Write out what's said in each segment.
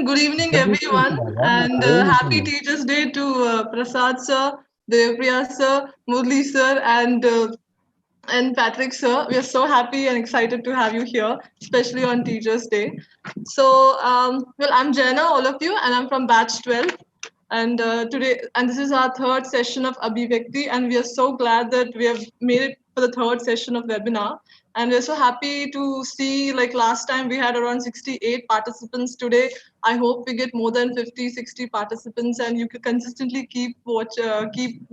good evening, everyone, and happy Teachers' Day to Prasad sir, Devpriya sir, Murli sir, and Patrick sir. We are so happy and excited to have you here, especially on Teachers' Day. So, well, I'm Jenna, all of you, and I'm from Batch 12. And this is our third session of Abhivyakti, and we are so glad that we have made it for the third session of webinar. And we're so happy to see, like last time we had around 68 participants. Today, I hope we get more than 50, 60 participants, and you can consistently keep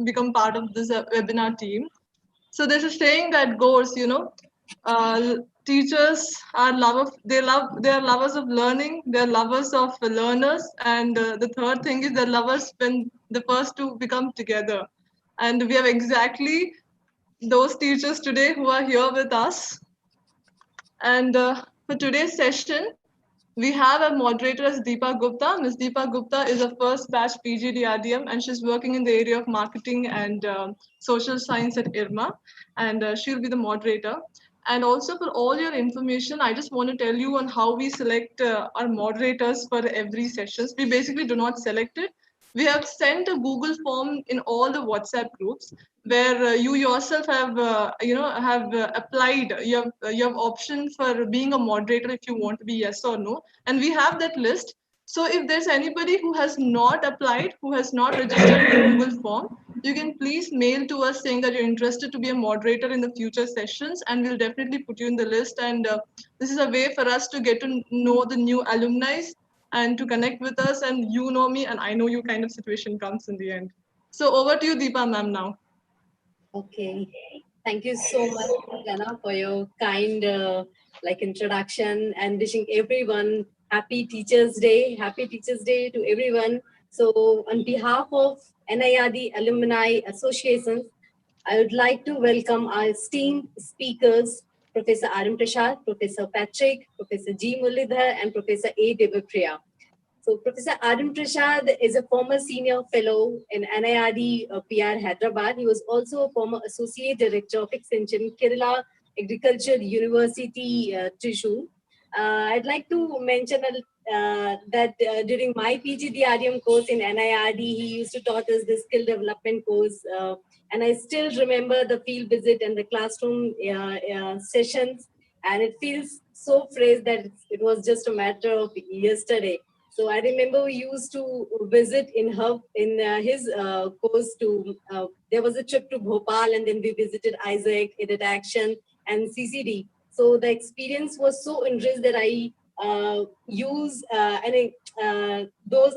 become part of this webinar team. So there's a saying that goes, teachers are they are lovers of learning, they're lovers of learners, and the third thing is they're lovers when the first two become together. And we have exactly those teachers today who are here with us. And for today's session, we have a moderator as Deepa Gupta. Ms. Deepa Gupta is a first batch PGDRDM, and she's working in the area of marketing and social science at IRMA, and she'll be the moderator. And also for all your information, I just want to tell you on how we select our moderators for every sessions. We basically do not select it. We have sent a Google form in all the WhatsApp groups where you yourself have applied. You have option for being a moderator if you want to be yes or no, and we have that list. So if there's anybody who has not applied, who has not registered in the Google form, you can please mail to us saying that you're interested to be a moderator in the future sessions, and we'll definitely put you in the list. And this is a way for us to get to know the new alumni and to connect with us, and you know me and I know you kind of situation comes in the end. So over to you, Deepa ma'am, now. Okay, thank you so much, Jana, for your kind introduction, and wishing everyone happy Teachers' Day. Happy Teachers' Day to everyone. So on behalf of NIRD Alumni Association, I would like to welcome our esteemed speakers, Professor R.M. Prasad, Professor Patrick, Professor G. Mullidhar, and Professor A. Devpriya. So Professor R.M. Prasad is a former senior fellow in NIRD PR Hyderabad. He was also a former associate director of extension, Kerala Agriculture University, Thrissur. I'd like to mention that during my PGDRDM course in NIRD, he used to taught us the skill development course. And I still remember the field visit and the classroom sessions. And it feels so fresh that it was just a matter of yesterday. So I remember we used to visit in his course to, there was a trip to Bhopal, and then we visited Isaac, Edit Action, and CCD. So the experience was so enriched that I use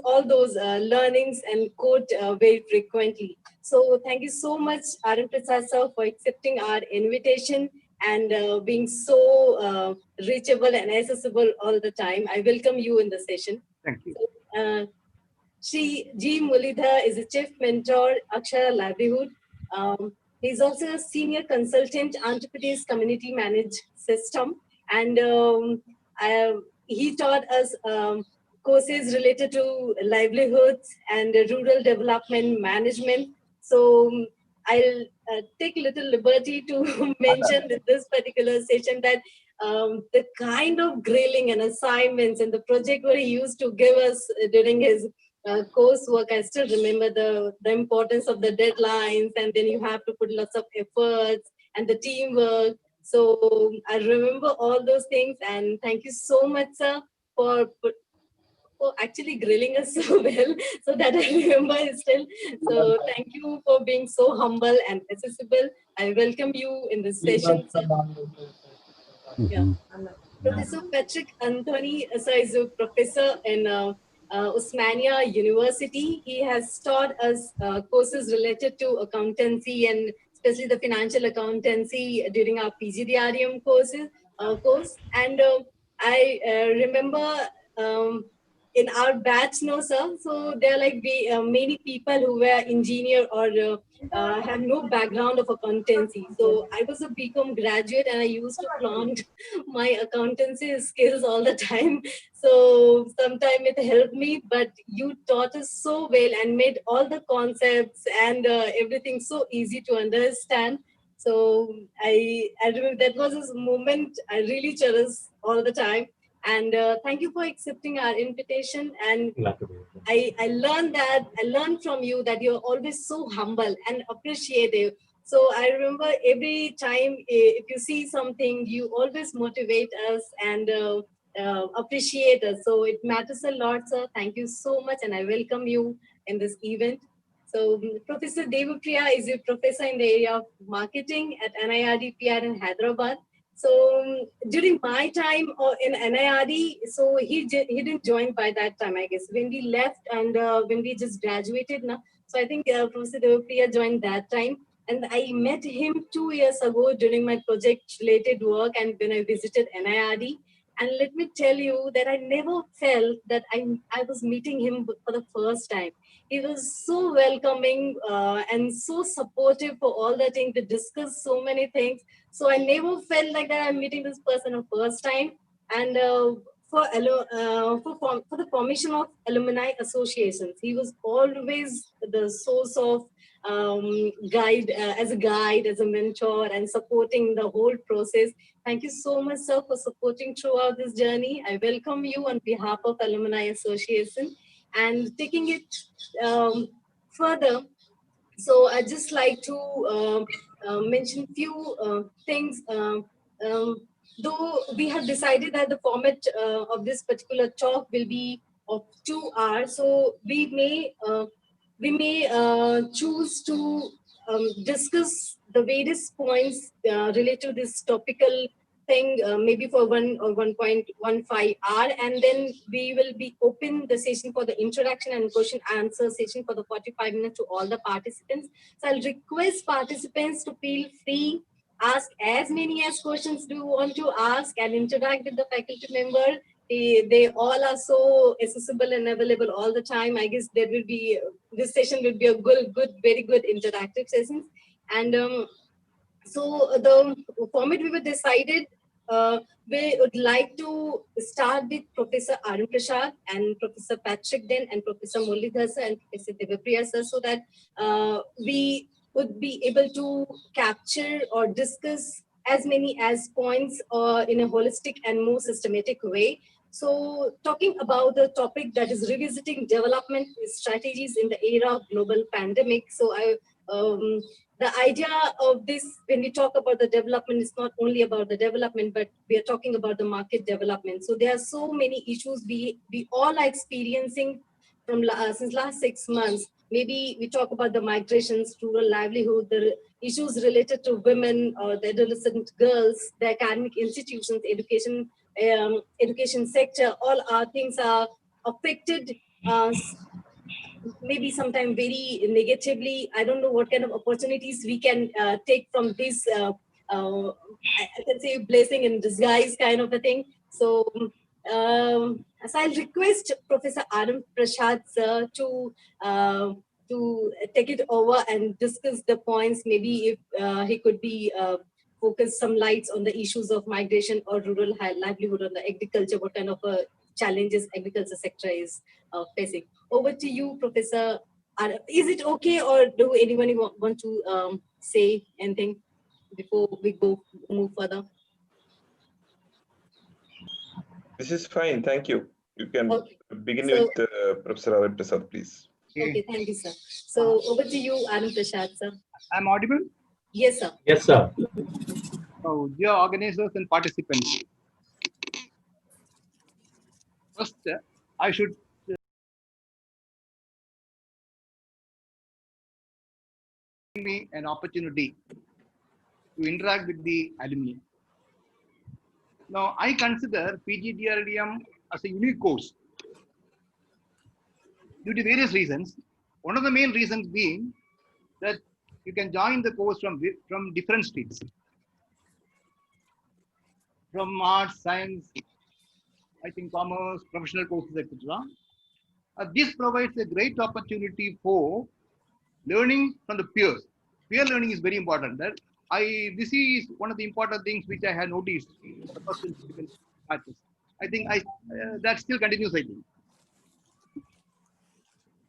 all those learnings and quote very frequently. So thank you so much, R.M. Prasad sir, for accepting our invitation and being so reachable and accessible all the time. I welcome you in the session. Thank you. So, G. Mullidhar is a chief mentor, Akshara Livelihood. He's also a senior consultant, Entrepreneurs Community Managed System. And he taught us courses related to livelihoods and rural development management. So I'll take little liberty to mention in this particular session that the kind of grilling and assignments and the project where he used to give us during his coursework, I still remember the importance of the deadlines, and then you have to put lots of efforts and the teamwork. So I remember all those things, and thank you so much, sir, for actually grilling us so well, so that I remember still. So thank you for being so humble and accessible. I welcome you in this session, sir. Yeah. Professor Patrick Anthony is a professor in Osmania University. He has taught us courses related to accountancy and especially the financial accountancy during our PGDRDM course. And I remember in our batch, no sir, so there are like many people who were engineer or have no background of accountancy. So I was a BCom graduate and I used to flaunt my accountancy skills all the time. So sometimes it helped me, but you taught us so well and made all the concepts and everything so easy to understand. So I remember that was a moment I really cherish all the time. And thank you for accepting our invitation. And I learned from you that you're always so humble and appreciative. So I remember every time if you see something, you always motivate us and appreciate us. So it matters a lot, sir. Thank you so much, and I welcome you in this event. So Professor Devapriya is a professor in the area of marketing at NIRD PR in Hyderabad. So during my time in NIRD, so he didn't join by that time, I guess, when we left and when we just graduated now. So I think Professor Devapriya joined that time. And I met him 2 years ago during my project-related work and when I visited NIRD. And let me tell you that I never felt that I was meeting him for the first time. He was so welcoming and so supportive for all the things, to discuss so many things. So I never felt like that I'm meeting this person for the first time. And for the formation of alumni associations, he was always the source of guide, as a guide, as a mentor, and supporting the whole process. Thank you so much, sir, for supporting throughout this journey. I welcome you on behalf of Alumni Association. And taking it further, so I just like to mention few things. Though we have decided that the format of this particular talk will be of 2 hours, so we may choose to discuss the various points related to this topical thing, maybe for 1 or 1.15 hour, and then we will be open the session for the introduction and question answer session for the 45 minutes to all the participants. So I'll request participants to feel free, ask as many as questions do you want to ask, and interact with the faculty member. They all are so accessible and available all the time. I guess there will be, this session will be a very good interactive session. And so the format we were decided, we would like to start with Professor Arun Prasad and Professor Patrick Den and Professor Muralidhar sir and Professor Devapriya sir, so that we would be able to capture or discuss as many as points in a holistic and more systematic way. So talking about the topic that is revisiting development strategies in the era of global pandemic. So the idea of this, when we talk about the development, is not only about the development, but we are talking about the market development. So there are so many issues we all are experiencing from since last 6 months. Maybe we talk about the migrations, rural livelihood, the issues related to women or the adolescent girls, the academic institutions, education sector. All our things are affected maybe sometime very negatively. I don't know what kind of opportunities we can take from this, I can say blessing in disguise kind of a thing. So as I'll request Professor Arun Prasad sir to take it over and discuss the points. Maybe if he could be focus some lights on the issues of migration or rural livelihood on the agriculture, what kind of challenges agriculture sector is facing. Over to you, Professor. Is it okay, or do anyone want to say anything before we move further? This is fine. Thank you. You can begin So, with Professor Arun Prasad, please. Okay, thank you, sir. So over to you, Arun Prasad, sir. I'm audible? Yes, sir. Yes, sir. Oh, dear organizers and participants. First, I should give me an opportunity to interact with the alumni. Now, I consider PGDRDM as a unique course due to various reasons. One of the main reasons being that you can join the course from different streams, from arts, science, I think commerce, professional courses, etc. This provides a great opportunity for learning from the peers. Peer learning is very important. This is one of the important things which I had noticed in the first matches. I think that still continues, I think.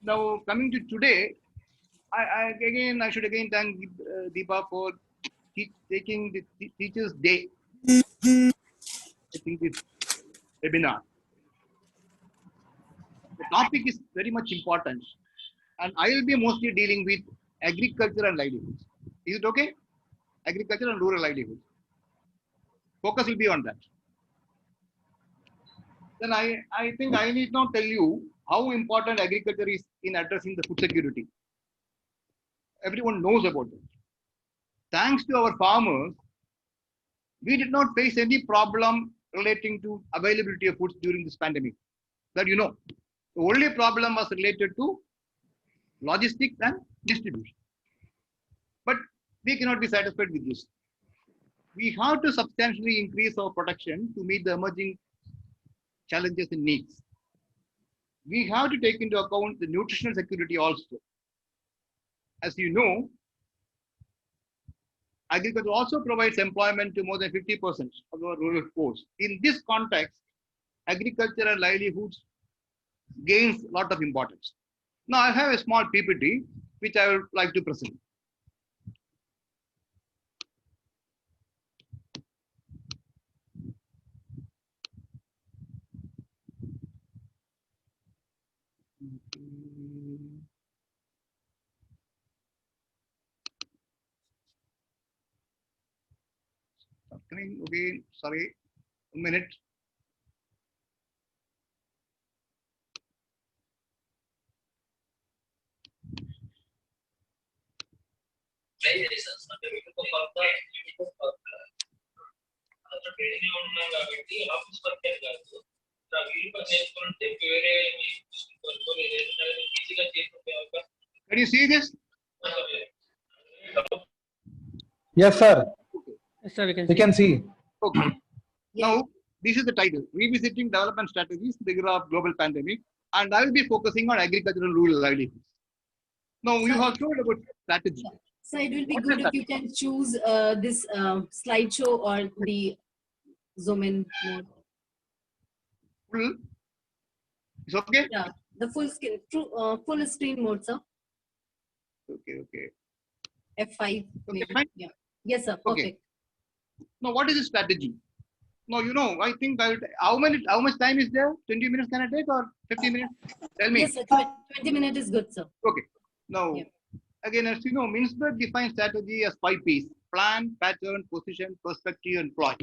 Now, coming to today, I should again thank Deepa for taking the Teachers' Day. I think webinar. The topic is very much important, and I will be mostly dealing with agriculture and livelihoods. Is it okay? Agriculture and rural livelihoods. Focus will be on that. Then I think I need not tell you how important agriculture is in addressing the food security. Everyone knows about it. Thanks to our farmers, we did not face any problem relating to availability of foods during this pandemic. That you know. The only problem was related to logistics and distribution. But we cannot be satisfied with this. We have to substantially increase our production to meet the emerging challenges and needs. We have to take into account the nutritional security also. As you know, agriculture also provides employment to more than 50% of our rural force. In this context, agriculture and livelihoods gains a lot of importance. Now I have a small PPT which I would like to present. Okay, sorry, 1 minute. Can you see this? Yes, sir. Yes, sir, We can see. Okay. Yeah. Now, this is the title, Revisiting Development Strategies in the Era of Global Pandemic, and I will be focusing on agricultural and rural livelihoods. Now, you have told about strategy. So it will be What good is if you can choose this slideshow or the zoom in mode. Full? It's okay? Yeah, the full screen mode, sir. Okay. F5. Okay, maybe. fine. Yeah. Yes, sir. Okay. Perfect. Now, what is the strategy? Now, you know, I think how much time is there? 20 minutes can I take or 50 minutes? Tell me. Yes, sir. 20 minutes is good, sir. Okay. Now, Yeah. again, as you know, Mintzberg defines strategy as 5 P's: plan, pattern, position, perspective, and ploy.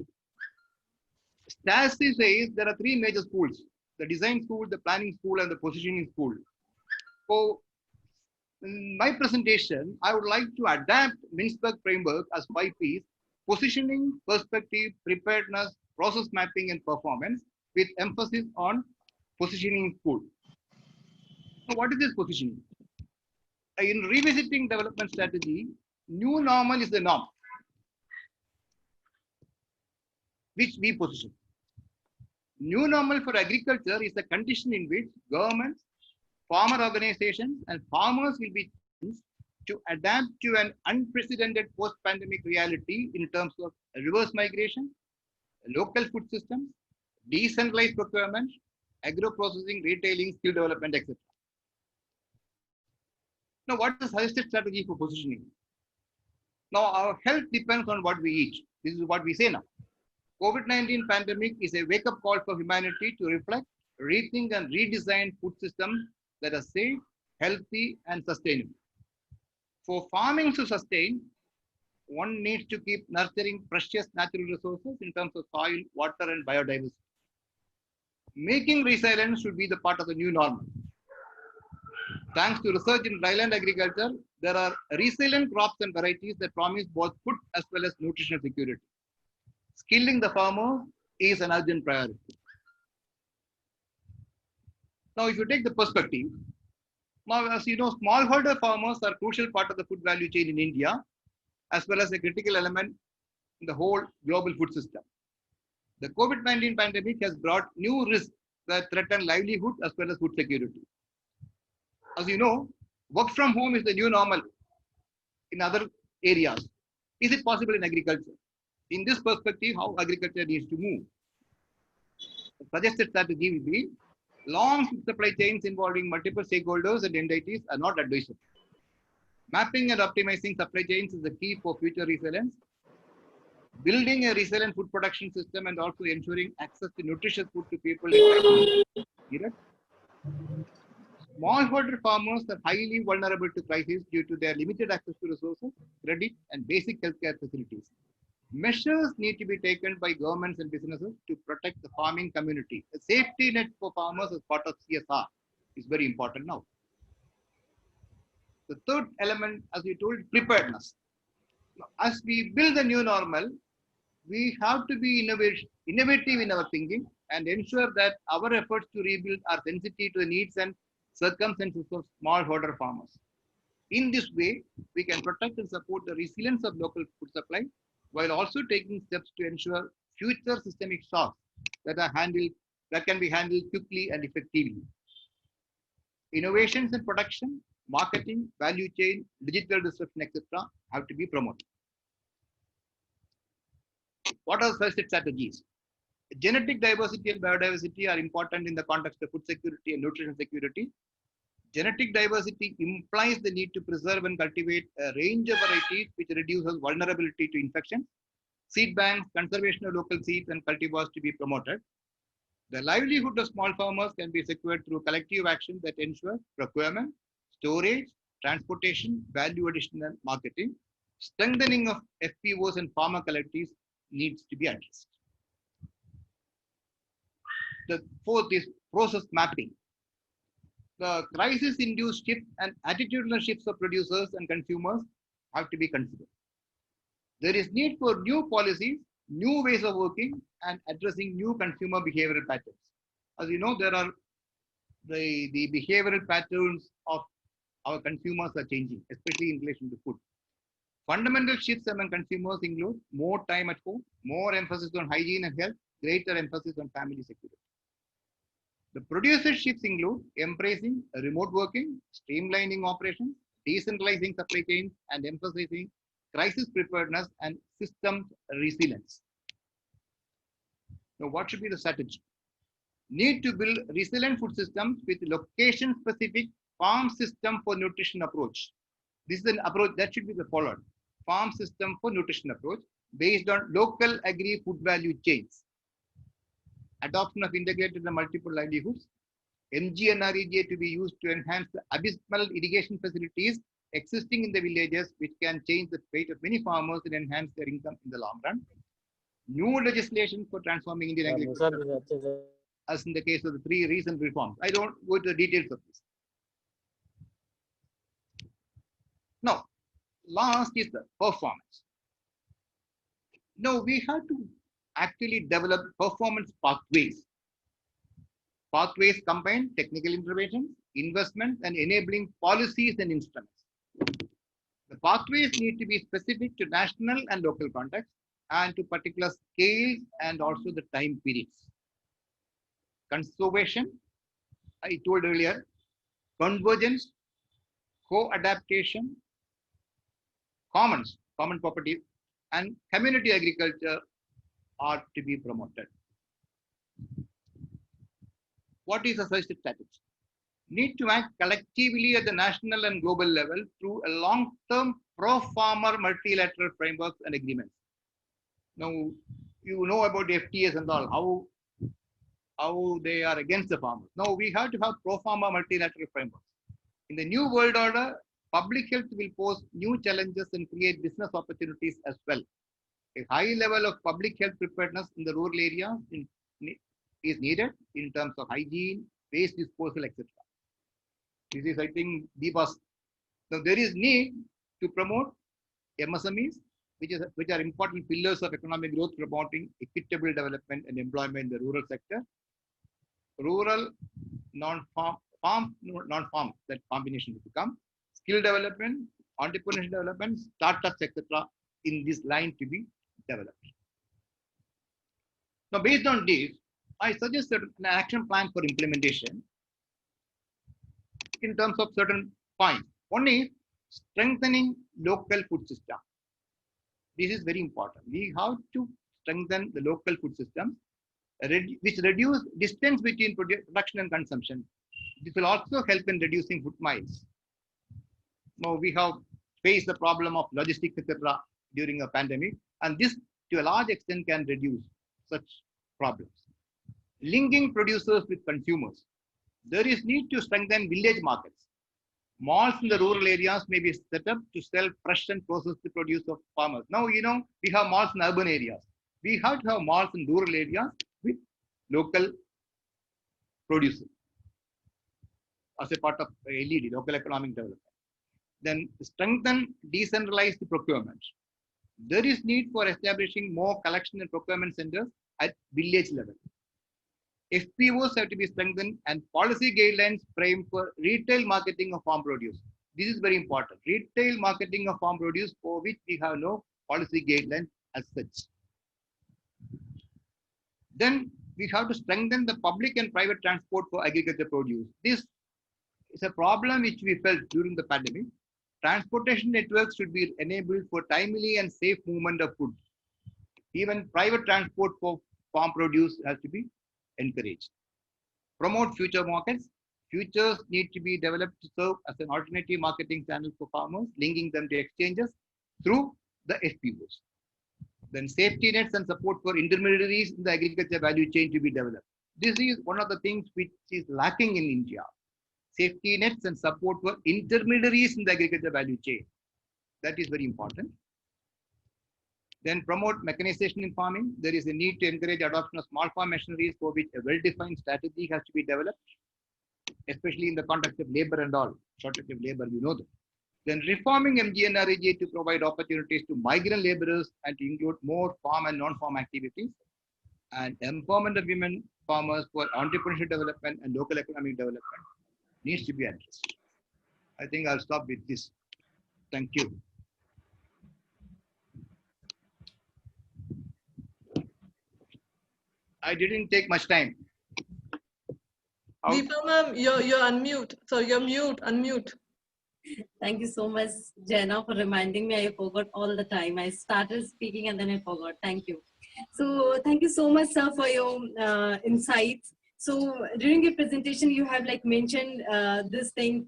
Stasi says there are 3 major schools: the design school, the planning school, and the positioning school. So, in my presentation, I would like to adapt Mintzberg framework as 5 P's: positioning, perspective, preparedness, process mapping, and performance, with emphasis on positioning school. So, what is this positioning? In revisiting development strategy, new normal is the norm, which we position. New normal for agriculture is the condition in which governments, farmer organizations, and farmers will be challenged to adapt to an unprecedented post-pandemic reality in terms of reverse migration, local food systems, decentralized procurement, agro-processing, retailing, skill development, etc. Now, what is the suggested strategy for positioning? Now, our health depends on what we eat. This is what we say now. COVID-19 pandemic is a wake-up call for humanity to reflect, rethink, and redesign food systems that are safe, healthy, and sustainable. For farming to sustain, one needs to keep nurturing precious natural resources in terms of soil, water, and biodiversity. Making resilience should be the part of the new normal. Thanks to research in dryland agriculture, there are resilient crops and varieties that promise both food as well as nutritional security. Skilling the farmer is an urgent priority. Now, if you take the perspective, now as you know, smallholder farmers are a crucial part of the food value chain in India, as well as a critical element in the whole global food system. The COVID-19 pandemic has brought new risks that threaten livelihood as well as food security. As you know, work from home is the new normal in other areas. Is it possible in agriculture? In this perspective, how agriculture needs to move? The suggested strategy will be long supply chains involving multiple stakeholders and entities are not advisable. Mapping and optimizing supply chains is the key for future resilience. building a resilient food production system and also ensuring access to nutritious food to people in needed. Smallholder farmers are highly vulnerable to crises due to their limited access to resources, credit, and basic healthcare facilities. Measures need to be taken by governments and businesses to protect the farming community. A safety net for farmers as part of CSR is very important now. The third element, as we told, preparedness. As we build the new normal, we have to be innovative in our thinking and ensure that our efforts to rebuild are sensitive to the needs and circumstances of smallholder farmers. In this way, we can protect and support the resilience of local food supply while also taking steps to ensure future systemic shocks that can be handled quickly and effectively. Innovations in production, marketing, value chain, digital disruption, etc., have to be promoted. What are such strategies? Genetic diversity and biodiversity are important in the context of food security and nutrition security. Genetic diversity implies the need to preserve and cultivate a range of varieties which reduces vulnerability to infections. Seed banks, conservation of local seeds and cultivars to be promoted. The livelihood of small farmers can be secured through collective action that ensure procurement, storage, transportation, value addition and marketing. Strengthening of FPOs and farmer collectives needs to be addressed. The fourth is process mapping. The crisis-induced shift and attitudinal shifts of producers and consumers have to be considered. There is need for new policies, new ways of working, and addressing new consumer behavioral patterns. As you know, there are the behavioral patterns of our consumers are changing, especially in relation to food. Fundamental shifts among consumers include more time at home, more emphasis on hygiene and health, greater emphasis on family security. The producer shifts include embracing remote working, streamlining operations, decentralizing supply chains, and emphasizing crisis preparedness and systems resilience. Now, what should be the strategy? Need to build resilient food systems with location-specific farm system for nutrition approach. This is an approach that should be the followed. Farm system for nutrition approach based on local agri-food value chains. Adoption of integrated and multiple livelihoods. MG and REGA to be used to enhance the abysmal irrigation facilities existing in the villages, which can change the fate of many farmers and enhance their income in the long run. New legislation for transforming Indian agriculture, as in the case of the 3 recent reforms. I don't go to the details of this. Now, last is the performance. Now, we have to actually develop performance pathways. Pathways combine technical interventions, investments, and enabling policies and instruments. The pathways need to be specific to national and local context and to particular scales and also the time periods. Conservation, I told earlier, convergence, co-adaptation, common property, and community agriculture are to be promoted. What is a such strategy? Need to act collectively at the national and global level through a long-term pro-farmer multilateral frameworks and agreements. Now, you know about FTAs and all, how they are against the farmers. Now, we have to have pro-farmer multilateral frameworks. In the new world order, public health will pose new challenges and create business opportunities as well. A high level of public health preparedness in the rural area is needed in terms of hygiene, waste disposal, etc. This is, I think, Deepa's. Now, there is need to promote MSMEs, which are important pillars of economic growth, promoting equitable development and employment in the rural sector. Rural, non-farm, farm, non-farm, that combination will become. Skill development, entrepreneurship development, startups, etc. in this line to be developed. Now, based on this, I suggest an action plan for implementation in terms of certain points. One is strengthening local food system. This is very important. We have to strengthen the local food systems, which reduce distance between production and consumption. This will also help in reducing food miles. Now, we have faced the problem of logistics, etc. during a pandemic, and this to a large extent can reduce such problems. Linking producers with consumers. There is need to strengthen village markets. Malls in the rural areas may be set up to sell fresh and processed produce of farmers. Now, we have malls in urban areas. We have to have malls in rural areas with local producers as a part of LED, local economic development. Then strengthen decentralized procurement. There is need for establishing more collection and procurement centers at village level. FPOs have to be strengthened and policy guidelines framed for retail marketing of farm produce. This is very important. Retail marketing of farm produce, for which we have no policy guidelines as such. Then we have to strengthen the public and private transport for agriculture produce. This is a problem which we felt during the pandemic. Transportation networks should be enabled for timely and safe movement of food. Even private transport for farm produce has to be encouraged. Promote future markets. Futures need to be developed to serve as an alternative marketing channel for farmers, linking them to exchanges through the FPOs. Then safety nets and support for intermediaries in the agriculture value chain to be developed. This is one of the things which is lacking in India. Safety nets and support for intermediaries in the agriculture value chain. That is very important. Then promote mechanization in farming. There is a need to encourage adoption of small farm machineries, for which a well-defined strategy has to be developed, especially in the context of labor and all. Shortage of labor, you know that. Then reforming MGNREGA to provide opportunities to migrant laborers and to include more farm and non-farm activities. And empowerment of women farmers for entrepreneurship development and local economic development needs to be addressed. I think I'll stop with this. Thank you. I didn't take much time. Deepa ma'am, you're unmute. So you're mute, unmute. Thank you so much, Jenna, for reminding me. I forgot all the time. I started speaking and then I forgot. Thank you. So thank you so much, sir, for your insights. So during your presentation, you have like mentioned this thing.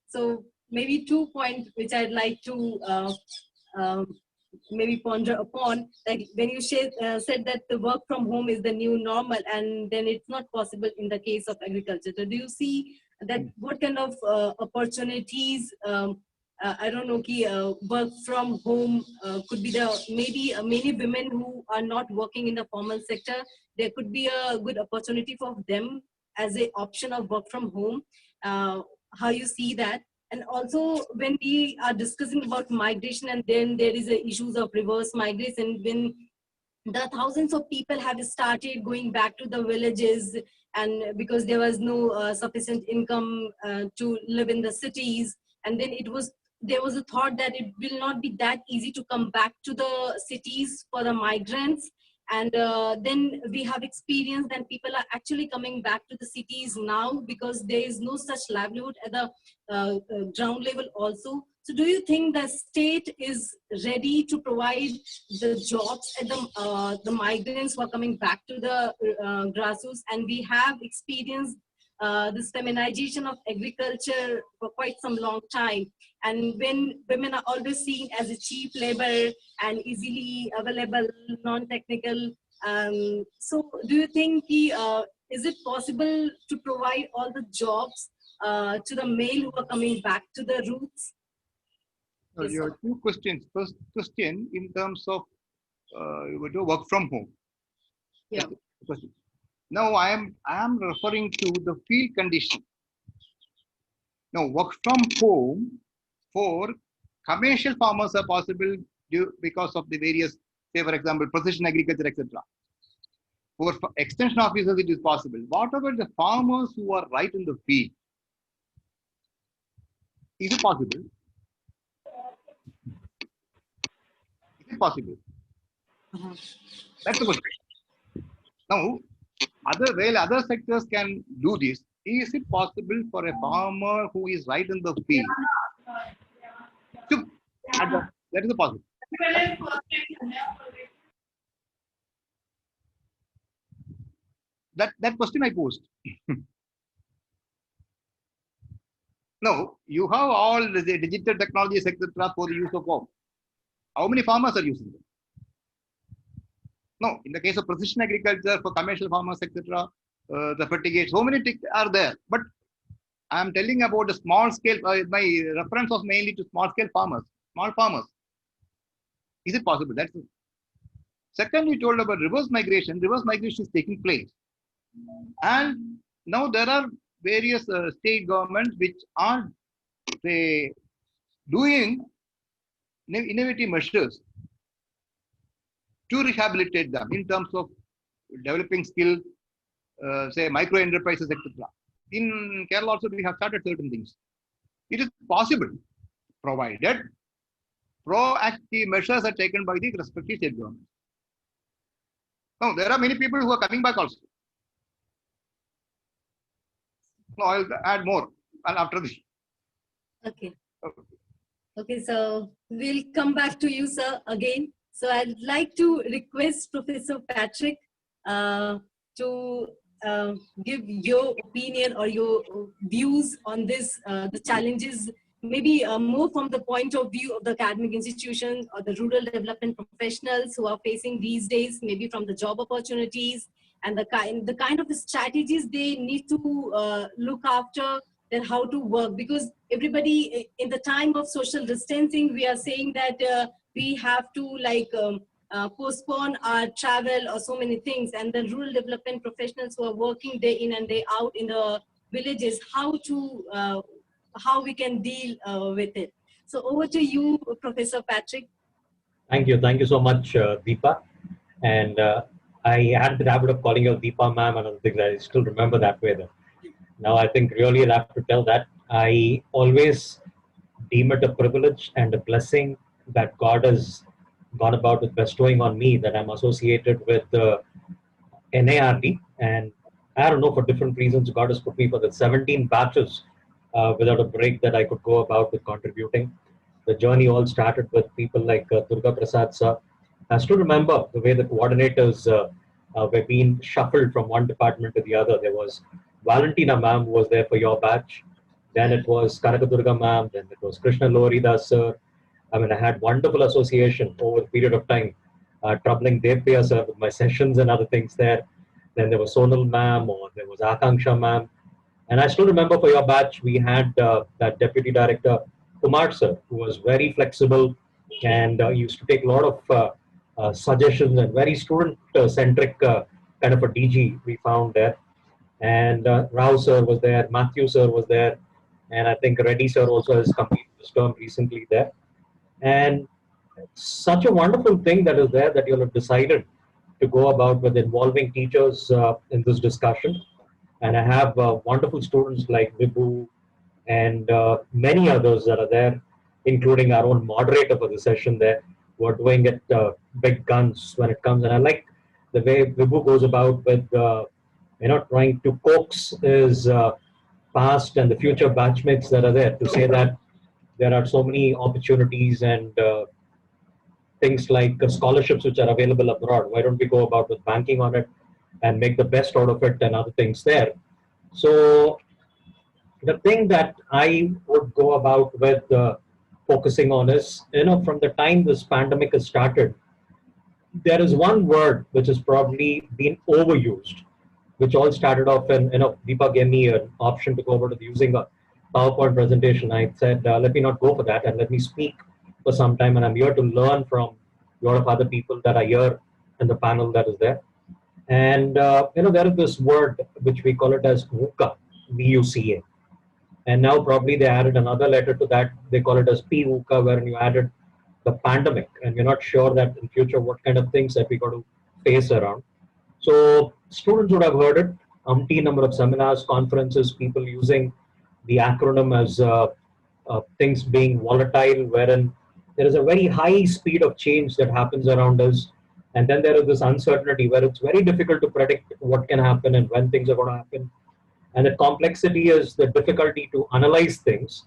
So maybe 2 points which I'd like to maybe ponder upon. Like when you said that the work from home is the new normal, and then it's not possible in the case of agriculture. So do you see that what kind of opportunities, I don't know, work from home could be the, maybe many women who are not working in the formal sector, there could be a good opportunity for them as an option of work from home. How you see that? And also when we are discussing about migration, and then there is a issues of reverse migration, when the thousands of people have started going back to the villages, and because there was no sufficient income to live in the cities, and then there was a thought that it will not be that easy to come back to the cities for the migrants. And then we have experienced that people are actually coming back to the cities now because there is no such livelihood at the ground level also. So do you think the state is ready to provide the jobs at the migrants who are coming back to the grassroots? And we have experienced this feminization of agriculture for quite some long time. And when women are always seen as a cheap labor and easily available, non-technical, so do you think is it possible to provide all the jobs to the male who are coming back to the roots? So you have two questions. First question in terms of work from home. Yeah. Now I am referring to the field condition. Now work from home for commercial farmers are possible because of the various, say for example, precision agriculture, etc. For extension officers, it is possible. What about the farmers who are right in the field? Is it possible? Is it possible? That's the question. Now, other sectors can do this. Is it possible for a farmer who is right in the field to adopt? That is the possible. That question I posed. No, you have all the digital technologies, etc., for the use of farm. How many farmers are using them? No, in the case of precision agriculture for commercial farmers, etc., the fertigation, so many things are there. But I am telling about the small scale. My reference was mainly to small scale farmers, small farmers. Is it possible? That's it. Second, you told about reverse migration. Reverse migration is taking place, and now there are various state governments which are doing innovative measures to rehabilitate them in terms of developing skill, say micro enterprises, etc. In Kerala also we have started certain things. It is possible, provided proactive measures are taken by the respective state governments. Now, there are many people who are coming back also. No, I'll add more after this. Okay. Okay, so we'll come back to you, sir, again. So I'd like to request Professor Patrick to give your opinion or your views on this, the challenges, maybe more from the point of view of the academic institutions or the rural development professionals who are facing these days, maybe from the job opportunities and the kind of strategies they need to look after, then how to work, because everybody in the time of social distancing, we are saying that we have to postpone our travel or so many things, and the rural development professionals who are working day in and day out in the villages, how we can deal with it. So over to you, Professor Patrick. Thank you so much, Deepa. And I had the habit of calling you Deepa ma'am and other things. I still remember that way though. Now I think really I'll have to tell that I always deem it a privilege and a blessing that God has gone about with bestowing on me, that I'm associated with the NIRD, and I don't know, for different reasons God has put me for the 17 batches without a break that I could go about with contributing. The journey all started with people like Durga Prasad sir. I still remember the way the coordinators were being shuffled from one department to the other. There was Valentina ma'am who was there for your batch. Then it was Karakadurga ma'am. Then it was Krishna Loridas sir. I mean, I had wonderful association over a period of time, troubling NIRD PR sir with my sessions and other things there. Then there was Sonal ma'am, or there was Akanksha ma'am. And I still remember for your batch, we had that deputy director, Kumar sir, who was very flexible and used to take a lot of suggestions, and very student-centric kind of a DG we found there. And Rao sir was there, Matthew sir was there, and I think Reddy sir also has completed this term recently there. And such a wonderful thing that is there that you have decided to go about with involving teachers in this discussion. And I have wonderful students like Vibhu and many others that are there, including our own moderator for the session there, who are doing it big guns when it comes. And I like the way Vibhu goes about with trying to coax his past and the future batchmates that are there to say that there are so many opportunities and things like scholarships which are available abroad. Why don't we go about with banking on it and make the best out of it and other things there? So the thing that I would go about with focusing on is, from the time this pandemic has started, there is one word which has probably been overused, which all started off in, Deepa gave me an option to go over to using a PowerPoint presentation. I said, let me not go for that and let me speak for some time. And I'm here to learn from a lot of other people that are here in the panel that is there. And, there is this word which we call it as VUCA, VUCA. And now probably they added another letter to that. They call it as PVUCA, wherein you added the pandemic. And we're not sure that in future what kind of things that we got to face around. So students would have heard it, umpteen number of seminars, conferences, people using the acronym as things being volatile, wherein there is a very high speed of change that happens around us. And then there is this uncertainty where it's very difficult to predict what can happen and when things are going to happen. And the complexity is the difficulty to analyze things.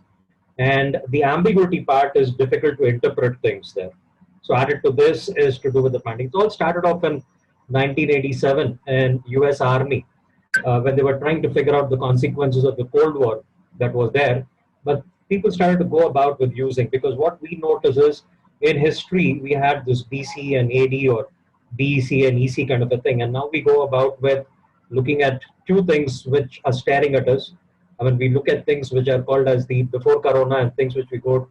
And the ambiguity part is difficult to interpret things there. So added to this is to do with the pandemic. It all started off in 1987 in US Army when they were trying to figure out the consequences of the Cold War that was there. But people started to go about with using, because what we notice is in history, we had this BC and AD or DEC and EC kind of a thing. And now we go about with looking at two things which are staring at us. I mean, we look at things which are called as the before Corona, and things which we go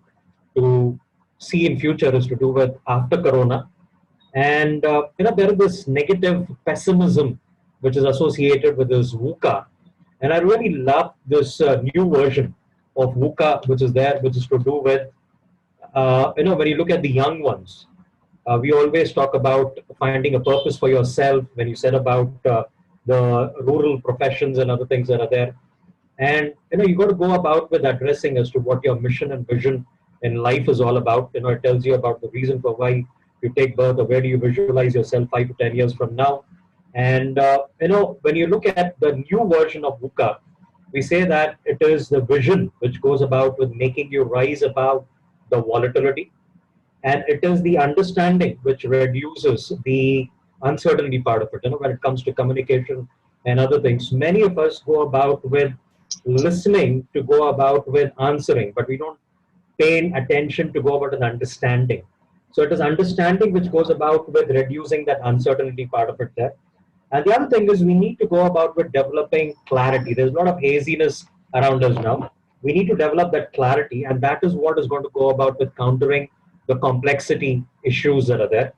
to see in future is to do with after Corona. And there is this negative pessimism which is associated with this VUCA. And I really love this new version of VUCA which is there, which is to do with, when you look at the young ones, we always talk about finding a purpose for yourself when you said about the rural professions and other things that are there. And you got to go about with addressing as to what your mission and vision in life is all about. It tells you about the reason for why you take birth, or where do you visualize yourself 5 to 10 years from now. And when you look at the new version of VUCA, we say that it is the vision which goes about with making you rise above the volatility, and it is the understanding which reduces the uncertainty part of it. When it comes to communication and other things, many of us go about with listening to go about with answering, but we don't pay attention to go about an understanding. So it is understanding which goes about with reducing that uncertainty part of it there. And the other thing is we need to go about with developing clarity. There's a lot of haziness around us now. We need to develop that clarity, and that is what is going to go about with countering the complexity issues that are there.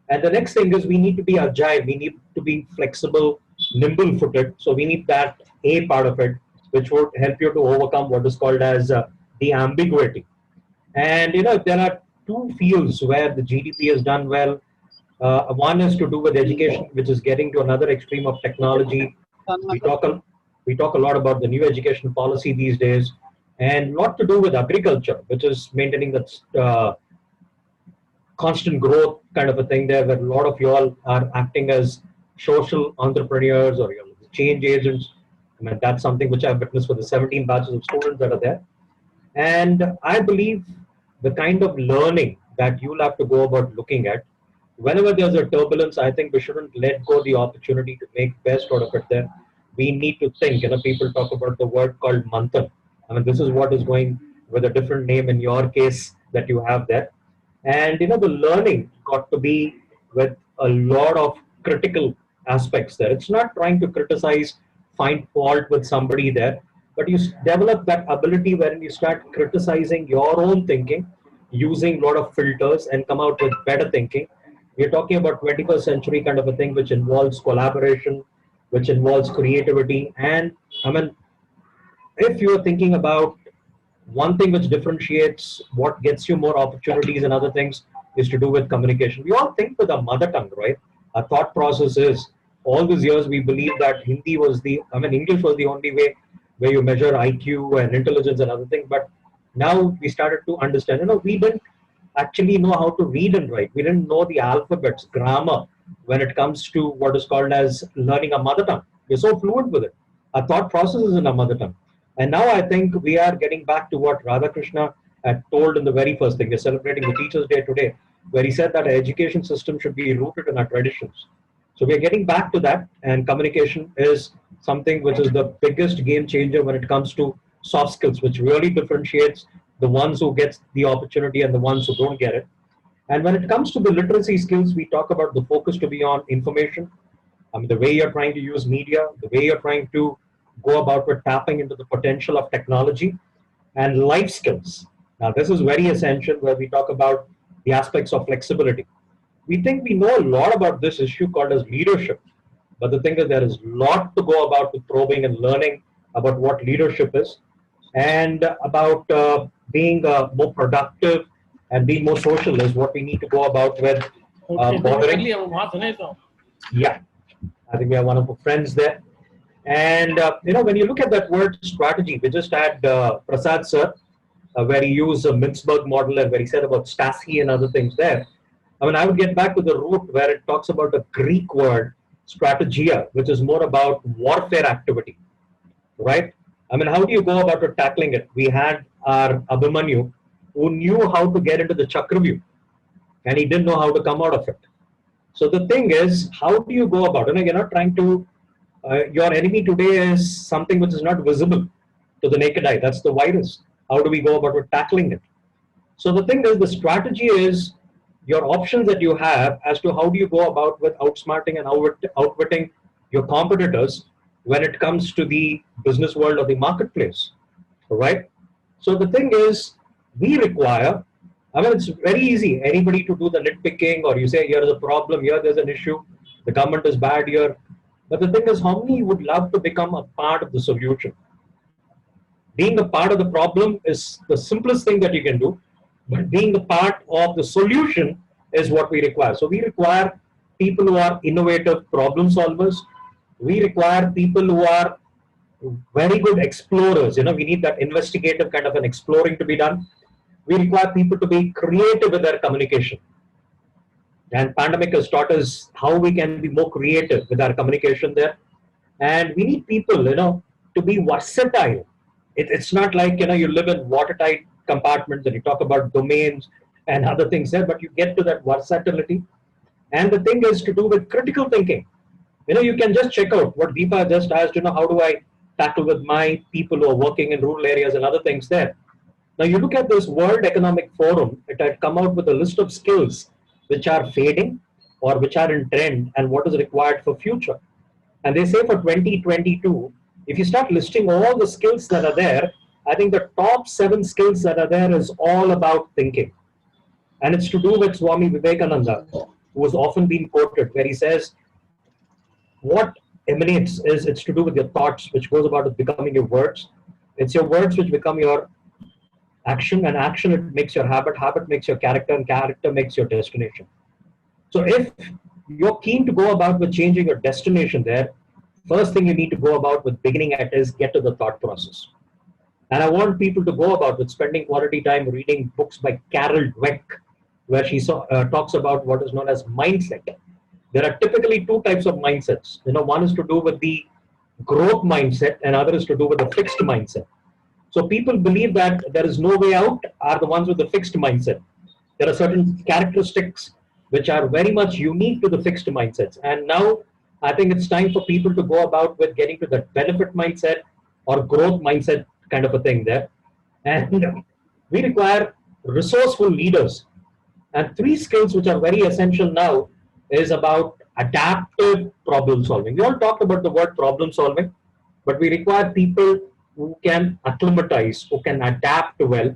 And the next thing is we need to be agile. We need to be flexible, nimble-footed. So we need that A part of it, which would help you to overcome what is called as the ambiguity. And there are two fields where the GDP has done well. One is to do with education, which is getting to another extreme of technology. We talk a lot about the new education policy these days, and lot to do with agriculture, which is maintaining that constant growth kind of a thing there, where a lot of you all are acting as social entrepreneurs or change agents. I mean, that's something which I've witnessed for the 17 batches of students that are there. And I believe the kind of learning that you'll have to go about looking at, whenever there's a turbulence, I think we shouldn't let go the opportunity to make best out of it there. We need to think, people talk about the word called manthan. I mean, this is what is going with a different name in your case that you have there. And, the learning got to be with a lot of critical aspects there. It's not trying to criticize, find fault with somebody there, but you develop that ability wherein you start criticizing your own thinking, using a lot of filters, and come out with better thinking. We're talking about 21st century kind of a thing, which involves collaboration, which involves creativity. And I mean, if you're thinking about one thing which differentiates what gets you more opportunities and other things is to do with communication. We all think with our mother tongue, right? Our thought process is, all these years we believe that English was the only way where you measure IQ and intelligence and other things. But now we started to understand, we didn't actually know how to read and write. We didn't know the alphabets, grammar, when it comes to what is called as learning a mother tongue. We're so fluent with it. Our thought process is in our mother tongue. And now I think we are getting back to what Radhakrishna had told in the very first thing. We're celebrating the Teachers' Day today, where he said that our education system should be rooted in our traditions. So we're getting back to that, and communication is something which is the biggest game changer when it comes to soft skills, which really differentiates the ones who get the opportunity and the ones who don't get it. And when it comes to the literacy skills, we talk about the focus to be on information. The way you're trying to use media, the way you're trying to go about with tapping into the potential of technology, and life skills. Now, this is very essential, where we talk about the aspects of flexibility. We think we know a lot about this issue called as leadership, but the thing is there is a lot to go about with probing and learning about what leadership is, and about being more productive and being more social is what we need to go about with bothering. Yeah, I think we have one of our friends there. And when you look at that word strategy, we just had Prasad sir, where he used a Mintzberg model and where he said about Stasi and other things there. I would get back to the root where it talks about a Greek word, strategia, which is more about warfare activity, right? How do you go about tackling it? We had our Abhimanyu, who knew how to get into the Chakravyuh, and he didn't know how to come out of it. So the thing is, how do you go about it? You're not trying to, your enemy today is something which is not visible to the naked eye. That's the virus. How do we go about tackling it? So the thing is, the strategy is your options that you have as to how do you go about with outsmarting and outwitting your competitors when it comes to the business world or the marketplace, right? So the thing is, we require, I mean, it's very easy, anybody to do the nitpicking, or you say, here's a problem, here there's an issue, the government is bad here. But the thing is, how many would love to become a part of the solution? Being a part of the problem is the simplest thing that you can do, but being a part of the solution is what we require. So we require people who are innovative problem solvers. We require people who are very good explorers. You know, we need that investigative kind of an exploring to be done. We require people to be creative with their communication. And pandemic has taught us how we can be more creative with our communication there. And we need people, you know, to be versatile. It's not like, you know, you live in watertight compartments and you talk about domains and other things there, but you get to that versatility. And the thing is to do with critical thinking. You know, you can just check out what Deepa just asked, you know, how do I tackle with my people who are working in rural areas and other things there. Now you look at this World Economic Forum, it had come out with a list of skills which are fading or which are in trend and what is required for future. And they say for 2022, if you start listing all the skills that are there, I think the top 7 skills that are there is all about thinking. And it's to do with Swami Vivekananda, who has often been quoted, where he says, what emanates is it's to do with your thoughts, which goes about becoming your words. It's your words which become your action, and action, it makes your habit, habit makes your character, and character makes your destination. So if you're keen to go about with changing your destination there, first thing you need to go about with beginning at is get to the thought process. And I want people to go about with spending quality time reading books by Carol Dweck, where she talks about what is known as mindset. There are typically 2 types of mindsets. You know, one is to do with the growth mindset and other is to do with the fixed mindset. So people believe that there is no way out are the ones with the fixed mindset. There are certain characteristics which are very much unique to the fixed mindsets. And now I think it's time for people to go about with getting to that benefit mindset or growth mindset kind of a thing there. And we require resourceful leaders. And 3 skills which are very essential now is about adaptive problem solving. We all talked about the word problem solving, but we require people who can acclimatize, who can adapt well.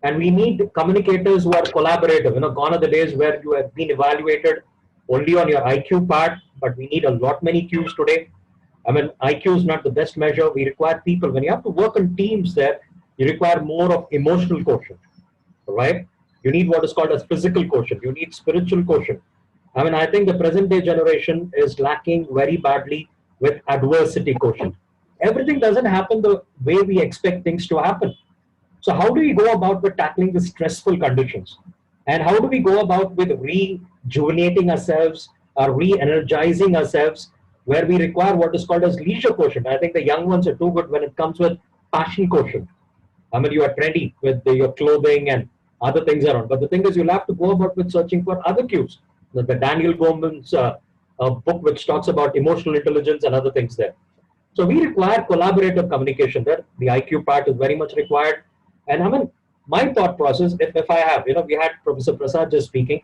And we need communicators who are collaborative. You know, gone are the days where you have been evaluated only on your IQ part, but we need a lot many Qs today. I mean, IQ is not the best measure. We require people. When you have to work in teams there, you require more of emotional quotient, right? You need what is called as physical quotient. You need spiritual quotient. I mean, I think the present day generation is lacking very badly with adversity quotient. Everything doesn't happen the way we expect things to happen. So how do we go about with tackling the stressful conditions? And how do we go about with rejuvenating ourselves or re-energizing ourselves, where we require what is called as leisure quotient? I think the young ones are too good when it comes with passion quotient. I mean, you are trendy with your clothing and other things around. But the thing is, you'll have to go about with searching for other cues. The Daniel Goleman's book, which talks about emotional intelligence and other things there. So we require collaborative communication there. The IQ part is very much required. And I mean, my thought process, if I have, you know, we had Professor Prasad just speaking.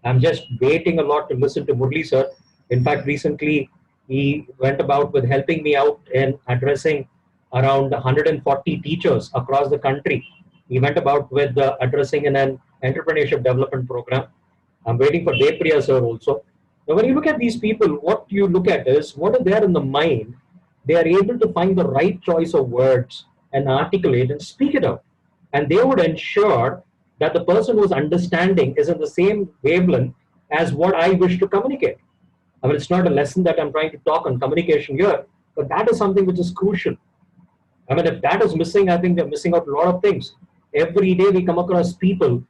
I'm just waiting a lot to listen to Murli sir. In fact, recently he went about with helping me out in addressing around 140 teachers across the country. He went about with addressing in an entrepreneurship development program. I'm waiting for Depriya sir also. Now, when you look at these people, what you look at is what is there in the mind. They are able to find the right choice of words and articulate and speak it out. And they would ensure that the person who's understanding is in the same wavelength as what I wish to communicate. I mean, it's not a lesson that I'm trying to talk on communication here, but that is something which is crucial. I mean, if that is missing, I think we're missing out a lot of things. Every day we come across people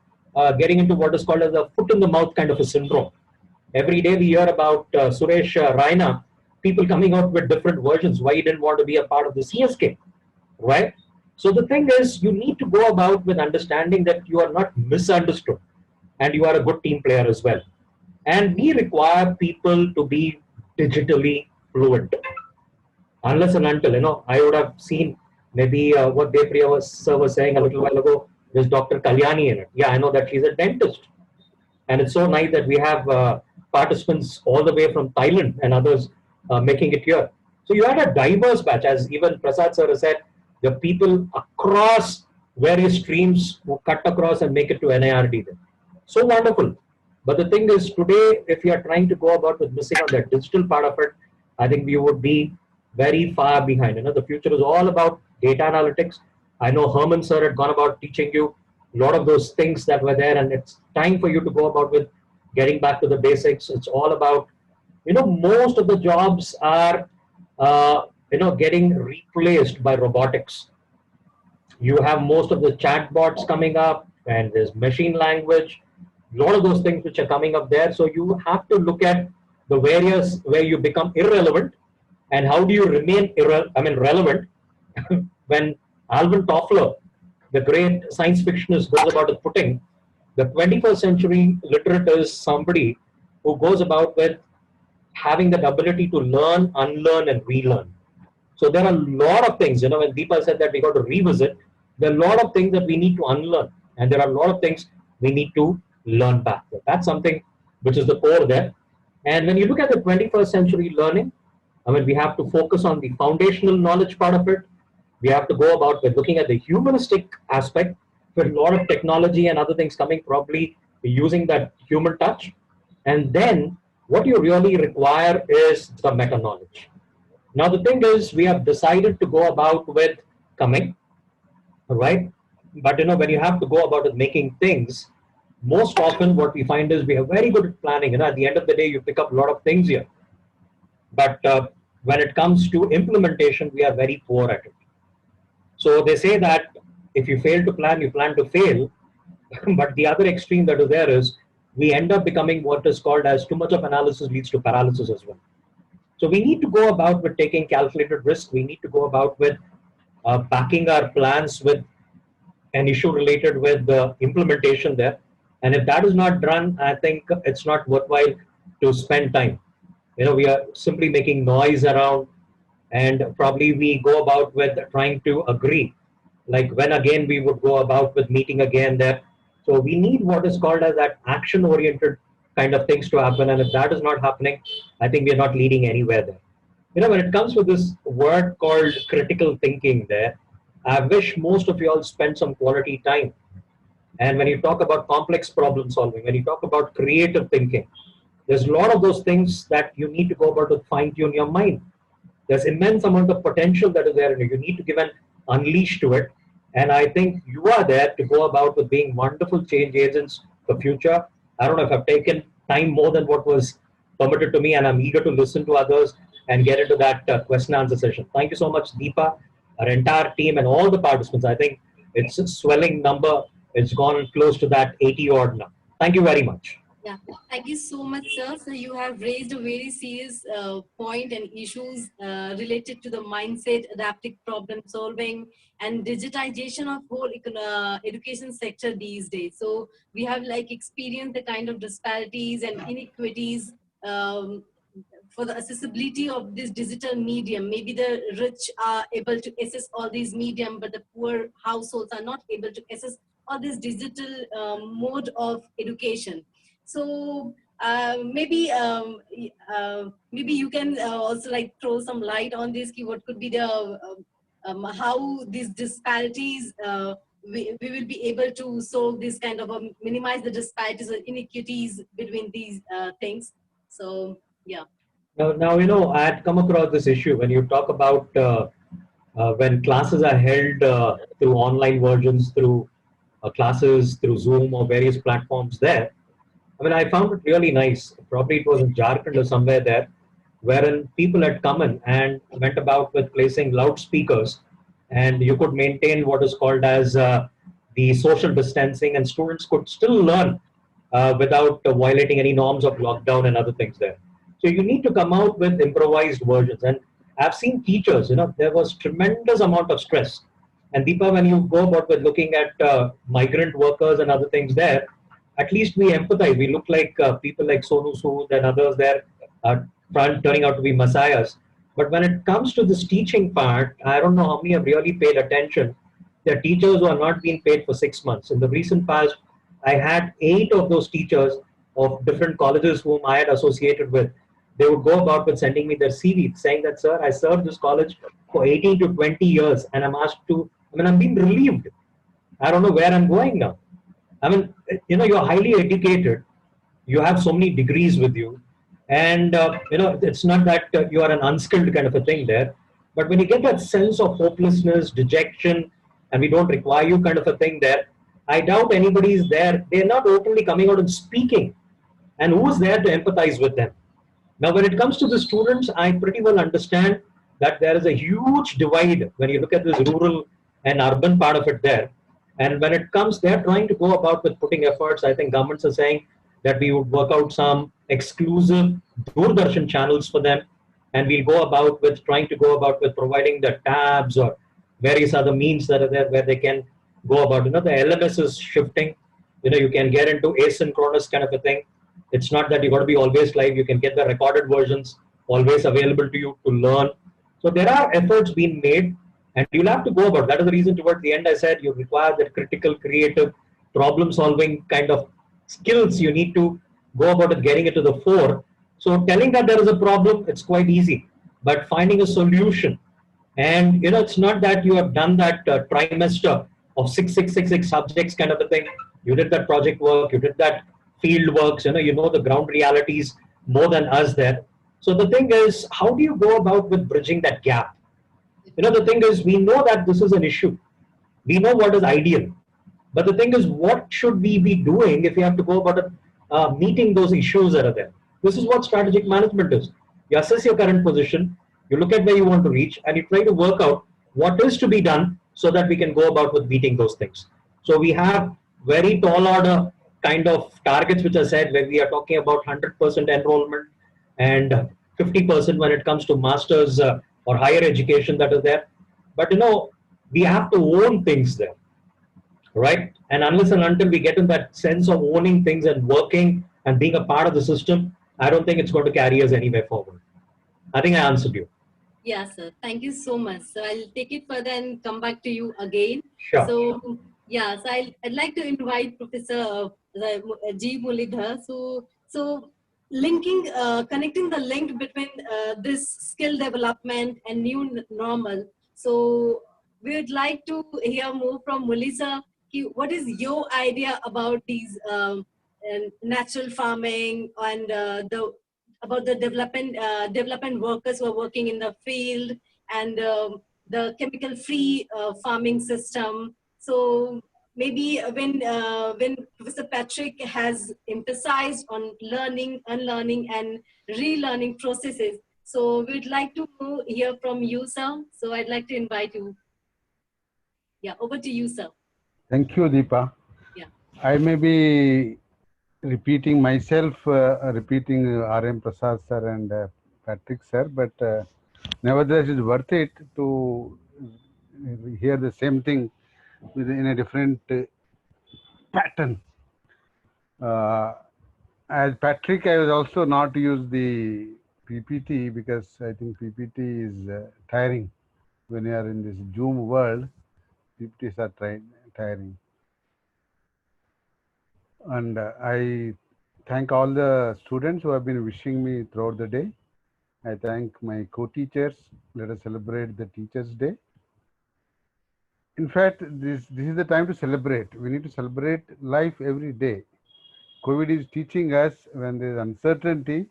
getting into what is called as a foot in the mouth kind of a syndrome. Every day we hear about Suresh Raina, people coming out with different versions, why he didn't want to be a part of the CSK, right? So the thing is, you need to go about with understanding that you are not misunderstood and you are a good team player as well. And we require people to be digitally fluent. Unless and until, you know, I would have seen maybe what Depriya sir was saying a little while ago, there's Dr. Kalyani in it. Yeah, I know that she's a dentist. And it's so nice that we have participants all the way from Thailand and others making it here. So you had a diverse batch, as even Prasad sir has said, the people across various streams who cut across and make it to NIRD. So wonderful. But the thing is, today, if you are trying to go about with missing on that digital part of it, I think we would be very far behind. You know, the future is all about data analytics. I know Herman sir had gone about teaching you a lot of those things that were there, and it's time for you to go about with getting back to the basics. It's all about, you know, most of the jobs are, getting replaced by robotics. You have most of the chatbots coming up, and there's machine language, a lot of those things which are coming up there. So you have to look at the areas where you become irrelevant, and how do you remain relevant when Alvin Toffler, the great science fictionist, goes about it putting the 21st century literate is somebody who goes about with having that ability to learn, unlearn, and relearn. So there are a lot of things, you know, when Deepa said that we got to revisit, there are a lot of things that we need to unlearn, and there are a lot of things we need to learn back. So that's something which is the core there. And when you look at the 21st century learning, we have to focus on the foundational knowledge part of it. We have to go about with looking at the humanistic aspect, with a lot of technology and other things coming, probably using that human touch. And then what you really require is the meta knowledge. Now, the thing is, we have decided to go about with coming, right? But, you know, when you have to go about with making things, most often what we find is we are very good at planning. You know, at the end of the day, you pick up a lot of things here. But when it comes to implementation, we are very poor at it. So they say that if you fail to plan, you plan to fail. But the other extreme that is there is we end up becoming what is called as too much of analysis leads to paralysis as well. So we need to go about with taking calculated risk. We need to go about with backing our plans with an issue related with the implementation there. And if that is not done, I think it's not worthwhile to spend time. You know, we are simply making noise around, and probably we go about with trying to agree. Like when again we would go about with meeting again there. So we need what is called as that action-oriented kind of things to happen. And if that is not happening, I think we are not leading anywhere there. You know, when it comes with this word called critical thinking there, I wish most of you all spend some quality time. And when you talk about complex problem solving, when you talk about creative thinking, there's a lot of those things that you need to go about to fine tune your mind. There's immense amount of potential that is there, and you need to give an unleash to it. And I think you are there to go about with being wonderful change agents for future. I don't know if I've taken time more than what was permitted to me, and I'm eager to listen to others and get into that question and answer session. Thank you so much, Deepa, our entire team, and all the participants. I think it's a swelling number. It's gone close to that 80 odd now. Thank you very much. Yeah, thank you so much, sir. So you have raised a very serious point and issues related to the mindset, adaptive problem solving, and digitization of whole education sector these days. So we have like experienced the kind of disparities and inequities for the accessibility of this digital medium. Maybe the rich are able to access all these medium, but the poor households are not able to access all this digital mode of education. So maybe you can also like throw some light on this. What could be the how these disparities we will be able to solve this kind of minimize the disparities or inequities between these things. So yeah. Now you know, I had come across this issue when you talk about when classes are held through online versions, through classes through Zoom or various platforms there. I found it really nice. Probably it was in Jharkhand or somewhere there, wherein people had come in and went about with placing loudspeakers, and you could maintain what is called as the social distancing, and students could still learn without violating any norms of lockdown and other things there. So you need to come out with improvised versions. And I've seen teachers, you know, there was tremendous amount of stress. And Deepa, when you go about with looking at migrant workers and other things there, at least we empathize. We look like people like Sonu Sood and others there turning out to be messiahs. But when it comes to this teaching part, I don't know how many have really paid attention. There are teachers who are not being paid for 6 months. In the recent past, I had 8 of those teachers of different colleges whom I had associated with, they would go about with sending me their CV saying that, sir, I served this college for 18 to 20 years and I'm asked to, I'm being relieved. I don't know where I'm going now. You're highly educated. You have so many degrees with you. And, it's not that you are an unskilled kind of a thing there. But when you get that sense of hopelessness, dejection, and we don't require you kind of a thing there, I doubt anybody is there. They're not openly coming out and speaking. And who's there to empathize with them? Now, when it comes to the students, I pretty well understand that there is a huge divide when you look at this rural and urban part of it there. And when it comes, they're trying to go about with putting efforts. I think governments are saying that we would work out some exclusive Doordarshan channels for them. And we'll go about with trying to go about with providing the tabs or various other means that are there where they can go about. The LMS is shifting. You can get into asynchronous kind of a thing. It's not that you got to be always live. You can get the recorded versions always available to you to learn. So there are efforts being made, and you'll have to go about. That is the reason towards the end I said you require that critical, creative, problem-solving kind of skills. You need to go about it, getting it to the fore. So telling that there is a problem, it's quite easy. But finding a solution, and it's not that you have done that trimester of 6 subjects kind of a thing. You did that project work, you did that field works, you know the ground realities more than us there. So the thing is, how do you go about with bridging that gap? The thing is, we know that this is an issue. We know what is ideal. But the thing is, what should we be doing if we have to go about meeting those issues that are there? This is what strategic management is. You assess your current position, you look at where you want to reach, and you try to work out what is to be done so that we can go about with meeting those things. So we have very tall order kind of targets which are set where we are talking about 100% enrollment and 50% when it comes to masters or higher education that is there. But we have to own things there, right? And unless and until we get in that sense of owning things and working and being a part of the system, I don't think it's going to carry us anywhere forward. I think I answered you. Yeah, sir. Thank you so much. So I'll take it further and come back to you again. Sure. So yeah, so I'd like to invite Professor G. Mulidhar. So linking, connecting the link between this skill development and new normal. So we would like to hear more from Mulisa. What is your idea about these natural farming and about the development workers who are working in the field and the chemical-free farming system? So maybe when Professor Patrick has emphasized on learning, unlearning, and relearning processes, so we'd like to hear from you, sir. So I'd like to invite you. Yeah, over to you, sir. Thank you, Deepa. Yeah. I may be repeating myself, repeating R.M. Prasad sir and Patrick sir, but nevertheless it's worth it to hear the same thing in a different pattern. As Patrick, I was also not to use the PPT because I think PPT is tiring. When you are in this Zoom world, PPTs are tiring. And I thank all the students who have been wishing me throughout the day. I thank my co-teachers. Let us celebrate the Teachers' Day. In fact, this is the time to celebrate. We need to celebrate life every day. COVID is teaching us when there is uncertainty,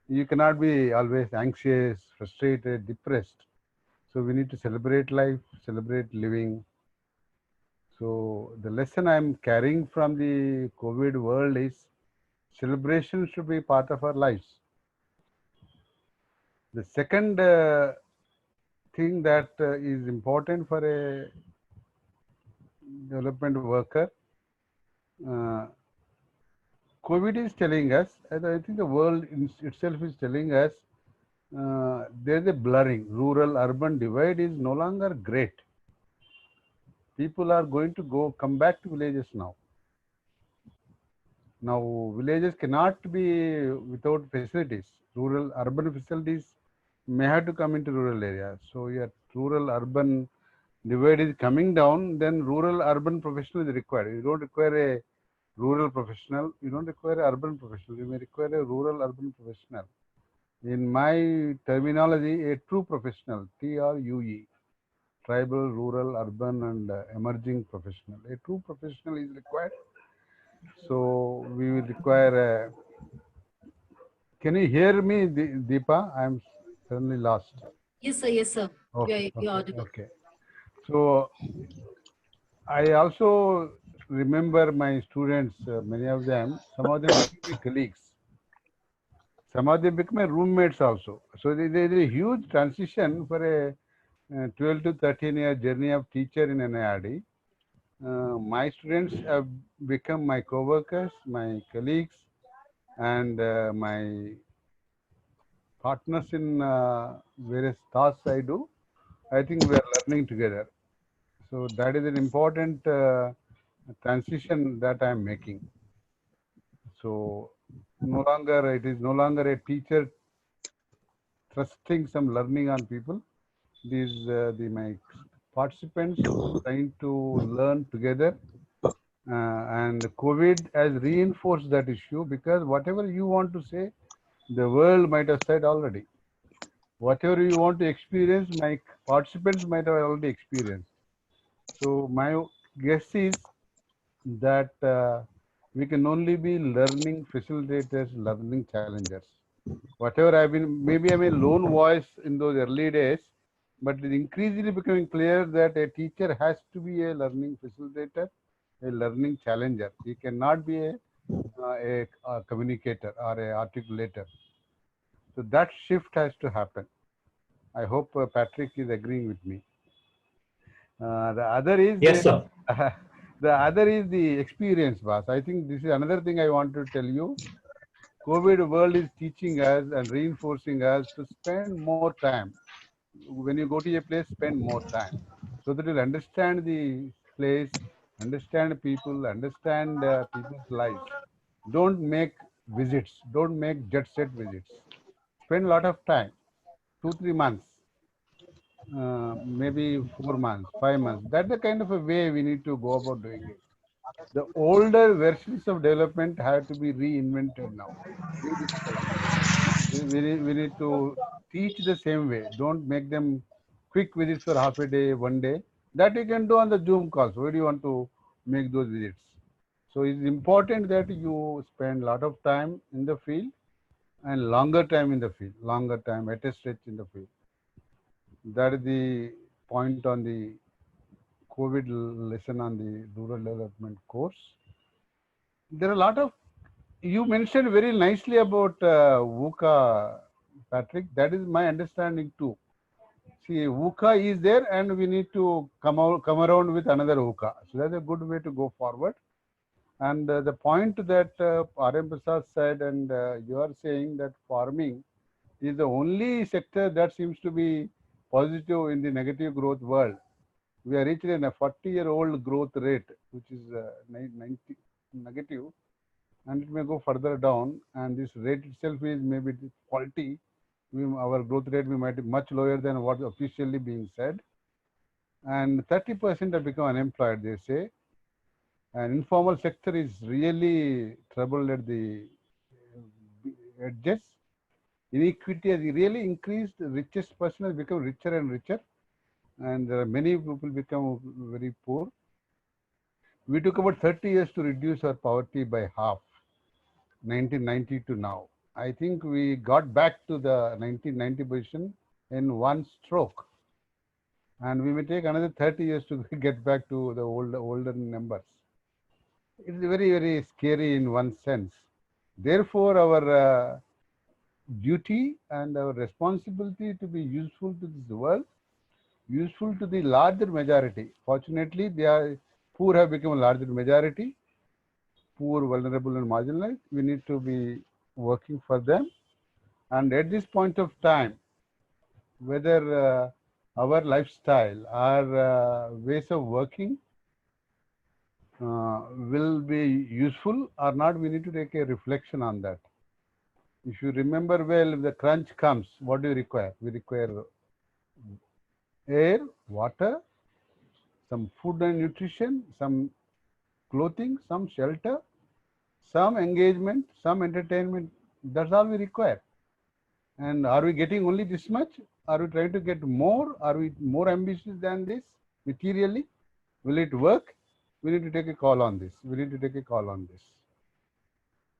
you cannot be always anxious, frustrated, depressed. So we need to celebrate life, celebrate living. So the lesson I'm carrying from the COVID world is celebration should be part of our lives. The second thing that is important for a development worker, COVID is telling us, and I think the world itself is telling us, there is a blurring. Rural-urban divide is no longer great. People are going to come back to villages now. Now, villages cannot be without facilities. Rural-urban facilities may have to come into rural areas. So, your rural-urban divide is coming down, then rural-urban professional is required. You don't require a rural professional. You don't require an urban professional. You may require a rural urban professional. In my terminology, a true professional, TRUE, tribal, rural, urban, and emerging professional. A true professional is required. So we will require a. Can you hear me, Deepa? I'm suddenly lost. Yes, sir. Yes, sir. Okay, You're okay, audible. okay. So I also remember my students, many of them, some of them became my colleagues. Some of them became my roommates also. So there is a huge transition for a 12 to 13-year journey of teacher in NIRD. My students have become my co-workers, my colleagues, and my partners in various tasks I do. I think we are learning together. So that is an important transition that I am making. So it is no longer a teacher thrusting some learning on people. These my participants trying to learn together, and COVID has reinforced that issue, because whatever you want to say, the world might have said already. Whatever you want to experience, my participants might have already experienced. So my guess is that we can only be learning facilitators, learning challengers. Whatever I've been, maybe I'm a lone voice in those early days, but it's increasingly becoming clear that a teacher has to be a learning facilitator, a learning challenger. He cannot be a communicator or a articulator. So that shift has to happen. I hope Patrick is agreeing with me. The other is Yes, sir. the other is the experience, boss. I think this is another thing I want to tell you. COVID world is teaching us and reinforcing us to spend more time. When you go to a place, spend more time, so that you'll understand the place, understand people, understand people's lives. Don't make visits. Don't make jet set visits. Spend a lot of time, 2-3 months, maybe 4 months, 5 months. That's the kind of a way we need to go about doing it. The older versions of development have to be reinvented now, rediscovered. We need to teach the same way. Don't make them quick visits for half a day, one day. That you can do on the Zoom calls. Where do you want to make those visits? So it's important that you spend a lot of time in the field and longer time in the field, longer time at a stretch in the field. That is the point on the COVID lesson on the rural development course. There are a lot of, you mentioned very nicely about VUCA, Patrick. That is my understanding too. See, VUCA is there, and we need to come around with another VUCA. So that's a good way to go forward. And the point that R.M. Prasad said, and you are saying that farming is the only sector that seems to be positive in the negative growth world. We are reaching a 40-year-old growth rate, which is 90 negative, and it may go further down. And this rate itself is maybe faulty. Our growth rate might be much lower than what officially being said. And 30% have become unemployed, they say. And informal sector is really troubled at the edges. Inequity has really increased. The richest person has become richer and richer. And there are many people become very poor. We took about 30 years to reduce our poverty by half, 1990 to now. I think we got back to the 1990 position in one stroke. And we may take another 30 years to get back to the older numbers. It's very, very scary in one sense. Therefore, our duty and our responsibility to be useful to this world, useful to the larger majority. Fortunately, poor have become a larger majority, poor, vulnerable, and marginalized. We need to be working for them. And at this point of time, whether our lifestyle, our ways of working will be useful or not, we need to take a reflection on that. If you remember well, if the crunch comes, what do you require? We require air, water, some food and nutrition, some clothing, some shelter, some engagement, some entertainment. That's all we require. And are we getting only this much? Are we trying to get more? Are we more ambitious than this materially? Will it work? We need to take a call on this. We need to take a call on this.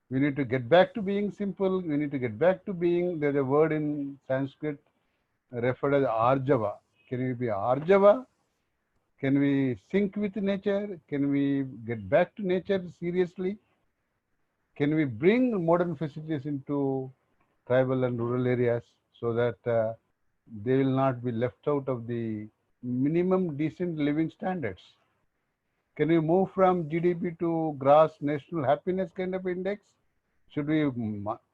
We need to get back to being simple. We need to get back to being, there's a word in Sanskrit referred as Arjava. Can we be Arjava? Can we sync with nature? Can we get back to nature seriously? Can we bring modern facilities into tribal and rural areas so that they will not be left out of the minimum decent living standards? Can we move from GDP to gross national happiness kind of index? Should we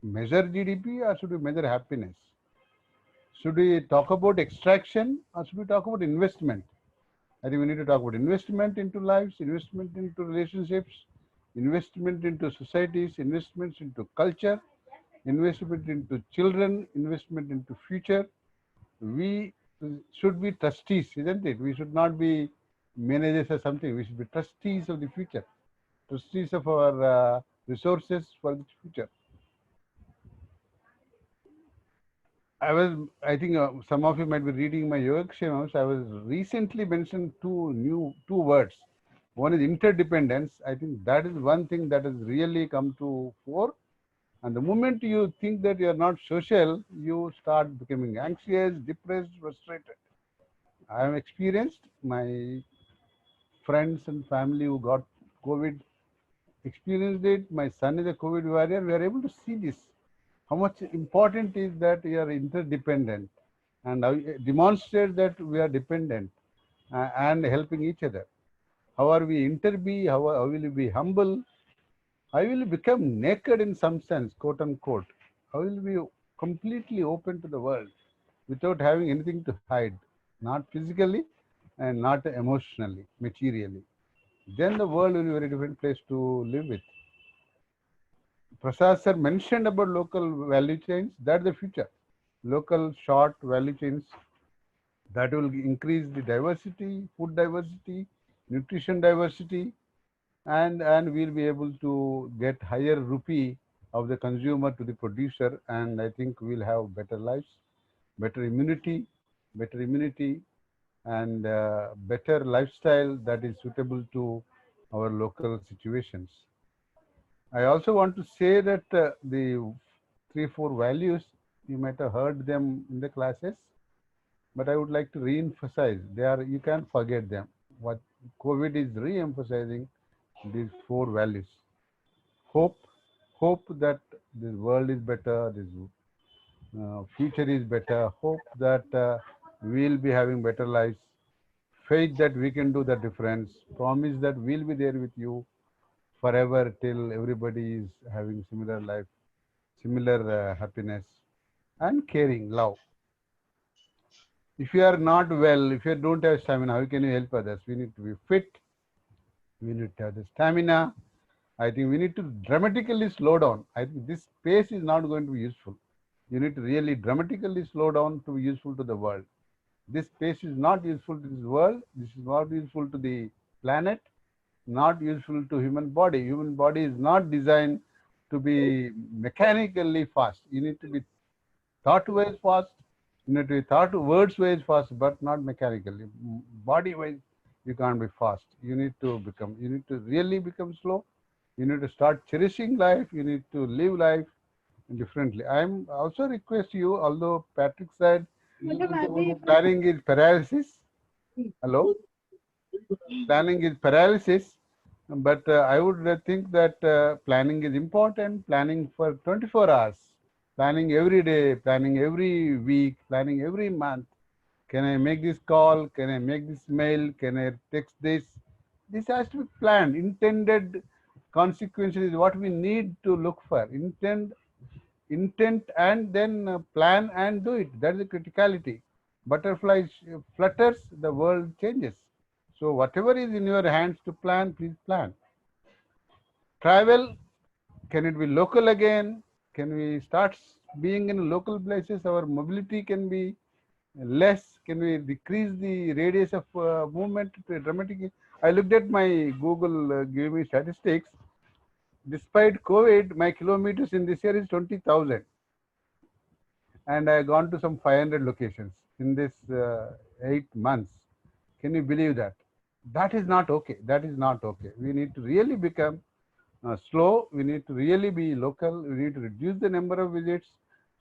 measure GDP or should we measure happiness? Should we talk about extraction or should we talk about investment? I think we need to talk about investment into lives, investment into relationships, investment into societies, investments into culture, investment into children, investment into future. We should be trustees, isn't it? We should not be managers or something. We should be trustees of the future, trustees of our resources for the future. I think some of you might be reading my Yogakshemams. I was recently mentioned two words. One is interdependence. I think that is one thing that has really come to fore. And the moment you think that you are not social, you start becoming anxious, depressed, frustrated. I have experienced, my friends and family who got COVID experienced it. My son is a COVID warrior. We are able to see this. How much important is that we are interdependent, and demonstrate that we are dependent and helping each other. How are we interbe? How will we be humble? How will we become naked in some sense, quote unquote? How will we be completely open to the world without having anything to hide, not physically and not emotionally, materially? Then the world will be a very different place to live with. Prasad sir mentioned about local value chains. That's the future. Local short value chains that will increase the diversity, food diversity, nutrition diversity, and we'll be able to get higher rupee of the consumer to the producer. And I think we'll have better lives, better immunity, and better lifestyle that is suitable to our local situations. I also want to say that the 3-4 values, you might have heard them in the classes, but I would like to re-emphasize. You can't forget them. What COVID is re-emphasizing, these 4 values. Hope that this world is better, this future is better. Hope that we'll be having better lives. Faith that we can do the difference. Promise that we'll be there with you forever till everybody is having similar life, similar happiness, and caring, love. If you are not well, if you don't have stamina, how can you help others? We need to be fit. We need to have the stamina. I think we need to dramatically slow down. I think this pace is not going to be useful. You need to really dramatically slow down to be useful to the world. This pace is not useful to this world. This is not useful to the planet. Not useful to human body. Human body is not designed to be mechanically fast. You need to be thought-wise fast. You need to be thought words-wise fast, but not mechanically. Body-wise, you can't be fast. You need to really become slow. You need to start cherishing life. You need to live life differently. I'm also request you, although Patrick said planning is paralysis. Hello? Planning is paralysis, but I would think that planning is important. Planning for 24 hours, planning every day, planning every week, planning every month. Can I make this call? Can I make this mail? Can I text this? This has to be planned. Intended consequences is what we need to look for. Intent and then plan and do it. That is the criticality. Butterfly flutters, the world changes. So whatever is in your hands to plan, please plan. Travel, can it be local again? Can we start being in local places? Our mobility can be less. Can we decrease the radius of movement dramatically? I looked at my Google giving me statistics. despite COVID, my kilometers in this year is 20,000. And I have gone to some 500 locations in this 8 months. Can you believe that? That is not okay. That is not okay. We need to really become slow. We need to really be local. We need to reduce the number of visits.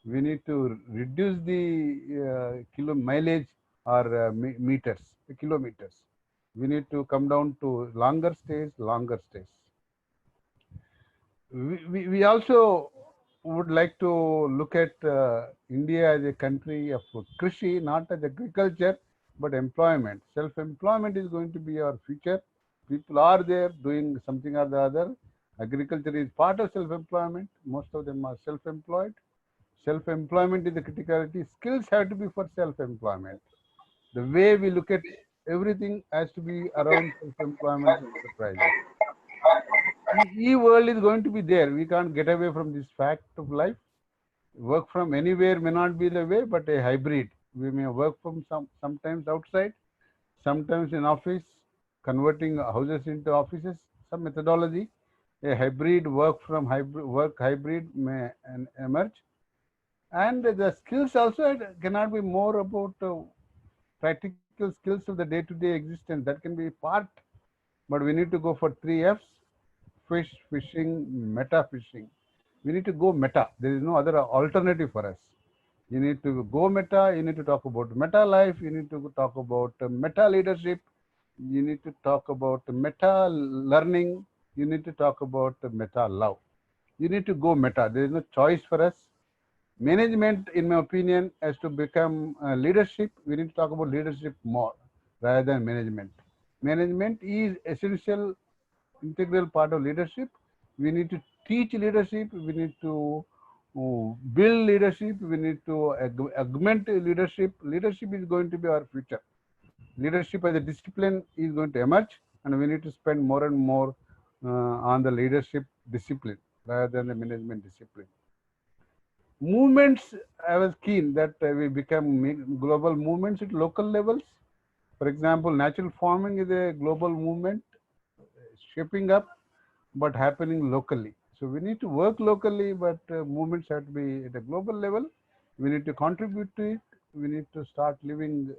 We need to reduce the mileage or meters, kilometers. We need to come down to longer stays. We also would like to look at India as a country of Krishi, not as agriculture, but employment. Self-employment is going to be our future. People are there doing something or the other. Agriculture is part of self-employment. Most of them are self-employed. Self-employment is the criticality. Skills have to be for self-employment. The way we look at everything has to be around self-employment enterprises. E-world is going to be there. We can't get away from this fact of life. Work from anywhere may not be the way, but a hybrid. We may work from sometimes outside, sometimes in office, converting houses into offices, some methodology. A hybrid hybrid may emerge. And the skills also cannot be more about practical skills of the day-to-day existence. That can be part, but we need to go for 3 F's: fish, fishing, meta fishing. We need to go meta. There is no other alternative for us. You need to go meta. You need to talk about meta life. You need to talk about meta leadership. You need to talk about meta learning. You need to talk about meta love. You need to go meta. There is no choice for us. Management, in my opinion, has to become leadership. We need to talk about leadership more rather than management. Management is essential, integral part of leadership. We need to teach leadership. We need to build leadership. We need to augment leadership. Leadership is going to be our future. Leadership as a discipline is going to emerge, and we need to spend more and more on the leadership discipline rather than the management discipline. Movements, I was keen that we become global movements at local levels. For example, natural farming is a global movement shaping up, but happening locally. So we need to work locally, but movements have to be at a global level. We need to contribute to it. We need to start living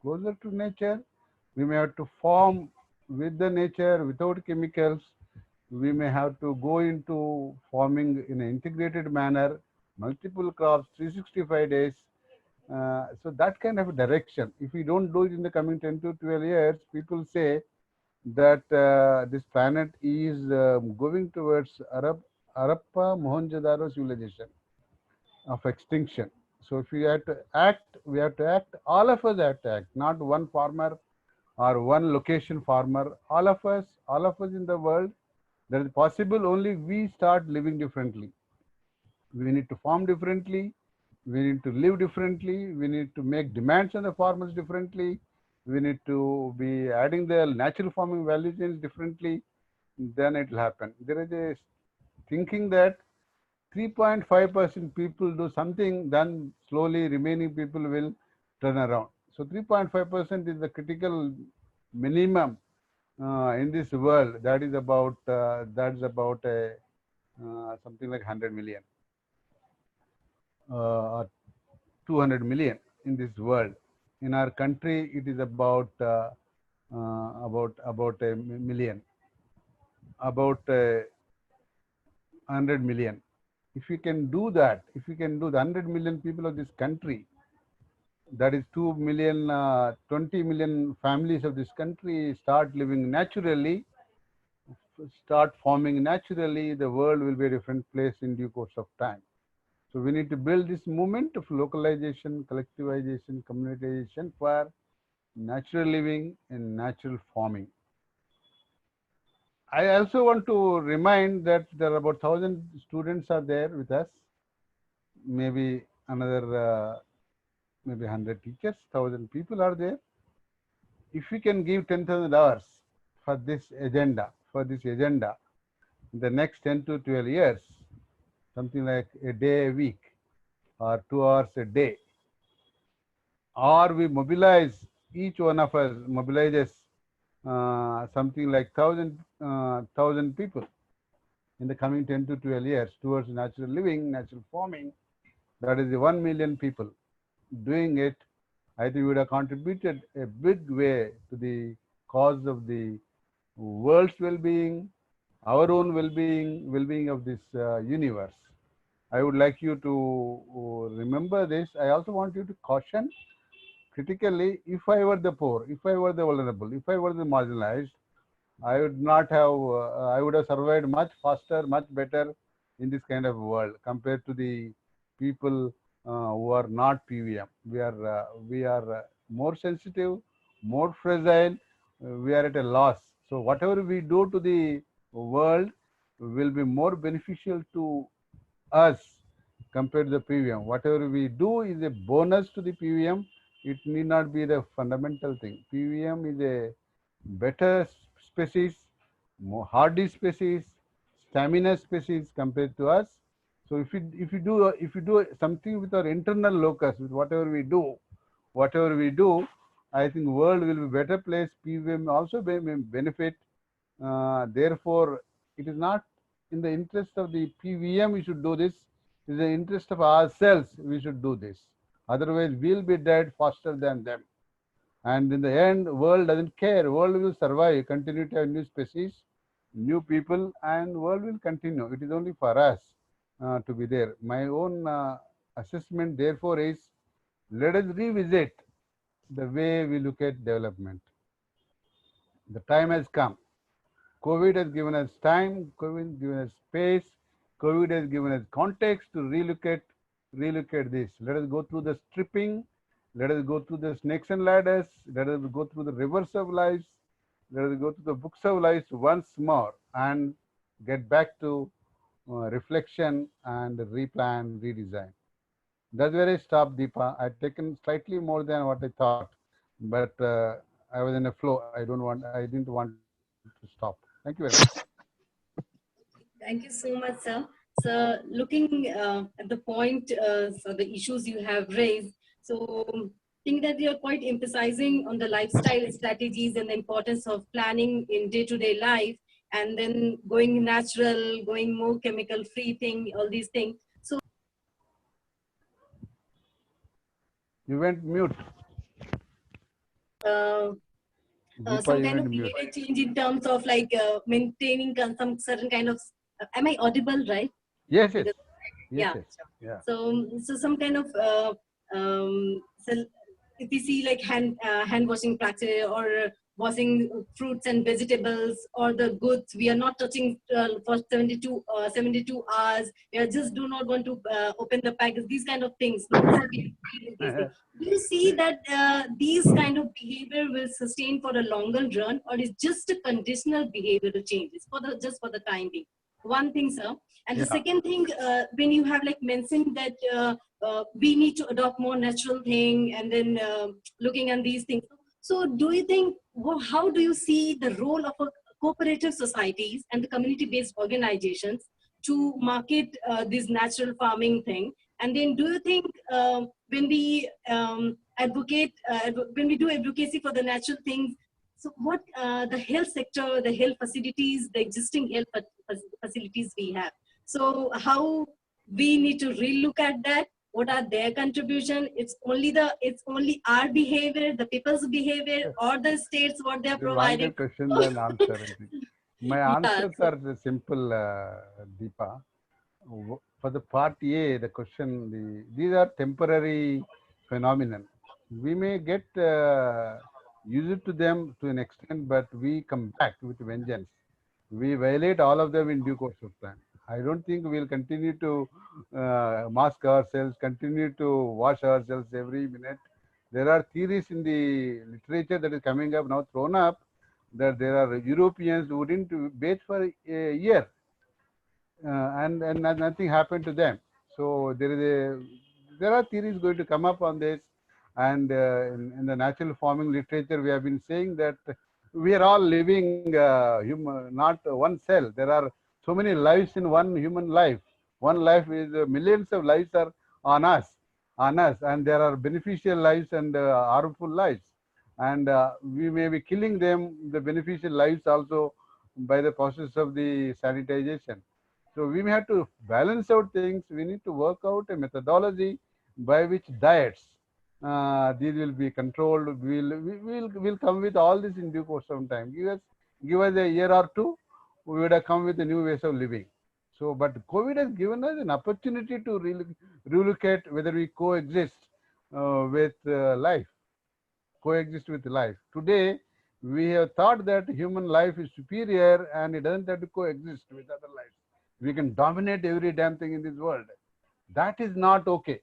closer to nature. We may have to farm with the nature without chemicals. We may have to go into farming in an integrated manner, multiple crops, 365 days. So that kind of a direction. If we don't do it in the coming 10 to 12 years, people say that this planet is going towards Harappa Mohenjo-daro civilization of extinction. So if we have to act, we have to act. All of us have to act, not one farmer or one location farmer. All of us in the world. That is possible only we start living differently. We need to farm differently. We need to live differently. We need to make demands on the farmers differently. We need to be adding the natural farming value chains differently. Then it will happen. There is a thinking that 3.5% people do something, then slowly remaining people will turn around. So 3.5% is the critical minimum in this world. That is about something like 100 million or 200 million in this world. In our country, it is about a million, about 100 million. If we can do that, if we can do the 100 million people of this country, that is 2 million, 20 million families of this country start living naturally, start farming naturally, the world will be a different place in due course of time. So we need to build this movement of localization, collectivization, communitization for natural living and natural farming. I also want to remind that there are about 1,000 students are there with us, maybe another maybe 100 teachers, 1,000 people are there. If we can give 10,000 hours for this agenda, in the next 10 to 12 years, something like a day a week or 2 hours a day, or we mobilize, each one of us mobilizes something like 1,000 people in the coming 10 to 12 years towards natural living, natural farming, that is the 1 million people doing it, I think we would have contributed a big way to the cause of the world's well-being, our own well-being, well-being of this universe. I would like you to remember this. I also want you to caution critically, if I were the poor, if I were the vulnerable, if I were the marginalized, I would not have, I would have survived much faster, much better in this kind of world compared to the people who are not PVM. We are more sensitive, more fragile. We are at a loss. So whatever we do to the world will be more beneficial to us compared to the PVM. Whatever we do is a bonus to the PVM. It need not be the fundamental thing. PVM is a better species, more hardy species, stamina species compared to us. So if you do something with our internal locus, with whatever we do, I think world will be better place. PVM also benefit. Therefore, it is not in the interest of the PVM we should do this. It is in the interest of ourselves we should do this. Otherwise, we'll be dead faster than them. And in the end, world doesn't care. World will survive, continue to have new species, new people, and world will continue. It is only for us to be there. My own assessment, therefore, is let us revisit the way we look at development. The time has come. COVID has given us time. COVID has given us space. COVID has given us context to relook at this. Let us go through the stripping. Let us go through the snakes and ladders. Let us go through the rivers of lives. Let us go through the books of lives once more and get back to reflection and replan, redesign. That's where I stopped, Deepa. I've taken slightly more than what I thought, but I was in a flow. I didn't want to stop. Thank you very much. Thank you so much, sir. So looking at the point, so the issues you have raised, so I think that you're quite emphasizing on the lifestyle strategies and the importance of planning in day-to-day life, and then going natural, going more chemical-free thing, all these things. So You went mute. Deepa, some you kind went of mute. behavior change in terms of like maintaining some certain kind of, am I audible, right? Yes, yes. Because, Yes, yeah. yes. Yeah. So some kind of so if we see like hand washing practice, or washing fruits and vegetables or the goods, we are not touching for 72 hours. We are just do not want to open the package. These kind of things. Do you see that these kind of behavior will sustain for a longer run, or is just a conditional behavioral changes for the just for the time being? One thing, sir. And the second thing, when you have like mentioned that we need to adopt more natural thing, and then looking at these things. So do you think, how do you see the role of cooperative societies and the community-based organizations to market this natural farming thing? And then do you think when we advocate, when we do advocacy for the natural things, so what the health sector, the health facilities, the existing health facilities we have, so how we need to relook at that? What are their contribution? It's only our behavior, the people's behavior, or the states what they are providing. Longer question than answer. My answers are simple, Deepa. For the part A, the question, these are temporary phenomenon. We may get used to them to an extent, but we come back with vengeance. We violate all of them in due course of time. I don't think we'll continue to mask ourselves, continue to wash ourselves every minute. There are theories in the literature that is coming up now, thrown up, that there are Europeans who didn't bathe for a year, and nothing happened to them. So there are theories going to come up on this, and in the natural farming literature, we have been saying that we are all living not one cell. There are so many lives in one human life. One life is millions of lives are on us, and there are beneficial lives and harmful lives, and we may be killing them, the beneficial lives also, by the process of the sanitization. So we may have to balance out things. We need to work out a methodology by which diets these will be controlled. We'll come with all this in due course of time. Give us a year or two, we would have come with the new ways of living. So, but COVID has given us an opportunity to relocate whether we coexist with life. Coexist with life. Today, we have thought that human life is superior and it doesn't have to coexist with other lives. We can dominate every damn thing in this world. That is not okay.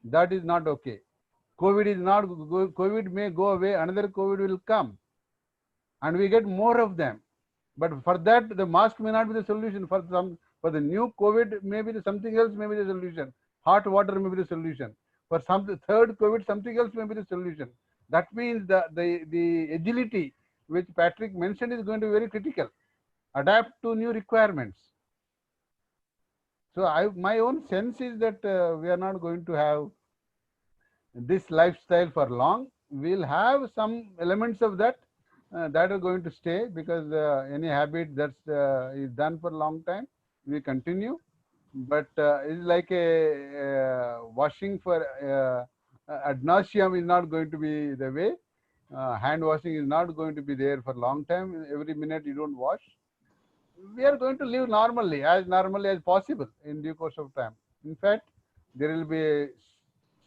That is not okay. COVID is not, COVID may go away, another COVID will come and we get more of them. But for that, the mask may not be the solution. For the new COVID, maybe something else may be the solution. Hot water may be the solution. For the third COVID, something else may be the solution. That means the agility which Patrick mentioned is going to be very critical. Adapt to new requirements. So my own sense is that we are not going to have this lifestyle for long. We'll have some elements of that that are going to stay, because any habit that is done for a long time, we continue. But it's like a washing for ad nauseam is not going to be the way. Hand washing is not going to be there for a long time. Every minute you don't wash. We are going to live normally as possible in due course of time. In fact, there will be a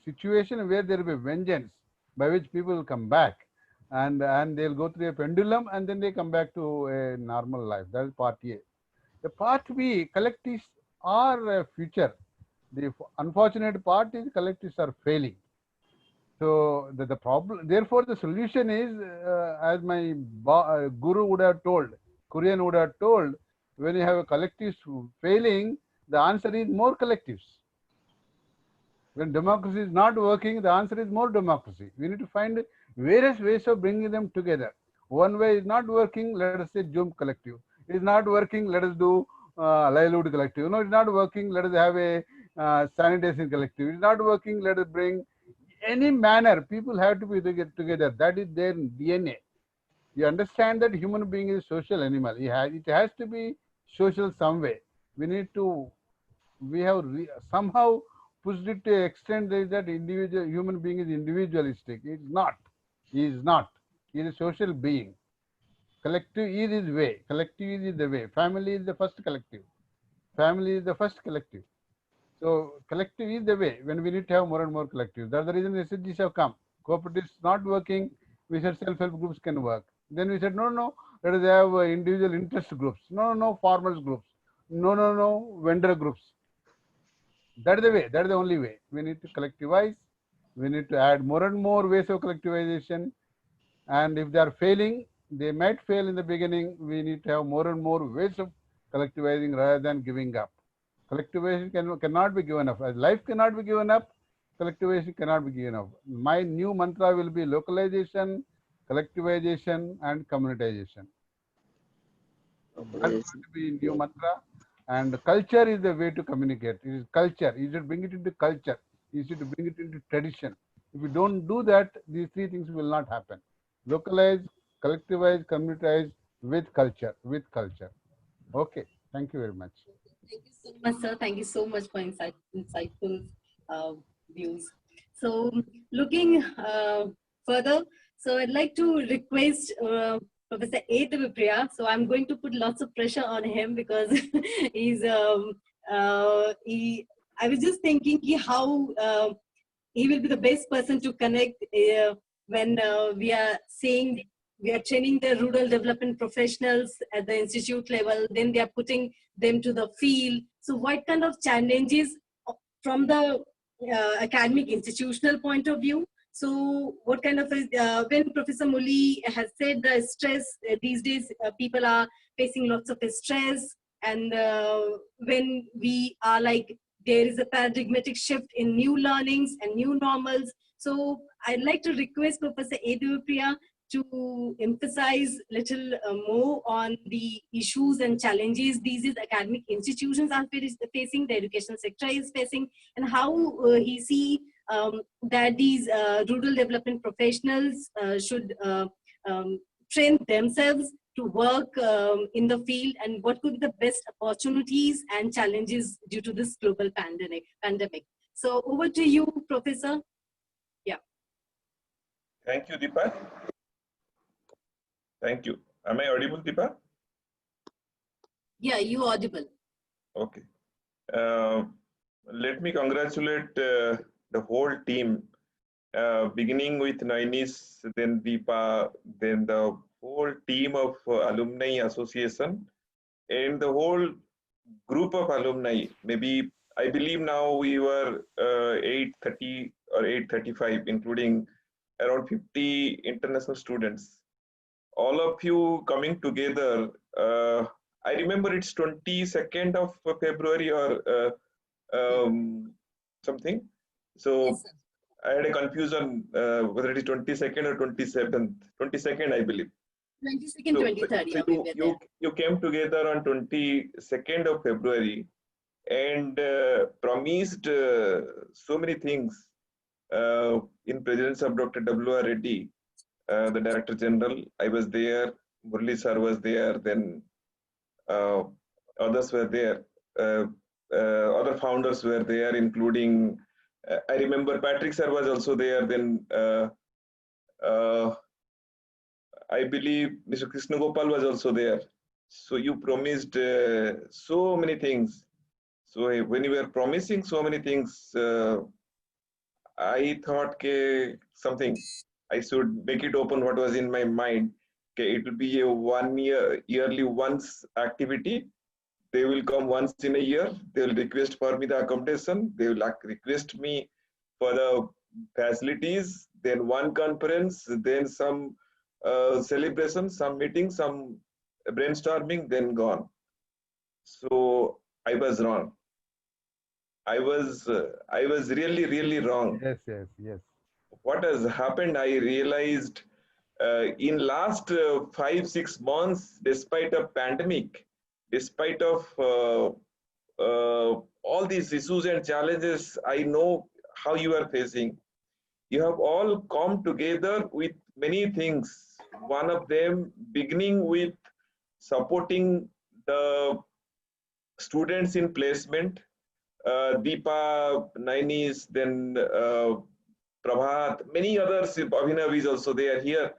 situation where there will be vengeance by which people will come back and they'll go through a pendulum and then they come back to a normal life. That is part A. The part B, collectives are future. The unfortunate part is collectives are failing. So the problem, therefore the solution is, as my guru would have told, Korean would have told, when you have a collectives failing, the answer is more collectives. When democracy is not working, the answer is more democracy. We need to find various ways of bringing them together. One way is not working, let us say Zoom collective. It is not working, let us do livelihood collective. No, it's not working, let us have a sanitation collective. It's not working, let us bring any manner. People have to be together. That is their DNA. You understand that human being is a social animal. It has to be social some way. We have somehow pushed it to an extent that human being is individualistic. It's not. He is not. He is a social being. Collective is his way. Collective is the way. Family is the first collective. Family is the first collective. So collective is the way. When we need to have more and more collectives. That's the reason SHGs have come. Cooperatives not working. We said self-help groups can work. Then we said, no, let us have individual interest groups. No, farmers groups. No, vendor groups. That is the way. That is the only way. We need to collectivize. We need to add more and more ways of collectivization. And if they are failing, they might fail in the beginning. We need to have more and more ways of collectivizing rather than giving up. Collectivization cannot be given up. As life cannot be given up, collectivization cannot be given up. My new mantra will be localization, collectivization, and communitization. That's going to be new mantra. And culture is the way to communicate. It is culture. You should bring it into culture. You should bring it into tradition. If you don't do that, these three things will not happen. Localize, collectivize, communitize with culture. Okay. Thank you very much. Thank you so much, sir. Thank you so much for insightful views. So looking further, so I'd like to request Professor Abhivyakti. So I'm going to put lots of pressure on him because he's I was just thinking how he will be the best person to connect when we are training the rural development professionals at the institute level, then they are putting them to the field. So what kind of challenges from the academic institutional point of view? So what kind of, when Professor Muli has said the stress, these days people are facing lots of stress, and when we are like, there is a paradigmatic shift in new learnings and new normals. So I'd like to request Professor Abhivyakti to emphasize little more on the issues and challenges these academic institutions are facing, the education sector is facing, and how he see that these rural development professionals should train themselves to work in the field, and what could be the best opportunities and challenges due to this global pandemic. So over to you, Professor. Yeah. Thank you, Deepa. Thank you. Am I audible, Deepa? Yeah, you audible. Okay. Let me congratulate the whole team, beginning with Nainis, then Deepa, then the whole team of Alumni Association, and the whole group of alumni. Maybe I believe now we were 830 or 835, including around 50 international students. All of you coming together. I remember it's 22nd of February or something. So Yes, sir. I had a confusion whether it is 22nd or 27th. 22nd, I believe. 22nd, So, 23rd. so Yeah, you came together on 22nd of February and promised so many things in presence of Dr. W.R. Reddy, the Director General. I was there, Murli sir was there, then others were there. Other founders were there, including, I remember Patrick sir was also there, then I believe Mr. Krishna Gopal was also there. So you promised so many things. So when you were promising so many things, I thought something, I should make it open what was in my mind. It will be a yearly once activity. They will come once in a year. They will request for me the accommodation. They will request me for the facilities. Then one conference. Then some celebration, some meeting, some brainstorming. Then gone. So I was wrong. I was really wrong. Yes. What has happened? I realized in last 5-6 months, despite a pandemic, despite of all these issues and challenges, I know how you are facing. You have all come together with many things. One of them beginning with supporting the students in placement. Deepa, Nainis, then Prabhat, many others, Abhinav is also there here.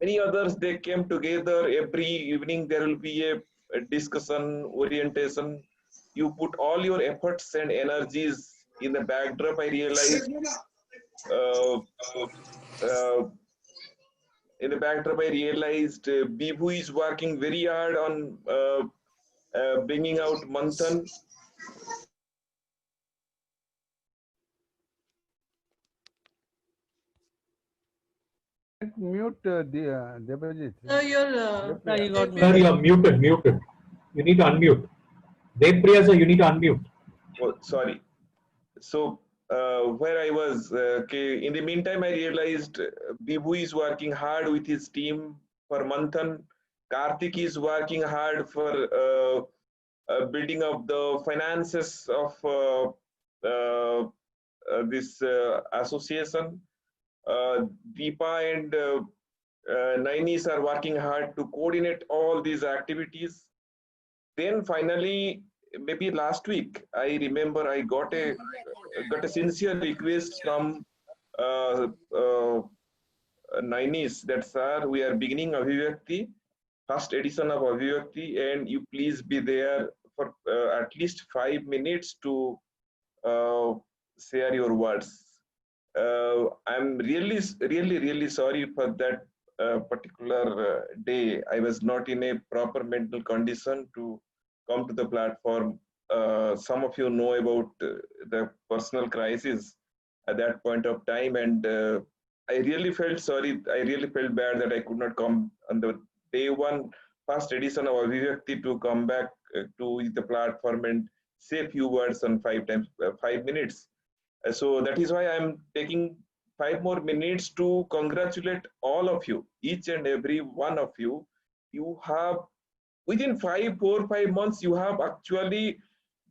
Many others, they came together. Every evening there will be a discussion, orientation. You put all your efforts and energies in the backdrop. I realized in the backdrop, I realized Bibhu is working very hard on bringing out Manthan. Mute Debajit. You're Sir, you're muted. You need to unmute. Depriya, sir, you need to unmute. Oh, sorry. So where I was, in the meantime, I realized Bibhu is working hard with his team for Manthan. Karthik is working hard for building up the finances of this association. Deepa and Nainis are working hard to coordinate all these activities. Then finally, maybe last week, I remember I got a sincere request from Nainis that, sir, we are beginning Abhivyakti, first edition of Abhivyakti, and you please be there for at least 5 minutes to share your words. I'm really sorry for that particular day. I was not in a proper mental condition to come to the platform. Some of you know about the personal crisis at that point of time, and I really felt sorry. I really felt bad that I could not come on the day one, first edition of Abhivyakti, to come back to the platform and say a few words on 5 minutes. So that is why I'm taking 5 more minutes to congratulate all of you, each and every one of you. You have, within 4 or 5 months, you have actually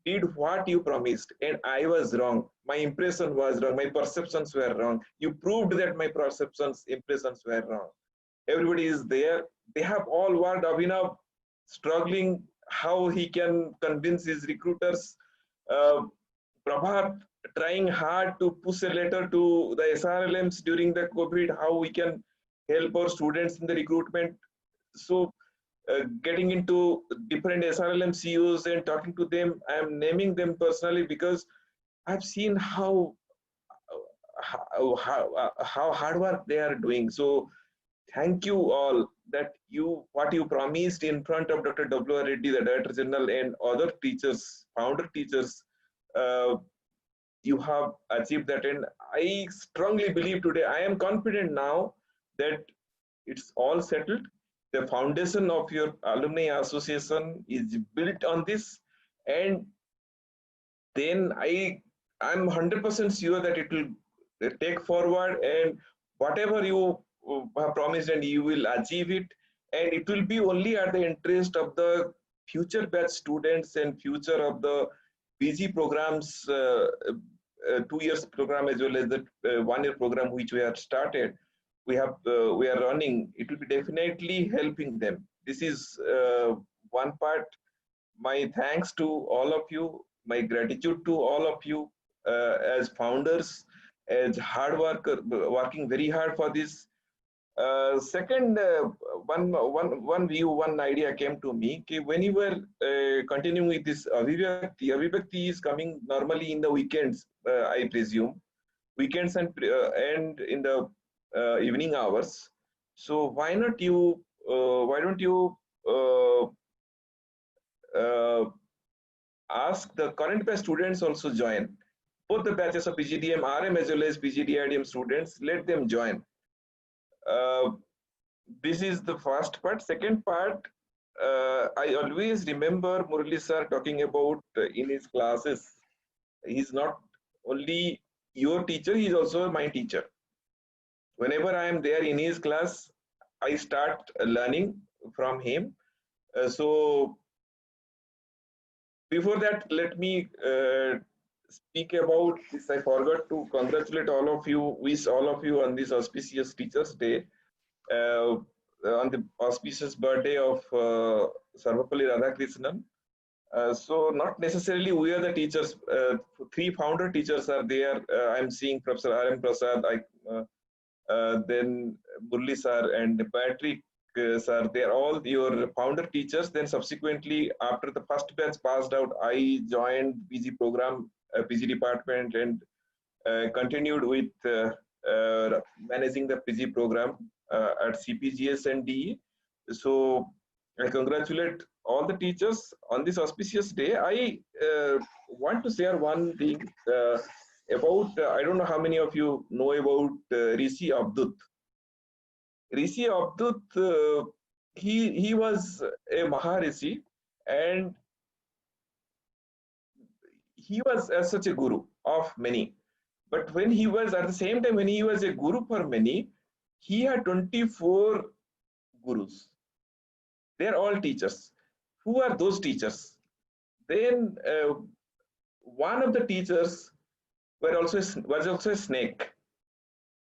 did what you promised, and I was wrong. My impression was wrong. My perceptions were wrong. You proved that my impressions were wrong. everybody is there. They have all worked. Abhinav struggling how he can convince his recruiters. Prabhat trying hard to push a letter to the SRLMs during the COVID, how we can help our students in the recruitment. So getting into different SRLM CEOs and talking to them, I am naming them personally because I've seen how hard work they are doing. So thank you all that what you promised in front of Dr. W.R. Reddy, the Director General, and other teachers, founder teachers, you have achieved that. And I strongly believe today, I am confident now that it's all settled. The foundation of your alumni association is built on this. And then I'm 100% sure that it will take forward, and whatever you have promised, and you will achieve it. And it will be only at the interest of the future batch students and future of the PG programs, 2 years program as well as the 1 year program which we have started. We are running. It will be definitely helping them. This is one part. My thanks to all of you. My gratitude to all of you as founders, as hard worker, working very hard for this. Second, one view, one idea came to me. When you were continuing with this Abhivyakti is coming normally in the weekends, I presume, weekends and in the evening hours. So why don't you ask the current batch students also join, both the batches of PGDM RM as well as PGDIDM students, let them join. This is the first part. Second part, I always remember Murali sir talking about in his classes, he's not only your teacher, he's also my teacher. Whenever I am there in his class, I start learning from him. So before that, let me speak about this. I forgot to congratulate all of you, wish all of you on this auspicious Teachers' Day, on the auspicious birthday of Sarvapalli Radhakrishnan. So not necessarily we are the teachers. 3 founder teachers are there. I'm seeing Professor R.M. Prasad, then Murli sir and Patrick sir. They are all your founder teachers. Then subsequently, after the first batch passed out, I joined PG program, PG department, and continued with managing the PG program at CPGS and DE. So I congratulate all the teachers on this auspicious day. I want to share one thing about, I don't know how many of you know about Rishi Abdut. Rishi Abdut, he was a Maharishi, and he was as such a guru of many. But when he was, at the same time, when he was a guru for many, he had 24 gurus. They're all teachers. Who are those teachers? Then one of the teachers was also a snake.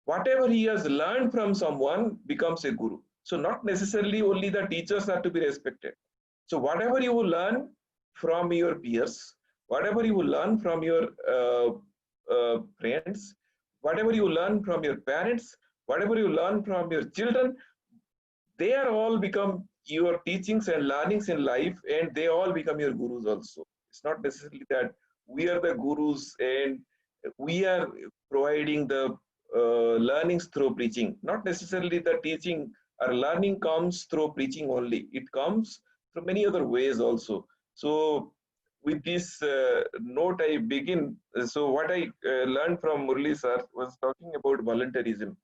Whatever he has learned from someone becomes a guru. So not necessarily only the teachers are to be respected. So whatever you will learn from your peers, whatever you will learn from your friends, whatever you learn from your parents, whatever you learn from your children, they are all become your teachings and learnings in life, and they all become your gurus also. It's not necessarily that we are the gurus and we are providing the learnings through preaching. Not necessarily the teaching or learning comes through preaching only. It comes through many other ways also. So with this note, I begin. So what I learned from Murli sir was talking about volunteerism.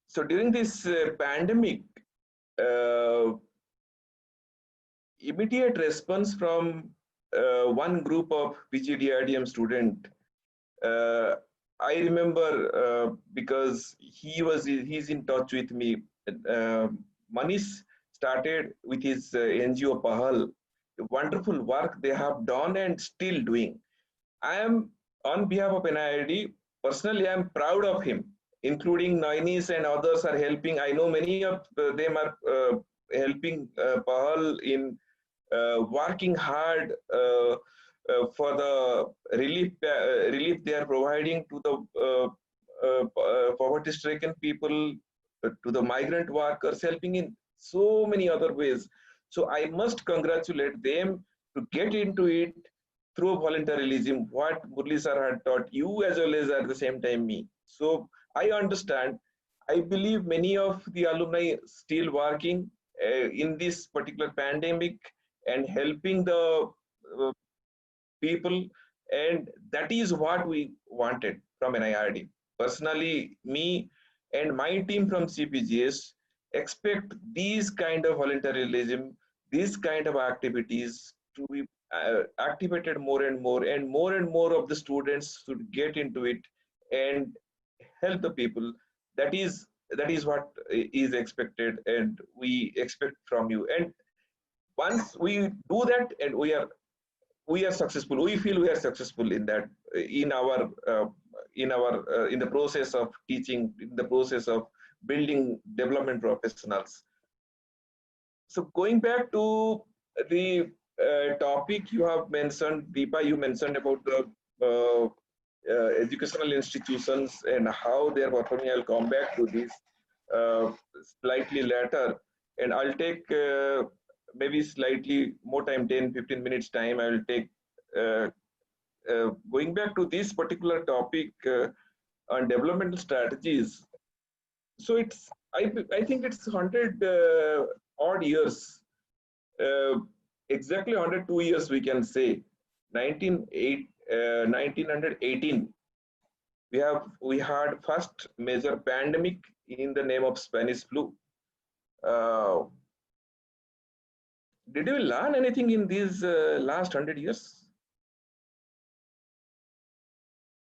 So during this pandemic, immediate response from one group of PGDIDM student, I remember because he's in touch with me. Manish started with his NGO Pahal, wonderful work they have done and still doing. I am, on behalf of NIRD, personally, I am proud of him. including Nainis and others are helping. I know many of them are helping Pahal in working hard for the relief they are providing to the poverty-stricken people, to the migrant workers, helping in so many other ways. So I must congratulate them to get into it through voluntarism, what Murli sir had taught you as well as at the same time me. So I understand. I believe many of the alumni still working in this particular pandemic and helping the people, and that is what we wanted from NIRD. Personally, me and my team from CPGS expect these kind of voluntarism, these kind of activities to be activated more and more of the students should get into it and help the people. That is what is expected, and we expect from you. And once we do that, and we are successful, we feel we are successful in that, in the process of teaching, in the process of building development professionals. So going back to the topic you have mentioned, Deepa, you mentioned about the educational institutions and how they are performing. I'll come back to this slightly later, and I'll take maybe slightly more time, 10-15 minutes time. I will take going back to this particular topic on developmental strategies. So it's I think it's 100 odd years, exactly 102 years we can say. 1918 we had first major pandemic in the name of Spanish flu. Did we learn anything in these last 100 years?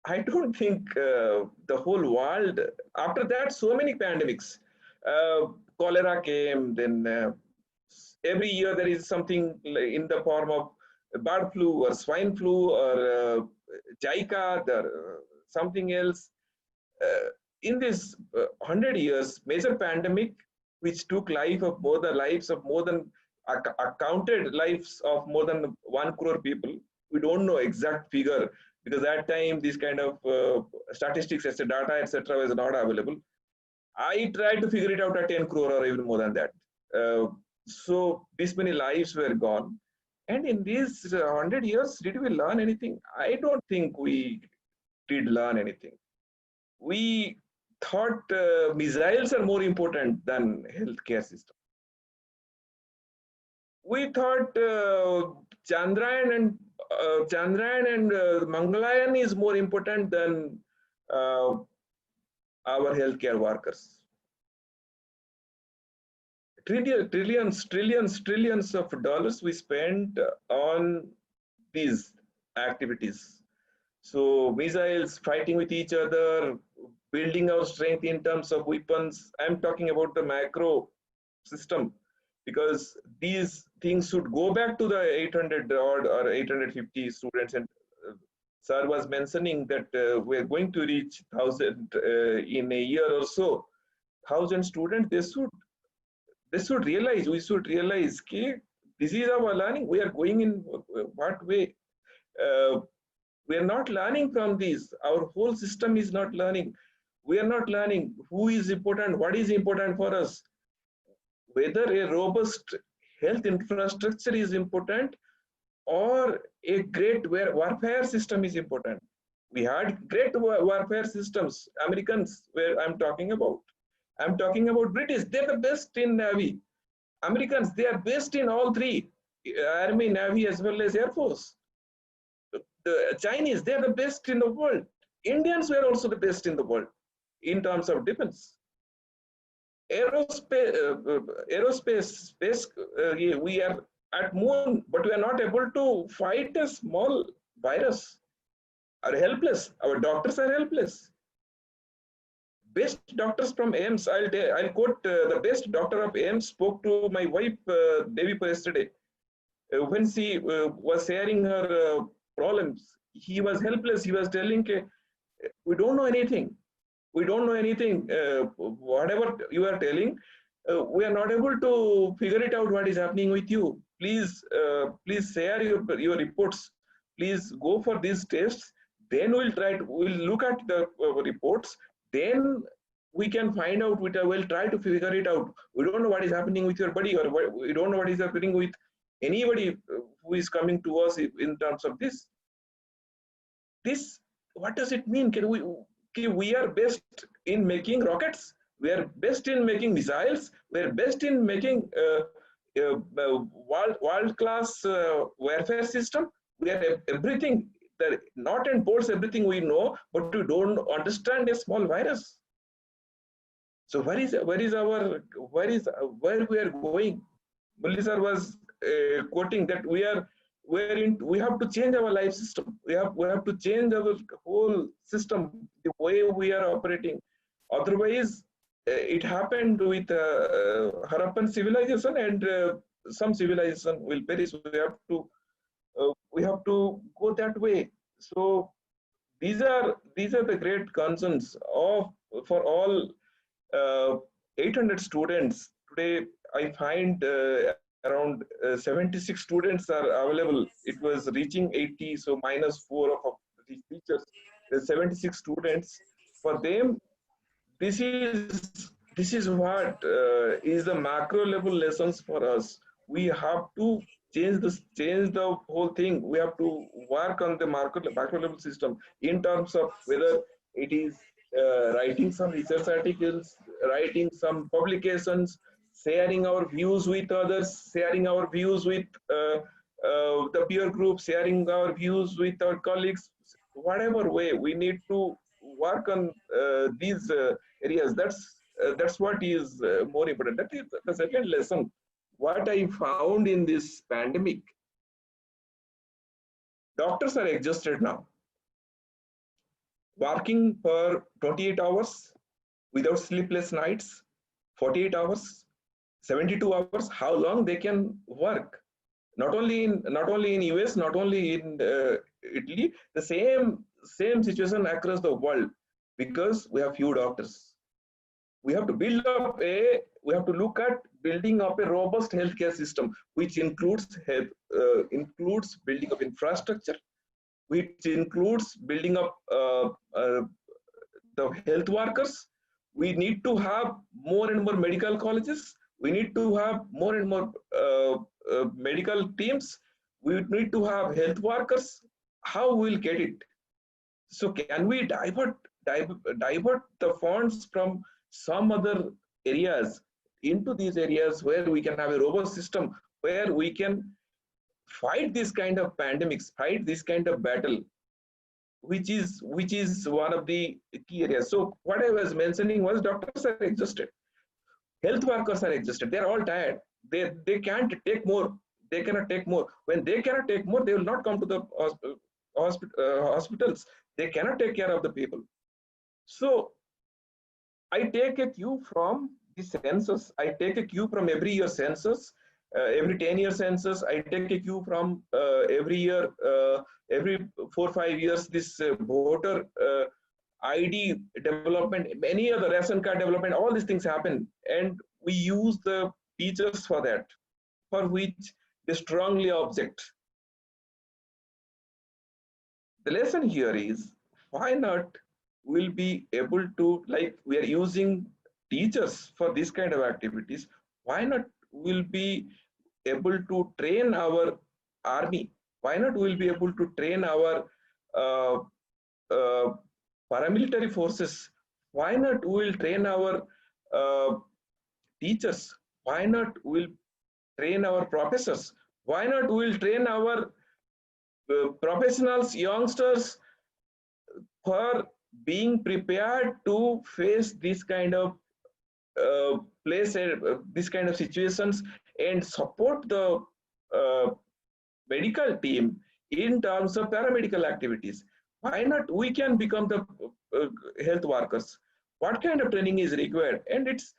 I don't think the whole world, after that, so many pandemics. Cholera came, then every year there is something in the form of bird flu or swine flu or Zika or something else. In this 100 years, major pandemic, which took lives of more than accounted lives of more than 1 crore people. We don't know exact figure, because that time this kind of statistics, data, etc. was not available. I tried to figure it out at 10 crore or even more than that. So this many lives were gone. And in these 100 years, did we learn anything? I don't think we did learn anything. We thought missiles are more important than healthcare system. We thought Chandrayaan and Mangalayaan is more important than our healthcare workers. Trillions of dollars we spent on these activities. So missiles, fighting with each other, building our strength in terms of weapons. I'm talking about the macro system, because these things should go back to the 800 odd or 850 students. And sir was mentioning that we're going to reach 1,000 in a year or so. 1,000 students, they should realize, we should realize, okay, this is our learning. We are going in what way? We are not learning from this. Our whole system is not learning. We are not learning who is important, what is important for us. Whether a robust health infrastructure is important or a great warfare system is important. We had great warfare systems. Americans, where I'm talking about British, they're the best in Navy. Americans, they are best in all three, Army, Navy, as well as Air Force. The Chinese, they're the best in the world. Indians were also the best in the world in terms of defense. Aerospace, space, we are at moon, but we are not able to fight a small virus. Are helpless. Our doctors are helpless. Best doctors from AIMS, I'll quote the best doctor of AIMS spoke to my wife Devi yesterday. When she was sharing her problems, he was helpless. He was telling, we don't know anything. We don't know anything. Whatever you are telling, we are not able to figure it out what is happening with you. Please, please share your reports. Please go for these tests. Then we'll look at the reports. Then we can find out. We'll try to figure it out. We don't know what is happening with your body, or we don't know what is happening with anybody who is coming to us in terms of this. This, what does it mean? We are best in making rockets. We are best in making missiles. We are best in making world-class warfare system. We are everything. The not and bolts everything we know, but we don't understand a small virus. So where we are going? Mulli sir was quoting that we have to change our life system. We have to change our whole system, the way we are operating. Otherwise, it happened with Harappan civilization, and some civilization will perish. We have to go that way. So these are the great concerns for all 800 students. Today I find around 76 students are available. It was reaching 80, so -4 of the teachers. There's 76 students. For them, this is what is the macro level lessons for us. We have to change the whole thing. We have to work on the macro level system in terms of whether it is writing some research articles, writing some publications, sharing our views with others, sharing our views with the peer group, sharing our views with our colleagues. Whatever way, we need to work on these areas. That's what is more important. That is the second lesson. What I found in this pandemic, doctors are exhausted now, working for 28 hours without sleepless nights, 48 hours, 72 hours. How long they can work? Not only in US, not only in Italy, the same situation across the world, because we have few doctors. We have to look at building up a robust healthcare system, which includes building up infrastructure, which includes building up the health workers. We need to have more and more medical colleges. We need to have more and more medical teams. We need to have health workers. How we'll get it? So can we divert the funds from some other areas into these areas where we can have a robust system, where we can fight this kind of pandemics, fight this kind of battle, which is one of the key areas. So what I was mentioning was doctors are exhausted, health workers are exhausted. They're all tired. They can't take more. They cannot take more. When they cannot take more, they will not come to the hospitals. They cannot take care of the people. So I take a cue from the census. I take a cue from every year census, every 10-year census. I take a cue from every year, every 4 or 5 years, this voter ID development, many other ration card development, all these things happen. And we use the teachers for that, for which they strongly object. The lesson here is, why not we'll be able to, like we are using teachers for this kind of activities, why not we'll be able to train our army? Why not we'll be able to train our paramilitary forces? Why not we'll train our teachers? Why not we'll train our professors? Why not we'll train our professionals, youngsters, for being prepared to face this kind of this kind of situations, and support the medical team in terms of paramedical activities? Why not we can become the health workers? What kind of training is required? And it's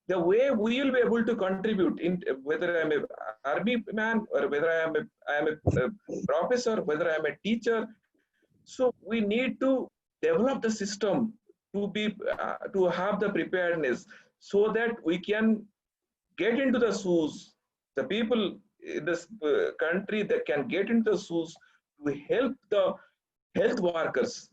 the way we will be able to contribute, in whether I'm an army man or whether I am a professor, whether I'm a teacher. So we need to develop the system to have the preparedness so that we can get into the shoes, the people in this country that can get into the shoes to help the health workers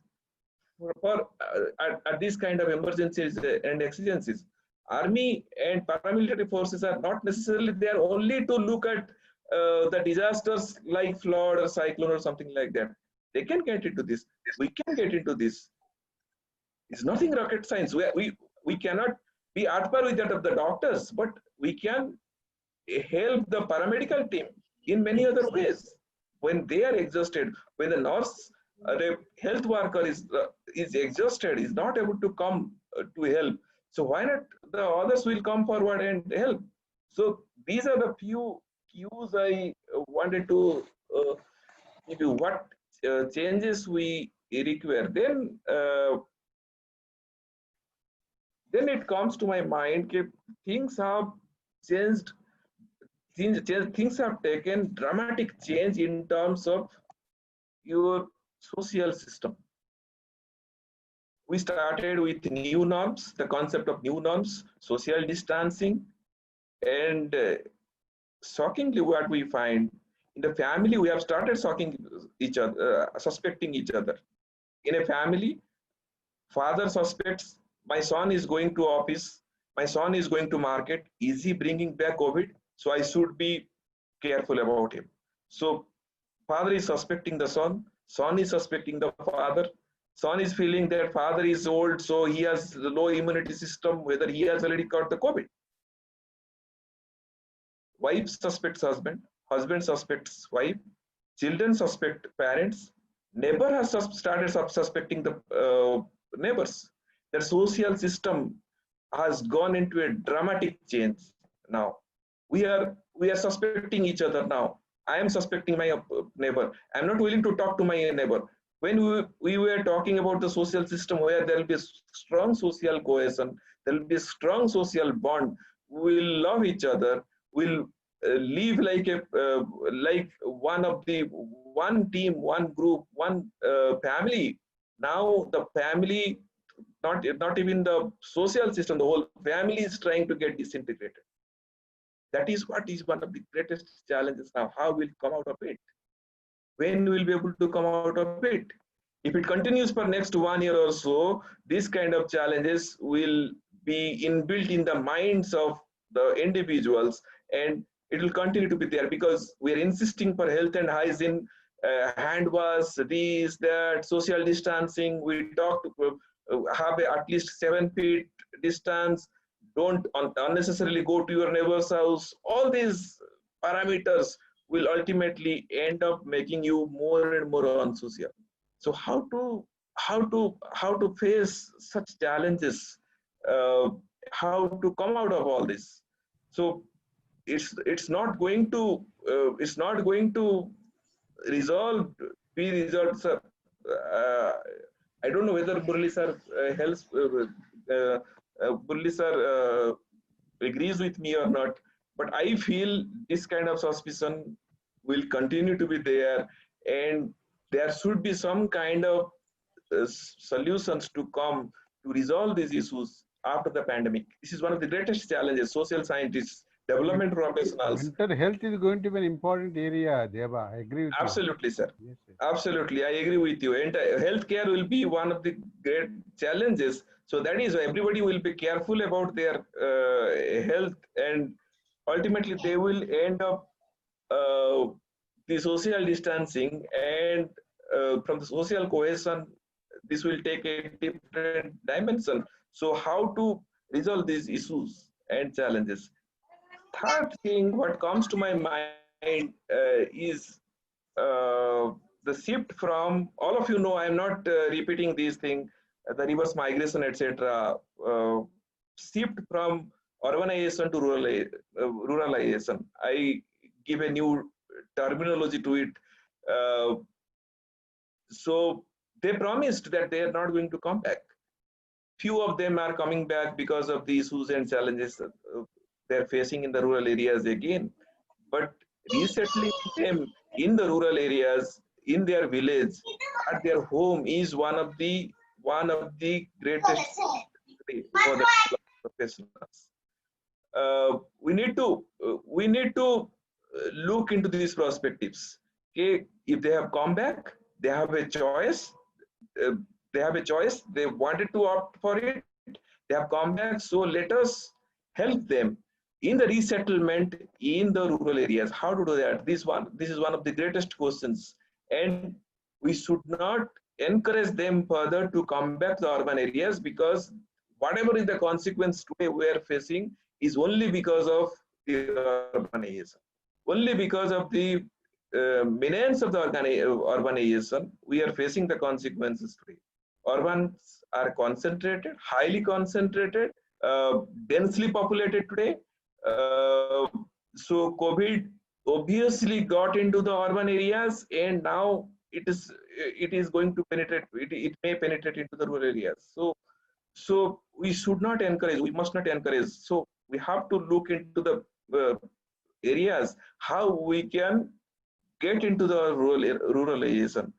at these kind of emergencies and exigencies. Army and paramilitary forces are not necessarily there only to look at the disasters like flood or cyclone or something like that. They can get into this. We can get into this. It's nothing rocket science. We cannot be at par with that of the doctors, but we can help the paramedical team in many other ways. When they are exhausted, when the nurse or a health worker is exhausted, is not able to come to help. So why not the others will come forward and help? So these are the few cues I wanted to give you. What changes we require? Then it comes to my mind that things have changed. Things have taken dramatic change in terms of your social system. We started with new norms, the concept of new norms, social distancing, and shockingly what we find in the family, we have started suspecting each other. In a family, father suspects, my son is going to office, my son is going to market, is he bringing back COVID? So I should be careful about him. So father is suspecting the son is suspecting the father, son is feeling that father is old, so he has low immunity system, whether he has already got the COVID. Wife suspects husband, husband suspects wife, children suspect parents, neighbor has started suspecting the neighbors. The social system has gone into a dramatic change now. We are suspecting each other now. I am suspecting my neighbor. I'm not willing to talk to my neighbor. When we were talking about the social system where there will be a strong social cohesion, there will be a strong social bond, we will love each other, we'll live like one team, one group, one family. Now the family, not even the social system, the whole family is trying to get disintegrated. That is what is one of the greatest challenges now. How we'll come out of it? When we'll be able to come out of it? If it continues for next 1 year or so, this kind of challenges will be inbuilt in the minds of the individuals, and it will continue to be there because we are insisting for health and hygiene, hand wash, this, that, social distancing. We talk to have at least 7 feet distance. Don't unnecessarily go to your neighbor's house. All these parameters will ultimately end up making you more and more unsocial. So how to face such challenges? How to come out of all this? So it's not going to be resolved, sir. I don't know whether Murali sir helps. Murali sir agrees with me or not, but I feel this kind of suspicion will continue to be there, and there should be some kind of solutions to come to resolve these issues after the pandemic. This is one of the greatest challenges. Social scientists, development professionals. Mental health is going to be an important area, Deva. I agree with you. Absolutely, sir. Yes, yes. Absolutely, I agree with you. And healthcare will be one of the great challenges. So that is why everybody will be careful about their health, and ultimately they will end up the social distancing, and from the social cohesion, this will take a different dimension. So how to resolve these issues and challenges? Third thing, what comes to my mind is the shift from, all of you know, I'm not repeating these things, the reverse migration, etc. Shift from urbanization to ruralization. I give a new terminology to it. So they promised that they are not going to come back. Few of them are coming back because of the issues and challenges they're facing in the rural areas again. But resettling them in the rural areas, in their village, at their home, is one of the one of the greatest for the professionals. We need to look into these perspectives. Okay, if they have come back, they have a choice. They have a choice. They wanted to opt for it. They have come back. So let us help them in the resettlement in the rural areas. How to do that? This is one of the greatest questions, and we should not encourage them further to come back to the urban areas, because whatever is the consequence today we are facing is only because of the urbanization, only because of the menace of the urbanization. We are facing the consequences today. Urbans are concentrated, highly concentrated, densely populated today. So COVID obviously got into the urban areas, and now it is going to penetrate. It may penetrate into the rural areas. So we should not encourage. We must not encourage. So we have to look into the areas how we can get into the ruralization.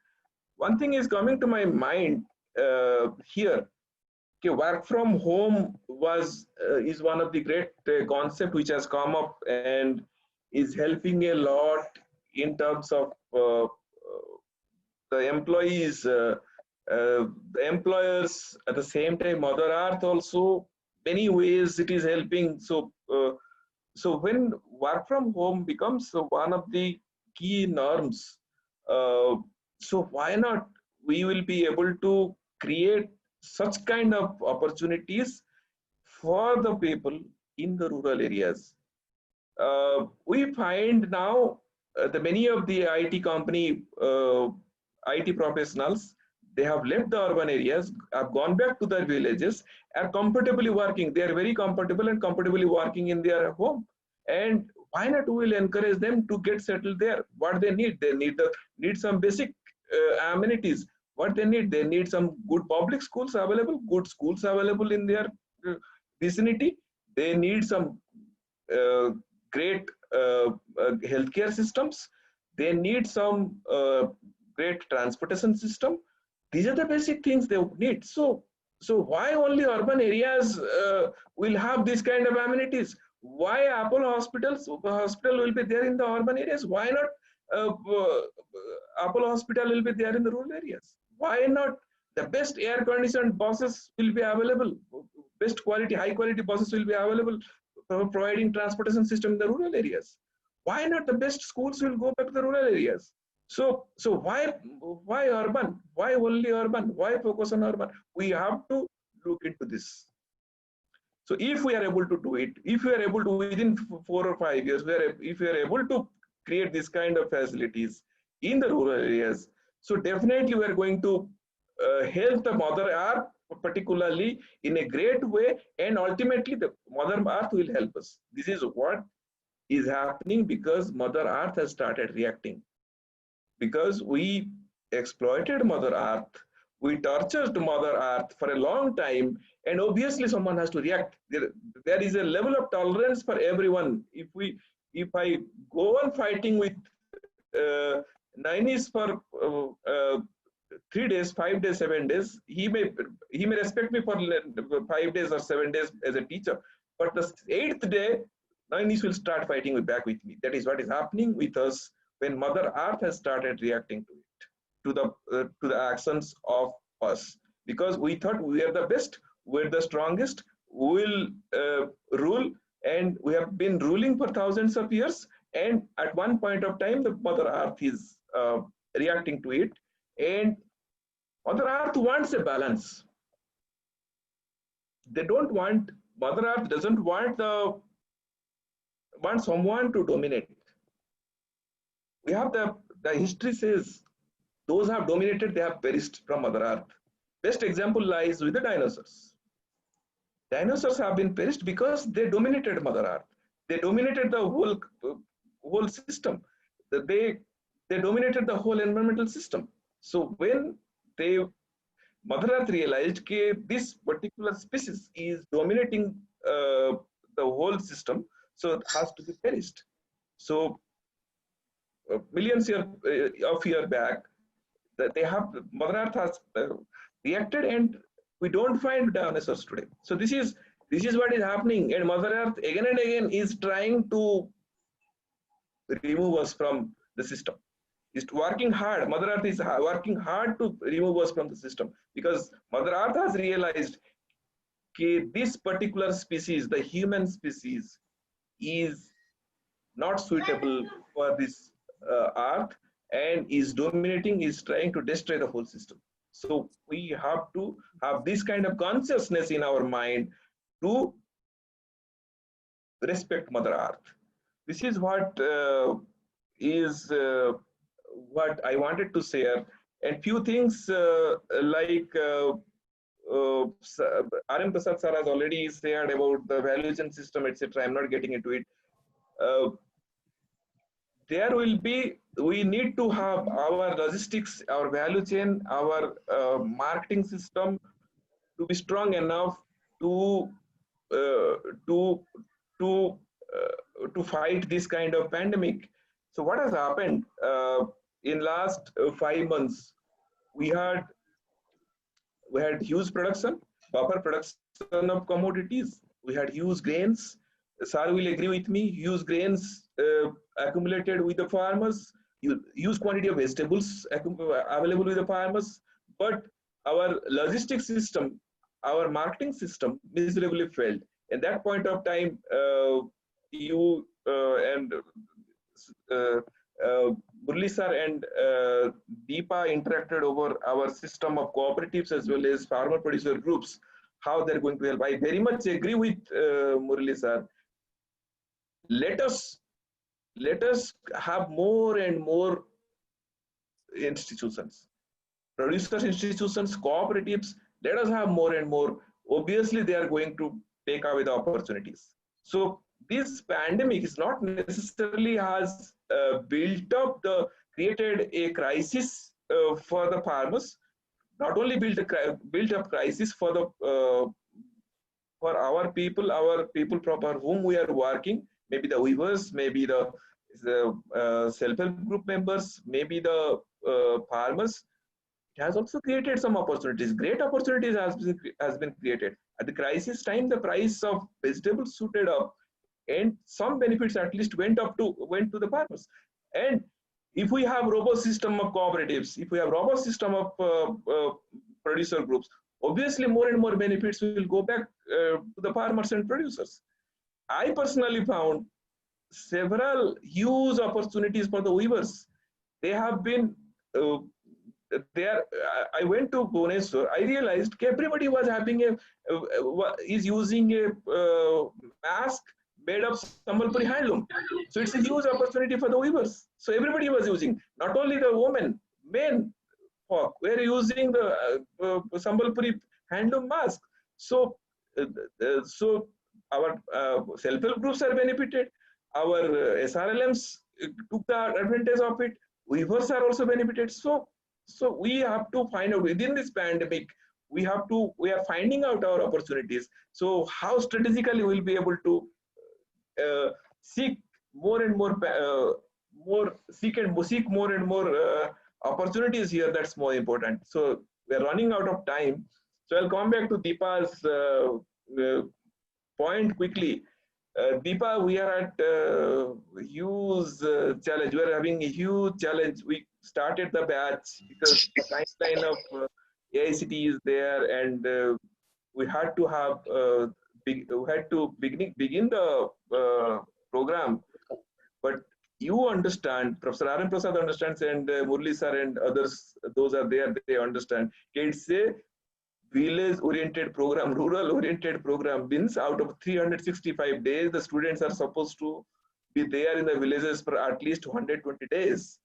One thing is coming to my mind here. Okay, work from home is one of the great concept which has come up and is helping a lot in terms of the employees, the employers. At the same time, Mother Earth also, many ways it is helping. So when work from home becomes one of the key norms, so why not we will be able to create such kind of opportunities for the people in the rural areas. We find now the many of the IT company, IT professionals, they have left the urban areas, have gone back to their villages, are comfortably working. They are very comfortable and comfortably working in their home. And why not we will encourage them to get settled there? What they need some basic amenities. What they need some good public schools available, good schools available in their vicinity. They need some great healthcare systems. They need some great transportation system. These are the basic things they need. So why only urban areas will have this kind of amenities? Why Apollo hospital will be there in the urban areas? Why not Apollo hospital will be there in the rural areas? Why not the best air conditioned buses will be available? Best quality, high quality buses will be available, providing transportation system in the rural areas. Why not the best schools will go back to the rural areas? So why urban? Why only urban? Why focus on urban? We have to look into this. So if we are able to do it, if we are able to within 4 or 5 years, if we are able to create this kind of facilities in the rural areas, so definitely we are going to help the Mother Earth particularly in a great way, and ultimately the Mother Earth will help us. This is what is happening because Mother Earth has started reacting. Because we exploited Mother Earth, we tortured Mother Earth for a long time, and obviously someone has to react. There is a level of tolerance for everyone. If I go on fighting with Ninis for 3 days, 5 days, 7 days, he may respect me for 5 days or 7 days as a teacher, but the 8th day, Ninis will start fighting back with me. That is what is happening with us when Mother Earth has started reacting to it, to the actions of us, because we thought we are the best, we're the strongest, we will rule, and we have been ruling for thousands of years. And at one point of time, the Mother Earth is reacting to it, and Mother Earth wants a balance. They don't want, Mother Earth doesn't want someone to dominate. We have the history says those who have dominated, they have perished from Mother Earth. Best example lies with the dinosaurs. Dinosaurs have been perished because they dominated Mother Earth. They dominated the whole system. They dominated the whole environmental system. So when Mother Earth realized that this particular species is dominating the whole system, so it has to be perished. So millions of years back, Mother Earth has reacted, and we don't find dinosaurs today. So this is what is happening, and Mother Earth again and again is trying to remove us from the system. Is working hard. Mother Earth is working hard to remove us from the system, because Mother Earth has realized that this particular species, the human species, is not suitable for this earth and is dominating, is trying to destroy the whole system. So we have to have this kind of consciousness in our mind to respect Mother Earth. This is what what I wanted to share. And few things like R.M. Prasad sir has already shared about the value chain system, etc. I'm not getting into it. There will be, we need to have our logistics, our value chain, our marketing system to be strong enough to fight this kind of pandemic. So what has happened in last 5 months? We had huge production, buffer production of commodities. We had huge grains. Sir will agree with me. Huge grains accumulated with the farmers. Huge quantity of vegetables available with the farmers. But our logistics system, our marketing system, miserably failed. At that point of time, you and Murli sir and Deepa interacted over our system of cooperatives as well as farmer producer groups, how they're going to help. I very much agree with Murli sir. Let us have more and more institutions, producers institutions, cooperatives. Let us have more and more. Obviously, they are going to take away the opportunities. So this pandemic is not necessarily has created a crisis for the farmers. Not only built up crisis for the for our people for whom we are working, maybe the weavers, maybe the self-help group members, maybe the farmers. It has also created some opportunities. Great opportunities has been created. At the crisis time, the price of vegetables shooted up, and some benefits at least went to the farmers. And if we have robust system of cooperatives, if we have robust system of producer groups, obviously more and more benefits will go back to the farmers and producers. I personally found several huge opportunities for the weavers. They have been I went to Bhubaneswar. I realized everybody was having is using a mask made of Sambalpuri handloom. So it's a huge opportunity for the weavers. So everybody was using, not only the women, men folk were using the Sambalpuri handloom mask. So our self-help groups are benefited. Our SRLMs took the advantage of it. Weavers are also benefited. So we have to find out within this pandemic, we are finding out our opportunities. So how strategically we'll be able to seek more and more opportunities here. That's more important. So we're running out of time. So I'll come back to Deepa's point quickly. Deepa, we are at huge challenge. We are having a huge challenge. We started the batch because the timeline of AICT is there, and we had to have begin the program. But you understand, Professor R.M. Prasad understands, and Murli sir and others, those are there, they understand. It's a village-oriented program, rural-oriented program. Means out of 365 days, the students are supposed to be there in the villages for at least 120 days.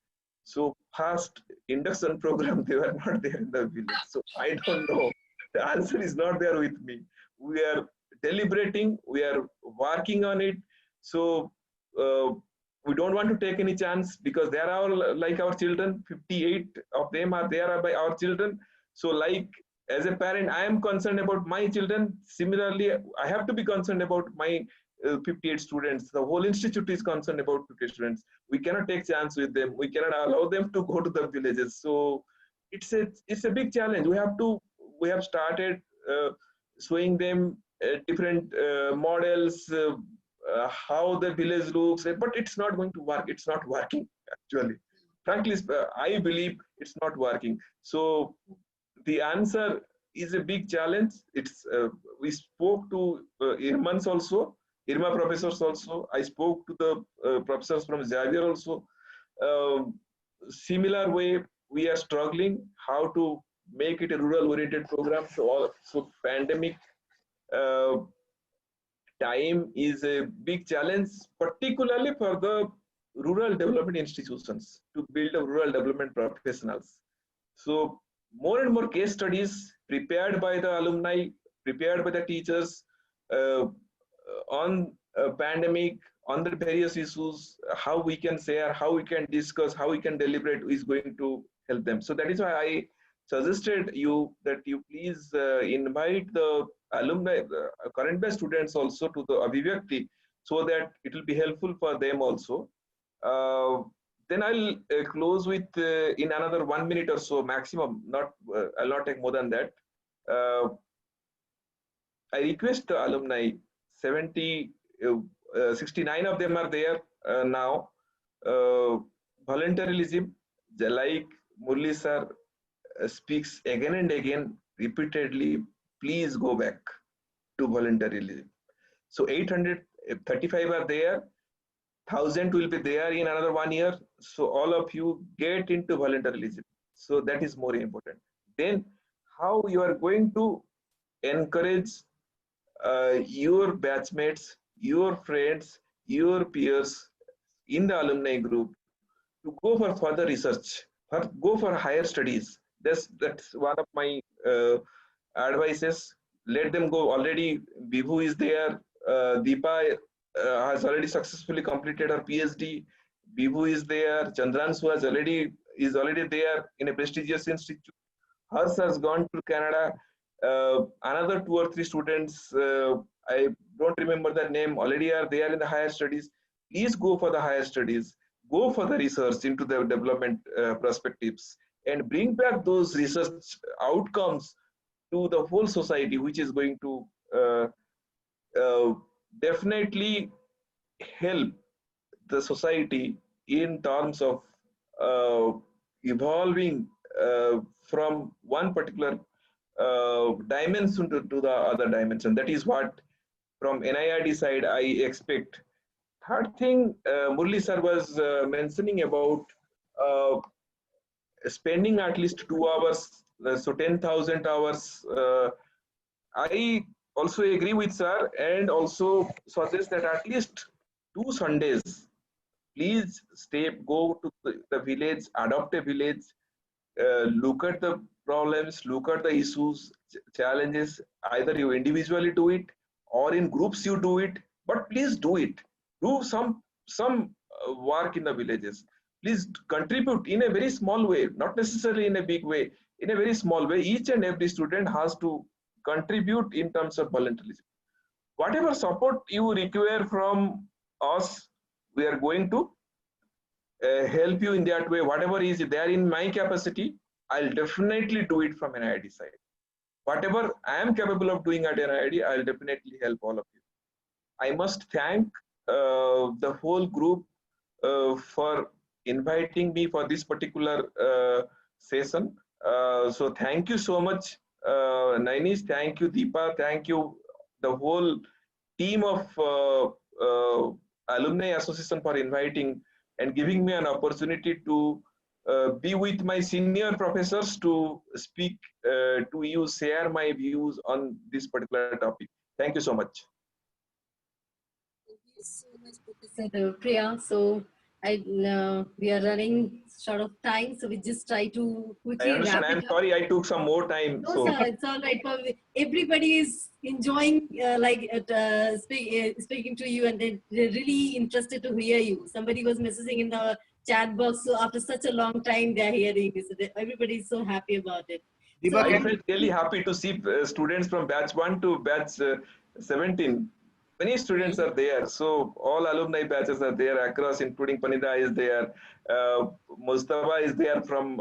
So past induction program, they were not there in the village. So I don't know. The answer is not there with me. We are deliberating. We are working on it. So we don't want to take any chance because they are all like our children. 58 of them are there by our children. So like, as a parent, I am concerned about my children. Similarly, I have to be concerned about my 58 students. The whole institute is concerned about 50 students. We cannot take chance with them. We cannot allow them to go to the villages. So it's a big challenge. We have to we have started showing them different models, how the village looks, but it's not going to work. It's not working actually. Frankly, I believe it's not working. So the answer is a big challenge. It's we spoke to Irmans also, Irma professors also. I spoke to the professors from Xavier also. Similar way, we are struggling how to make it a rural-oriented program. So pandemic time is a big challenge, particularly for the rural development institutions to build a rural development professionals. So more and more case studies prepared by the alumni, prepared by the teachers on pandemic, on the various issues, how we can share, how we can discuss, how we can deliberate is going to help them. So that is why I suggested you that you please invite the alumni, current batch students also to the Abhivyakti, so that it will be helpful for them also. Then I'll close with in another 1 minute or so maximum. I'll not take more than that. I request the alumni, 69 of them are there now. Voluntarism, like Murli sir speaks again and again, repeatedly, please go back to voluntarism. So 835 are there. 1,000 will be there in another 1 year. So all of you get into voluntarism. So that is more important. Then how you are going to encourage your batchmates, your friends, your peers in the alumni group to go for further research, go for higher studies. That's one of my advices. Let them go. Already Bibhu is there. Deepa has already successfully completed her PhD. Bibhu is there. Chandransu is already there in a prestigious institute. Hers has gone to Canada. Another 2 or 3 students, I don't remember their name, already are there in the higher studies. Please go for the higher studies. Go for the research into the development perspectives and bring back those research outcomes to the whole society, which is going to definitely help the society in terms of evolving from one particular dimension to the other dimension. That is what from NIRD side I expect. Third thing, Murli sir was mentioning about spending at least 2 hours, so 10,000 hours. I also agree with sir and also suggest that at least 2 Sundays, please go to the village, adopt a village, look at the problems, look at the issues, challenges. Either you individually do it or in groups you do it, but please do it. Do some work in the villages. Please contribute in a very small way, not necessarily in a big way, in a very small way. Each and every student has to contribute in terms of volunteerism. Whatever support you require from us, we are going to help you in that way. Whatever is there in my capacity, I'll definitely do it from NIRD side. Whatever I am capable of doing at NIRD, I'll definitely help all of you. I must thank the whole group for inviting me for this particular session. So thank you so much, Nainis. Thank you, Deepa. Thank you, the whole team of Alumni Association for inviting and giving me an opportunity to be with my senior professors to speak to you, share my views on this particular topic. Thank you so much. Thank you so much, Professor Priya. So we are running short of time, so we just try to quickly I understand. I'm sorry I took some more time. No, sir, it's all right. Everybody is enjoying speaking to you, and they're really interested to hear you. Somebody was messaging in the chat box, so after such a long time, they're hearing this. So everybody is so happy about it. So, I felt really happy to see students from batch 1 to batch 17. many students are there. So all alumni batches are there across, including Panida is there, Mustafa is there from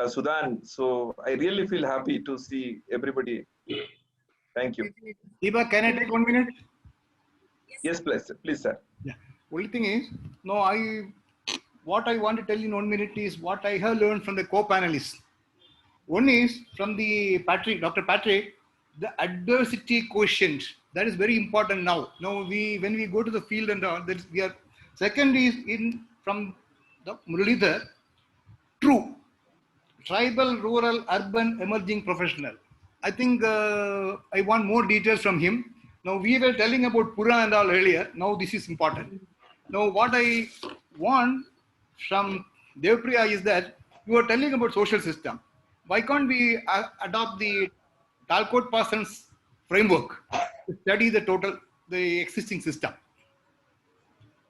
Sudan. So I really feel happy to see everybody. Thank you. Deepa, can I take 1 minute? Yes, please, sir. Yeah. Only thing is, no, what I want to tell in 1 minute is what I have learned from the co-panelists. One is from the Dr. Patrick, the adversity quotient. That is very important now. Now when we go to the field and all, we are. Second is from the Muralidhar, true, tribal, rural, urban, emerging professional. I think I want more details from him. Now we were telling about Pura and all earlier. Now this is important. Now what I want from Devpriya is that you are telling about social system. Why can't we adopt the Talcott Parsons framework to study the existing system?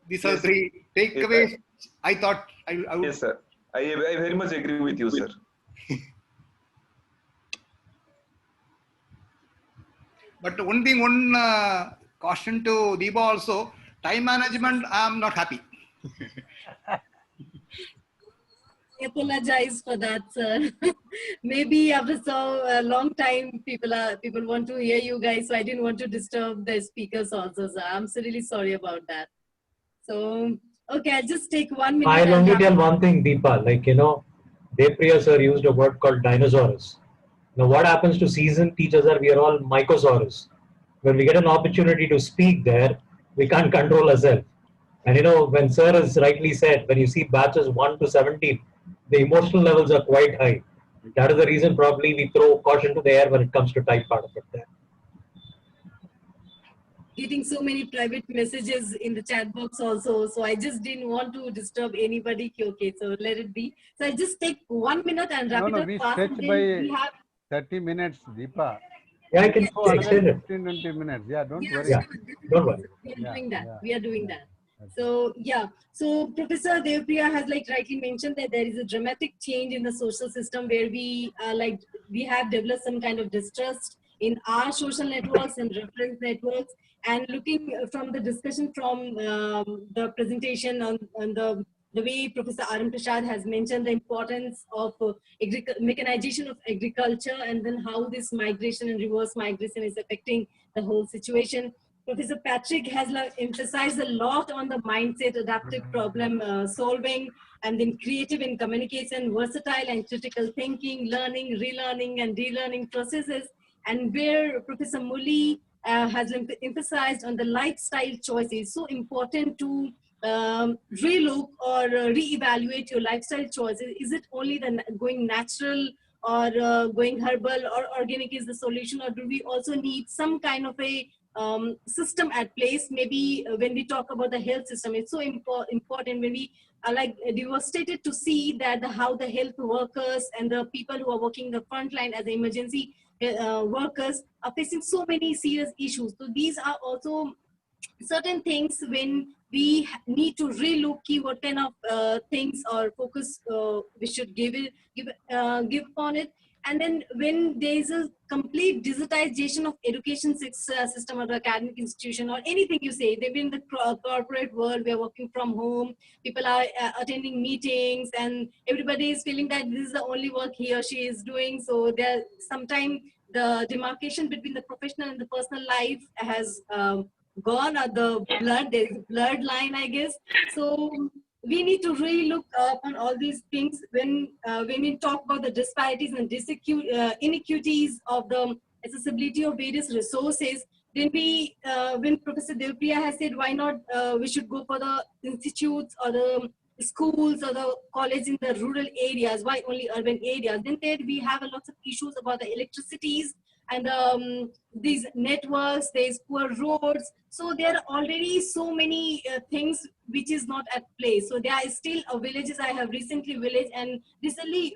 These are three takeaways. I thought I would. Yes, sir. I very much agree with you, sir. But one caution to Deepa also, time management, I am not happy. I apologize for that, sir. Maybe after so long time, people want to hear you guys, so I didn't want to disturb the speakers also, sir. I'm so really sorry about that. So, okay, I'll just take 1 minute. I'll only tell one thing, Deepa. Like, Devpriya sir used a word called dinosaurs. Now, what happens to seasoned teachers are we are all mycosaurus. When we get an opportunity to speak there, we can't control ourselves. And when sir has rightly said, when you see batches 1 to 17, the emotional levels are quite high. That is the reason probably we throw caution to the air when it comes to type part of it there. Getting so many private messages in the chat box also, so I just didn't want to disturb anybody. Okay, so let it be. So I just take 1 minute and wrap it up. We fast, stretch by 30 minutes, Deepa. Yeah, I can extend it. 15-20 minutes. Yeah, don't worry. Yeah, don't worry. We are doing that. We are doing that. So yeah, so Professor Devpriya has rightly mentioned that there is a dramatic change in the social system where we have developed some kind of distrust in our social networks and reference networks. And looking from the discussion from the presentation on the way Professor R.M. Prasad has mentioned the importance of mechanization of agriculture, and then how this migration and reverse migration is affecting the whole situation. Professor Patrick has emphasized a lot on the mindset, adaptive problem solving, and then creative in communication, versatile and critical thinking, learning, relearning, and relearning processes. And where Professor Muli has emphasized on the lifestyle choices, so important to relook or reevaluate your lifestyle choices. Is it only the going natural or going herbal or organic is the solution, or do we also need some kind of a system at place? Maybe when we talk about the health system, it's so important when we are devastated to see that how the health workers and the people who are working the front line as emergency workers are facing so many serious issues. So these are also certain things when we need to relook what kind of things or focus we should give upon it. And then when there is a complete digitization of education system or the academic institution or anything you say, they've been in the corporate world, we are working from home, people are attending meetings, and everybody is feeling that this is the only work he or she is doing. So there sometimes the demarcation between the professional and the personal life has gone, or there's a blurred line, I guess. So we need to really look on all these things when we talk about the disparities and inequities of the accessibility of various resources. Then when Professor Devpriya has said, why not we should go for the institutes or the schools or the college in the rural areas, why only urban areas? Then there we have a lot of issues about the electricities and these networks, there's poor roads. So there are already so many things which is not at play. So there are still villages I have recently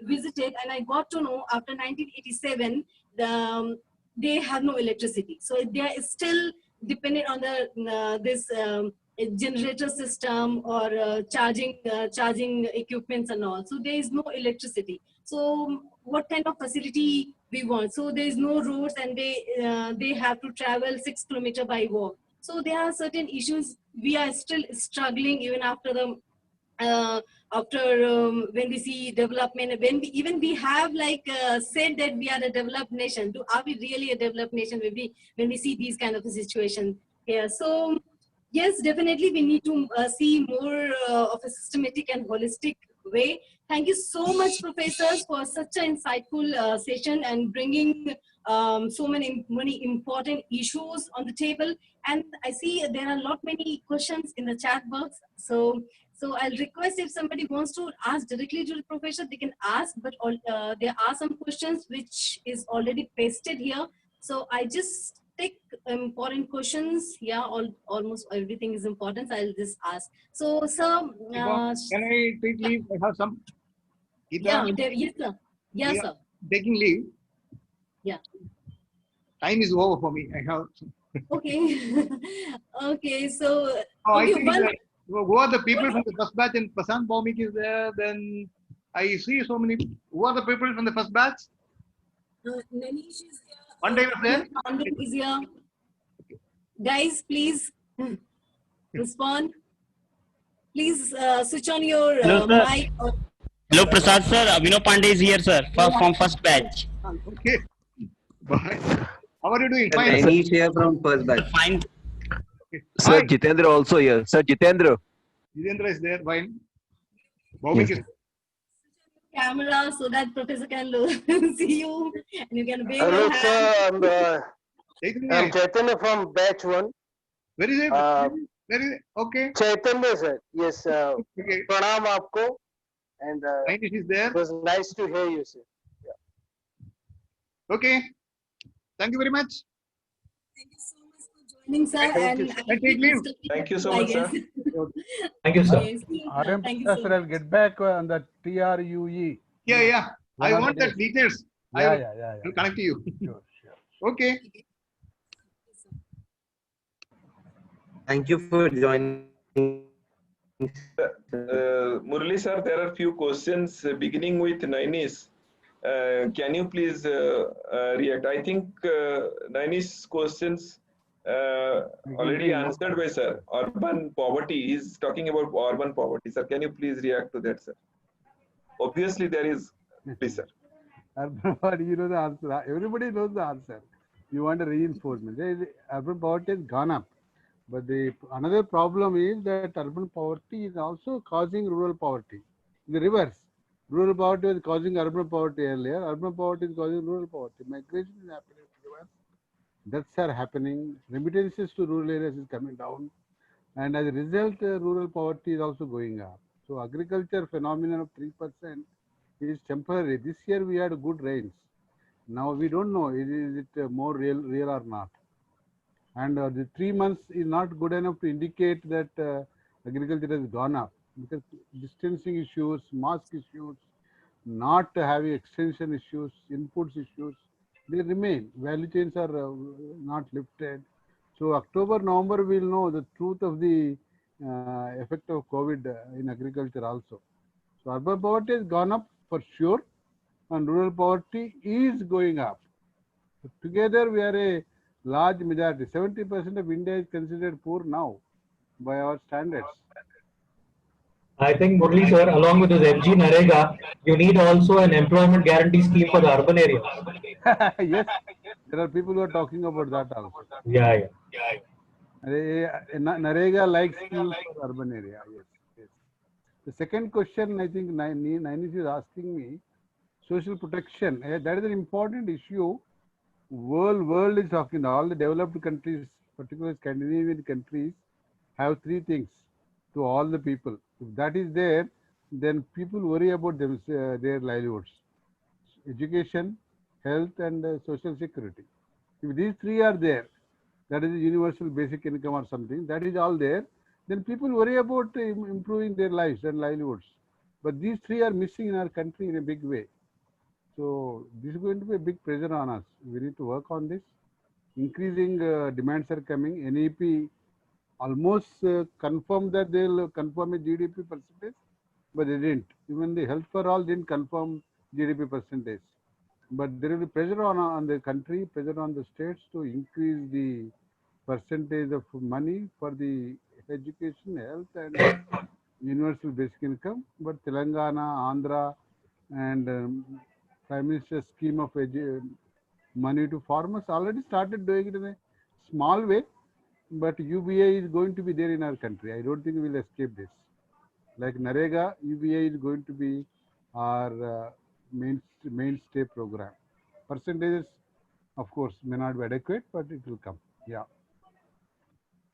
visited, and I got to know after 1987 they have no electricity. So they are still dependent on this generator system or charging equipments and all. So there is no electricity. So what kind of facility we want? So there is no roads, and they have to travel 6 kilometers by walk. So there are certain issues we are still struggling even after the when we see development, when we have like said that we are a developed nation. Are we really a developed nation when we see these kind of a situation here? So yes, definitely we need to see more of a systematic and holistic way. Thank you so much, professors, for such an insightful session and bringing so many important issues on the table. And I see there are a lot many questions in the chat box. So I'll request if somebody wants to ask directly to the professor, they can ask, but there are some questions which is already pasted here. So I just take important questions. Yeah, almost everything is important. I'll just ask. So, sir, can I take leave? I have some. Yeah, yes, sir. Yes, sir. Taking leave. Yeah. Time is over for me. I have. Okay. Okay. So, I think who are the people from the first batch? And Prasant Bhaumik is there. Then I see so many. Who are the people from the first batch? Nanish is there. One day was there. Is here. Guys, please respond. Please switch on your mic. Hello, Prasad sir. Abhinav Pandey is here, sir, from first batch. Okay. Bye. How are you doing? Fine. Nanish here from first batch. Fine. Okay. Sir, Jitendra also here. Sir, Jitendra. Jitendra is there. Fine. Bhaumik is Camera so that professor can see you and you can wave Hello, your hand. sir. I'm Chaitanya from batch 1. Where is it? Where is it? Okay. Chaitanya, sir. Yes. Okay. Pranam aapko. And Nanish is there. it was nice to hear you, sir. Yeah. Okay. Thank you very much. Thank you so much for joining, sir. Thank you so much, sir. Thank you, sir. Sir, I'll get back on the TRUE. Yeah. I want the details. Yeah. I'll connect to you. Sure. Okay. Thank you for joining. Murali sir, there are few questions beginning with Nainis. Can you please react? I think Nainis questions already answered by sir. Urban poverty, he's talking about urban poverty. Sir, can you please react to that, sir? Obviously there is, please, sir. Urban poverty, you know the answer. Everybody knows the answer. You want a reinforcement. Urban poverty has gone up. But another problem is that urban poverty is also causing rural poverty. The reverse. Rural poverty was causing urban poverty earlier. Urban poverty is causing rural poverty. Migration is happening. Deaths are happening. Remittances to rural areas is coming down. And as a result, rural poverty is also going up. So agriculture phenomenon of 3% is temporary. This year we had good rains. Now we don't know is it more real or not. And the 3 months is not good enough to indicate that agriculture has gone up, because distancing issues, mask issues, not having extension issues, inputs issues, they remain. Value chains are not lifted. So October, November, we'll know the truth of the effect of COVID in agriculture also. So urban poverty has gone up for sure, and rural poverty is going up. So together we are a large majority. 70% of India is considered poor now by our standards. I think, Murali sir, along with this MG Narega, you need also an employment guarantee scheme for the urban areas. Yes, there are people who are talking about that also. Yeah. Narega likes schemes for urban area. Yes. The second question, I think Nainis is asking me, social protection. That is an important issue. World is talking. All the developed countries, particularly Scandinavian countries, have 3 things to all the people. If that is there, then people worry about their livelihoods: education, health, and social security. If these 3 are there, that is a universal basic income or something, that is all there, then people worry about improving their lives and livelihoods. But these 3 are missing in our country in a big way. So this is going to be a big pressure on us. We need to work on this. Increasing demands are coming. NEP almost confirmed that they will confirm a GDP percentage, but they didn't. Even the Health for All didn't confirm GDP percentage. But there will be pressure on the country, pressure on the states to increase the percentage of money for the education, health, and universal basic income. But Telangana, Andhra, and Prime Minister's scheme of money to farmers already started doing it in a small way. But UBI is going to be there in our country. I don't think we will escape this. Like Narega, UBI is going to be our mainstay program. Percentages, of course, may not be adequate, but it will come. Yeah.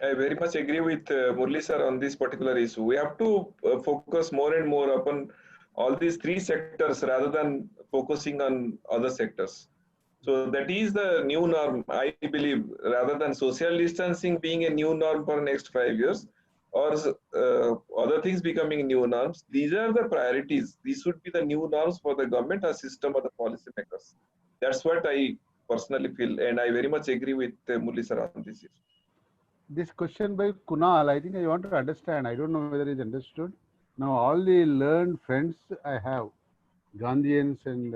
I very much agree with Murli sir on this particular issue. We have to focus more and more upon all these three sectors rather than focusing on other sectors. So that is the new norm, I believe, rather than social distancing being a new norm for next 5 years or other things becoming new norms. These are the priorities. These should be the new norms for the government or system or the policy makers. That's what I personally feel, and I very much agree with Murli sir on this issue. This question by Kunal, I think I want to understand. I don't know whether it's understood. Now, all the learned friends I have, Gandhians and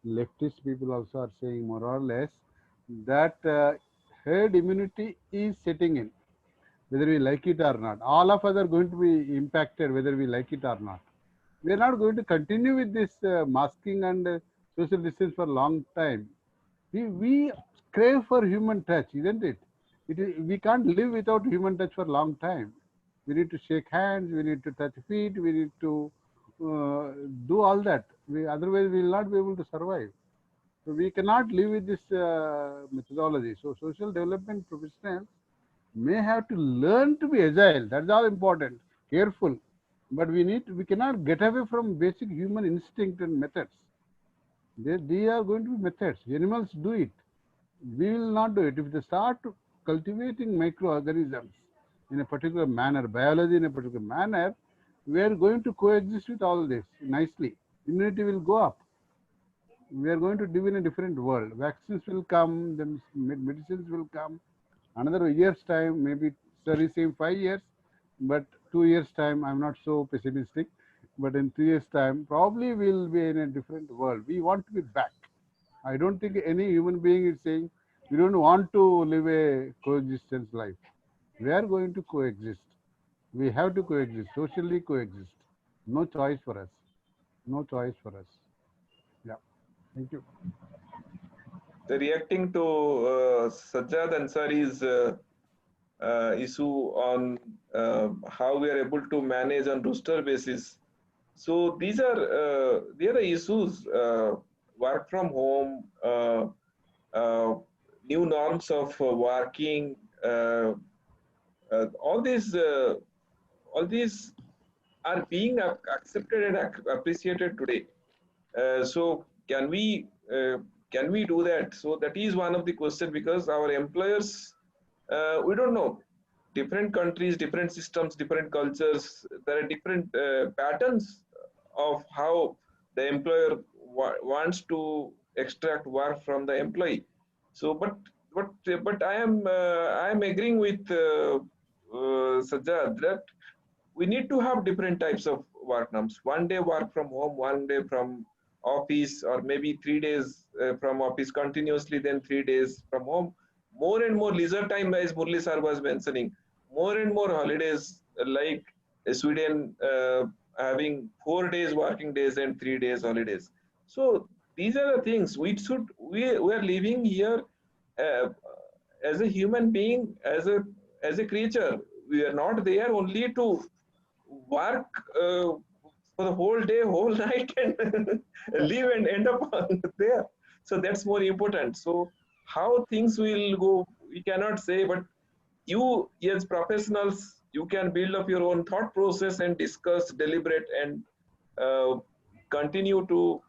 leftist people also are saying more or less that herd immunity is setting in, whether we like it or not. All of us are going to be impacted whether we like it or not. We are not going to continue with this masking and social distance for a long time. We crave for human touch, isn't it? We can't live without human touch for a long time. We need to shake hands, we need to touch feet, we need to do all that. Otherwise, we will not be able to survive. So we cannot live with this methodology. So social development professionals may have to learn to be agile. That's all important. Careful. But we cannot get away from basic human instinct and methods. They are going to be methods. Animals do it. We will not do it. If they start cultivating microorganisms in a particular manner, biology in a particular manner, we are going to coexist with all this nicely. Immunity will go up. We are going to live in a different world. Vaccines will come, then medicines will come. Another year's time, maybe sir is saying 5 years, but 2 years' time, I'm not so pessimistic. But in 3 years' time, probably we'll be in a different world. We want to be back. I don't think any human being is saying we don't want to live a coexistence life. We are going to coexist. We have to coexist, socially coexist. No choice for us. No choice for us. Yeah. Thank you. Reacting to Sajjad Ansari's issue on how we are able to manage on roster basis. So these are the issues: work from home, new norms of working. All these are being accepted and appreciated today. So can we do that? So that is one of the questions, because our employers, we don't know, different countries, different systems, different cultures, there are different patterns of how the employer wants to extract work from the employee. So but I am agreeing with Sajjad that we need to have different types of work norms. 1 day work from home, 1 day from office, or maybe 3 days from office continuously, then 3 days from home. More and more leisure time, as Murli sir was mentioning, more and more holidays, like Sweden having 4 days working days and 3 days holidays. So these are the things we are living here as a human being, as a creature. We are not there only to work for the whole day, whole night, and live and end up there. So that's more important. So how things will go, we cannot say, but you as professionals, you can build up your own thought process and discuss, deliberate, and continue to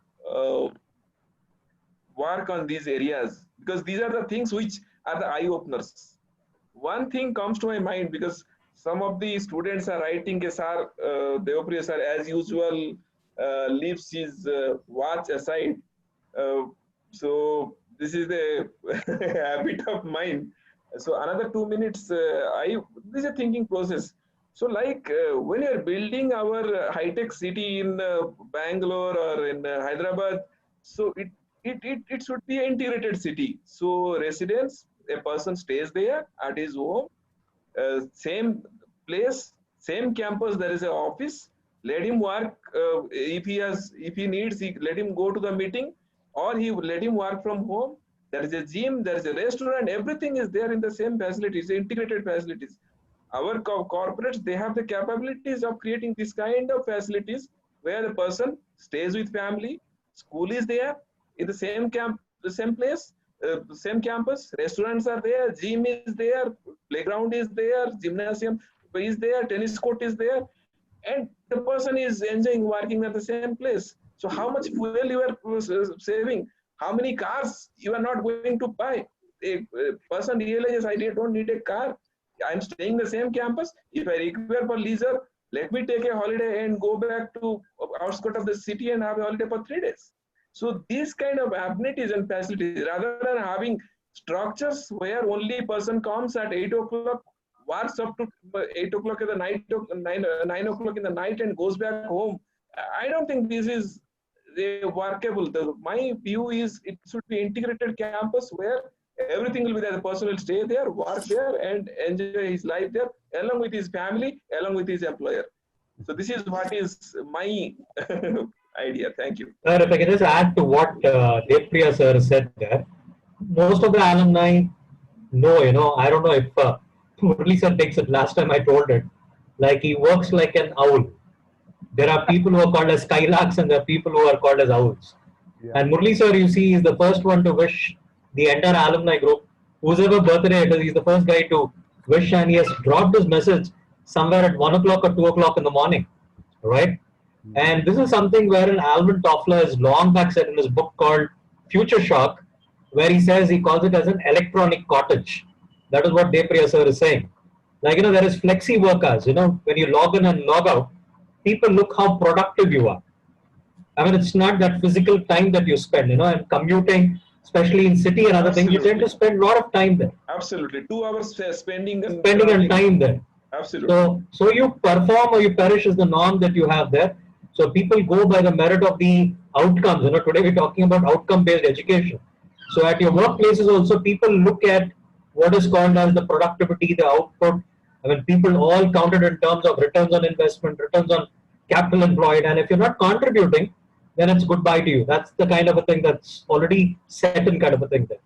work on these areas, because these are the things which are the eye openers. One thing comes to my mind, because some of the students are writing, sir, Devapriya sir, as usual, leaves his watch aside. So this is the habit of mine. So another 2 minutes, this is a thinking process. So like when you're building our high-tech city in Bangalore or in Hyderabad, so it should be an integrated city. So residents, a person stays there at his home, same place, same campus, there is an office. Let him work. If he needs, let him go to the meeting, or let him work from home. There is a gym, there is a restaurant. Everything is there in the same facilities, integrated facilities. Our corporates, they have the capabilities of creating this kind of facilities where the person stays with family. School is there in the same the same place, same campus. Restaurants are there, gym is there, playground is there, gymnasium is there, tennis court is there, and the person is enjoying working at the same place. So how much fuel you are saving? How many cars you are not going to buy? A person realizes I don't need a car. I'm staying in the same campus. If I require for leisure, let me take a holiday and go back to outskirts of the city and have a holiday for 3 days. So these kind of amenities and facilities, rather than having structures where only person comes at 8 o'clock, works up to 8 o'clock in the night, 9 o'clock in the night, and goes back home. I don't think this is workable. My view is it should be integrated campus where everything will be there. The person will stay there, work there, and enjoy his life there, along with his family, along with his employer. So this is what is my idea. Thank you. Sir, if I can just add to what Depriya sir said there, most of the alumni know, I don't know if Murli sir takes it, last time I told it, like he works like an owl. There are people who are called as skylarks and there are people who are called as owls. Yeah. And Murli sir, you see, is the first one to wish the entire alumni group, whoever birthday it is, he's the first guy to wish, and he has dropped his message somewhere at 1 o'clock or 2 o'clock in the morning, right? Mm-hmm. And this is something where an Alvin Toffler has long back said in his book called Future Shock, where he says, he calls it as an electronic cottage. That is what Depriya sir is saying. Like, there is flexi workers, when you log in and log out, people look how productive you are. I mean, it's not that physical time that you spend, and commuting, especially in city and other things, you tend to spend a lot of time there. Absolutely. 2 hours spending on time there. Absolutely. So you perform or you perish is the norm that you have there. So people go by the merit of the outcomes. Today we're talking about outcome-based education. So at your workplaces also, people look at what is called as the productivity, the output. I mean, people all counted in terms of returns on investment, returns on capital employed. And if you're not contributing, then it's goodbye to you. That's the kind of a thing that's already set in kind of a thing there.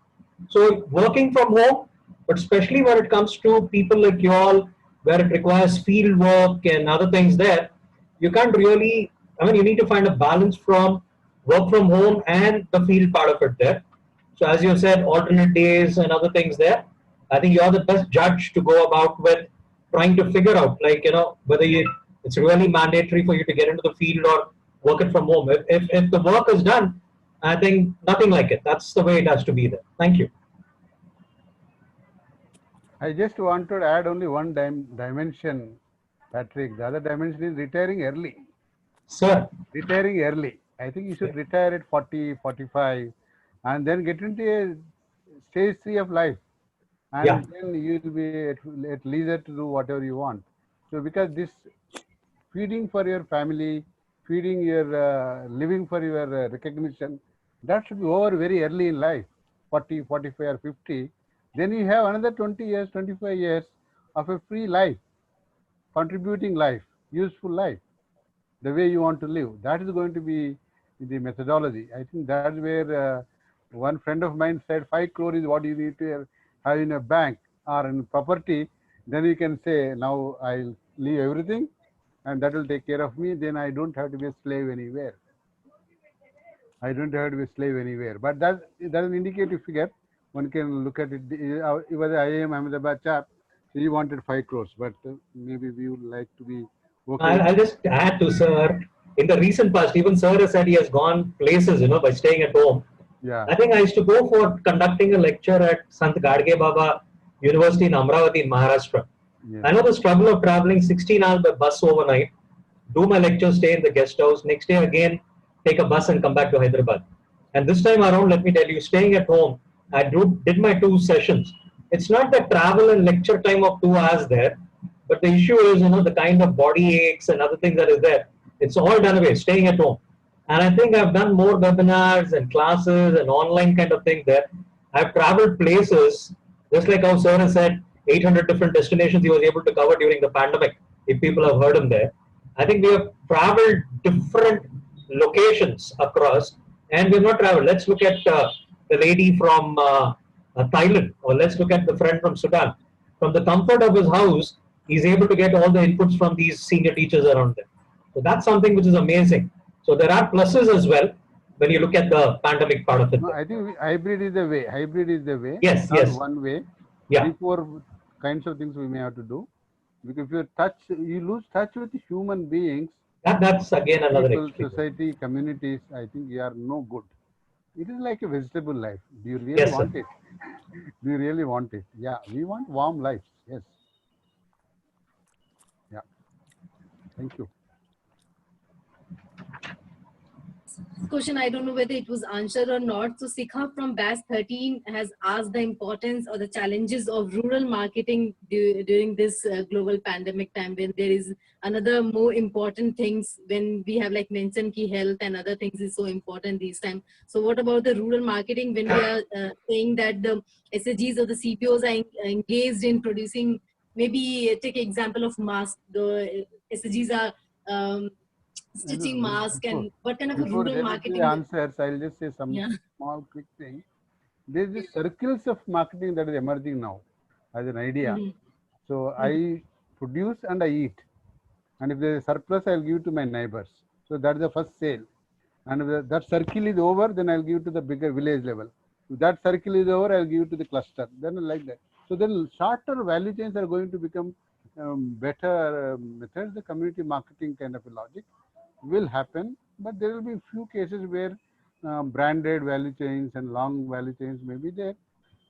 So working from home, but especially when it comes to people like you all, where it requires field work and other things there, you can't really, you need to find a balance from work from home and the field part of it there. So as you said, alternate days and other things there, I think you're the best judge to go about with trying to figure out, whether it's really mandatory for you to get into the field or work it from home. If the work is done, I think nothing like it. That's the way it has to be there. Thank you. I just wanted to add only one dimension, Patrick. The other dimension is retiring early. Sir. Retiring early. I think you should retire at 40, 45, and then get into a stage 3 of life. And then you will be at leisure to do whatever you want. So because this feeding for your family, feeding your living for your recognition, that should be over very early in life, 40, 45 or 50. Then you have another 20 years, 25 years of a free life, contributing life, useful life, the way you want to live. That is going to be the methodology. I think that's where one friend of mine said 5 crore is what you need to have in a bank or in property. Then you can say, now I'll leave everything and that will take care of me. Then I don't have to be a slave anywhere. I don't have to be a slave anywhere. But that's an indicative figure. One can look at it. It was IIM Ahmedabad chap. So he wanted 5 crores, but maybe we would like to be okay. I'll just add to sir. In the recent past, even sir has said he has gone places, by staying at home. Yeah. I think I used to go for conducting a lecture at Sant Gadge Baba University in Amravati in Maharashtra. Yeah. I know the struggle of traveling 16 hours by bus overnight, do my lecture, stay in the guest house, next day again take a bus and come back to Hyderabad. And this time around, let me tell you, staying at home, I did my 2 sessions. It's not the travel and lecture time of 2 hours there, but the issue is, the kind of body aches and other things that is there. It's all done away, staying at home. And I think I've done more webinars and classes and online kind of thing there. I've traveled places Just like how Sir has said, 800 different destinations he was able to cover during the pandemic, if people have heard him there. I think we have traveled different locations across, and we have not traveled. Let's look at the lady from Thailand, or let's look at the friend from Sudan. From the comfort of his house, he's able to get all the inputs from these senior teachers around them. So that's something which is amazing. So there are pluses as well when you look at the pandemic part of it. No, I think hybrid is the way. Hybrid is the way. Yes, not yes. one way. Yeah. 3-4 kinds of things we may have to do. Because if you lose touch with human beings. That's again another people, extreme. society, communities. I think you are no good. It is like a vegetable life. Do you really want it? Do you really want it? Yeah, we want warm lives. Yes. Yeah. Thank you. Question, I don't know whether it was answered or not. So Sikha from batch 13 has asked the importance or the challenges of rural marketing during this global pandemic time, when there is another more important things, when we have like mentioned key health and other things is so important this time. So what about the rural marketing when we are saying that the SHGs or the CPOs are engaged in producing, maybe take example of mask, the SHGs are stitching mask, and what kind of a rural marketing? Answers, I'll just say some small quick thing. There's this circles of marketing that is emerging now as an idea. So I produce and I eat, and if there is surplus, I'll give to my neighbors. So that's the first sale, and if that circle is over, then I'll give to the bigger village level. If that circle is over, I'll give to the cluster. Then like that. So then shorter value chains are going to become better methods. The community marketing kind of a logic will happen, but there will be few cases where branded value chains and long value chains may be there,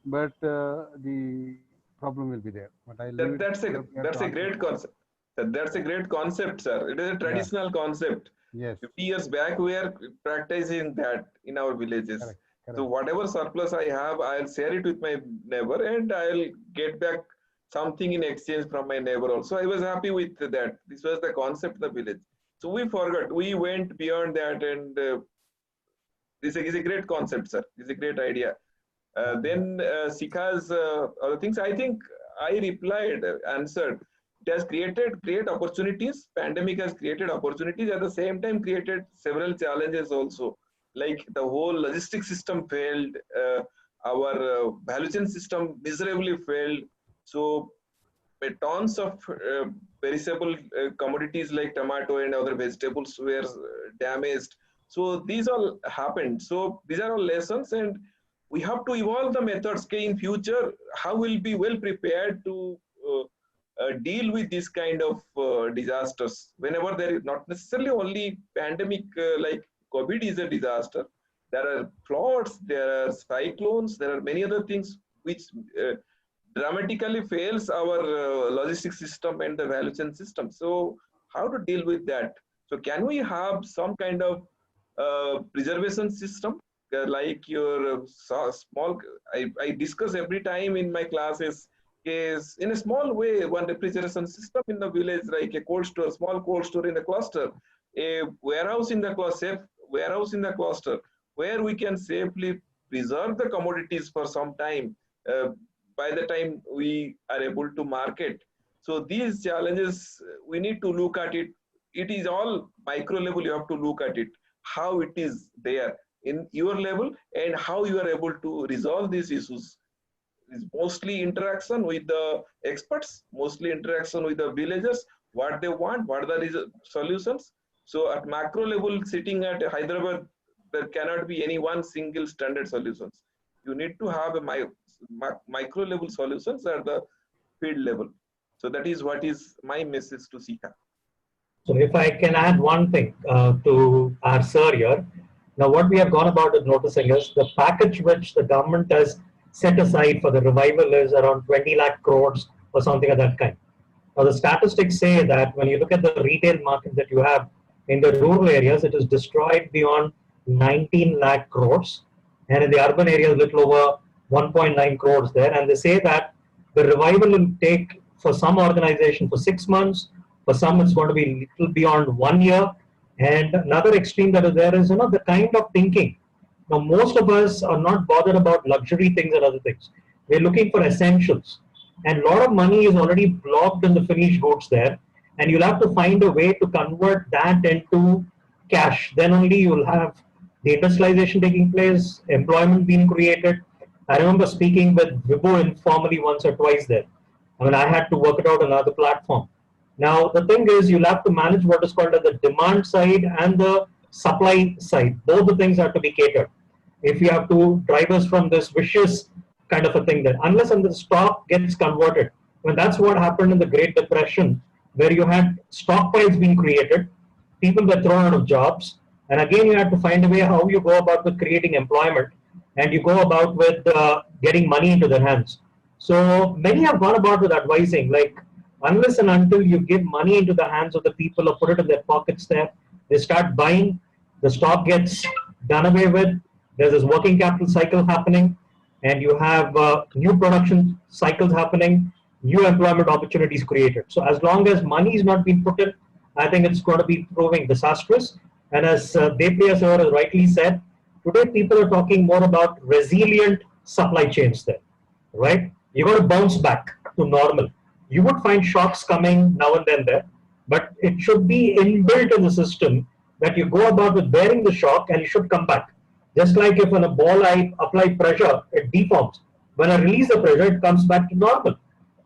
but the problem will be there. But that's a great concept. That's a great concept, sir. It is a traditional concept. Yes. 50 years back, we are practicing that in our villages. Correct. So whatever surplus I have, I'll share it with my neighbor, and I'll get back something in exchange from my neighbor also. I was happy with that. This was the concept of the village. So we forgot, we went beyond that, and this is a great concept, sir. This is a great idea. Then Sikha's other things, I think I replied, answered. It has created great opportunities. Pandemic has created opportunities, at the same time created several challenges also. Like the whole logistics system failed, our value chain system miserably failed. So tons of perishable commodities like tomato and other vegetables were damaged. So these all happened. So these are all lessons, and we have to evolve the methods. In future, how we'll be well prepared to deal with this kind of disasters. Whenever there is not necessarily only pandemic like COVID is a disaster. There are floods, there are cyclones, there are many other things which dramatically fails our logistics system and the value chain system. So how to deal with that? So can we have some kind of preservation system like your small, I discuss every time in my classes, is in a small way, one refrigeration system in the village, like a cold store, small cold store in the cluster, a warehouse in the cluster, where we can safely preserve the commodities for some time by the time we are able to market. So these challenges, we need to look at it. It is all micro level, you have to look at it, how it is there in your level and how you are able to resolve these issues. It's mostly interaction with the experts, mostly interaction with the villagers, what they want, what are the solutions. So at macro level, sitting at Hyderabad, there cannot be any one single standard solutions. You need to have a micro level solutions at the field level. So that is what is my message to Sikha. So if I can add one thing to our sir here. Now what we have gone about is noticing is the package which the government has set aside for the revival is around 20 lakh crores or something of that kind. Now the statistics say that when you look at the retail market that you have in the rural areas, it is destroyed beyond 19 lakh crores. And in the urban areas, a little over 1.9 crores there. And they say that the revival will take for some organization for 6 months, for some it's going to be little beyond 1 year. And another extreme that is there is, the kind of thinking. Now, most of us are not bothered about luxury things and other things. We're looking for essentials. And a lot of money is already blocked in the finished goods there. And you'll have to find a way to convert that into cash. Then only you'll have the industrialization taking place, employment being created. I remember speaking with Vibhu informally once or twice there. I mean, I had to work it out on another platform. Now, the thing is, you'll have to manage what is called as the demand side and the supply side. Both the things have to be catered. If you have to drive us from this vicious kind of a thing there, unless and the stock gets converted. Well, that's what happened in the Great Depression, where you had stockpiles being created, people were thrown out of jobs, and again you had to find a way how you go about with creating employment, and you go about with getting money into their hands. So many have gone about with advising, like unless and until you give money into the hands of the people or put it in their pockets there, they start buying, the stock gets done away with, there's this working capital cycle happening, and you have new production cycles happening, new employment opportunities created. So as long as money is not being put in, I think it's going to be proving disastrous. And as Depriya sir has rightly said, today people are talking more about resilient supply chains there, right? You got to bounce back to normal. You would find shocks coming now and then there, but it should be inbuilt in the system that you go about with bearing the shock and you should come back. Just like if on a ball I apply pressure, it deforms. When I release the pressure, it comes back to normal.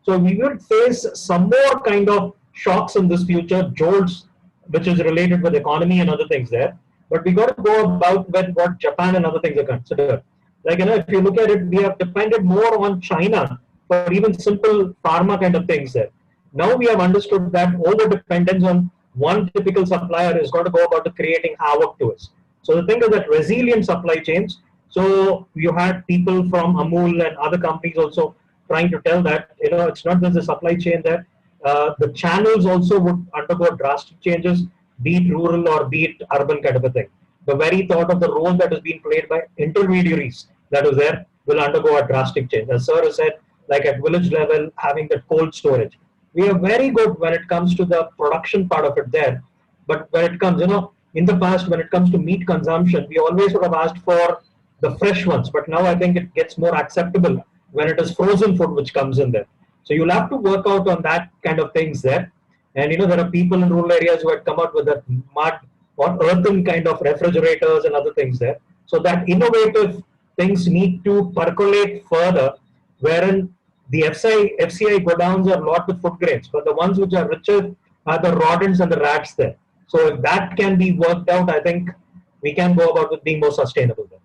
So we will face some more kind of shocks in this future, jolts, which is related with economy and other things there. But we got to go about with what Japan and other things are considered. Like, if you look at it, we have depended more on China for even simple pharma kind of things there. Now we have understood that over dependence on one typical supplier is going to go about creating havoc to us. So the thing is that resilient supply chains. So you had people from Amul and other companies also trying to tell that, it's not just the supply chain there. The channels also would undergo drastic changes, be it rural or be it urban kind of a thing. The very thought of the role that is being played by intermediaries that is there will undergo a drastic change. As sir has said, like at village level, having the cold storage. We are very good when it comes to the production part of it there. But when it comes, in the past, when it comes to meat consumption, we always would have asked for the fresh ones. But now I think it gets more acceptable when it is frozen food which comes in there. So you'll have to work out on that kind of things there. And there are people in rural areas who had come out with that mud or earthen kind of refrigerators and other things there. So that innovative things need to percolate further, wherein the FCI godowns are lot with food grains, but the ones which are richer are the rodents and the rats there. So if that can be worked out, I think we can go about with being more sustainable there.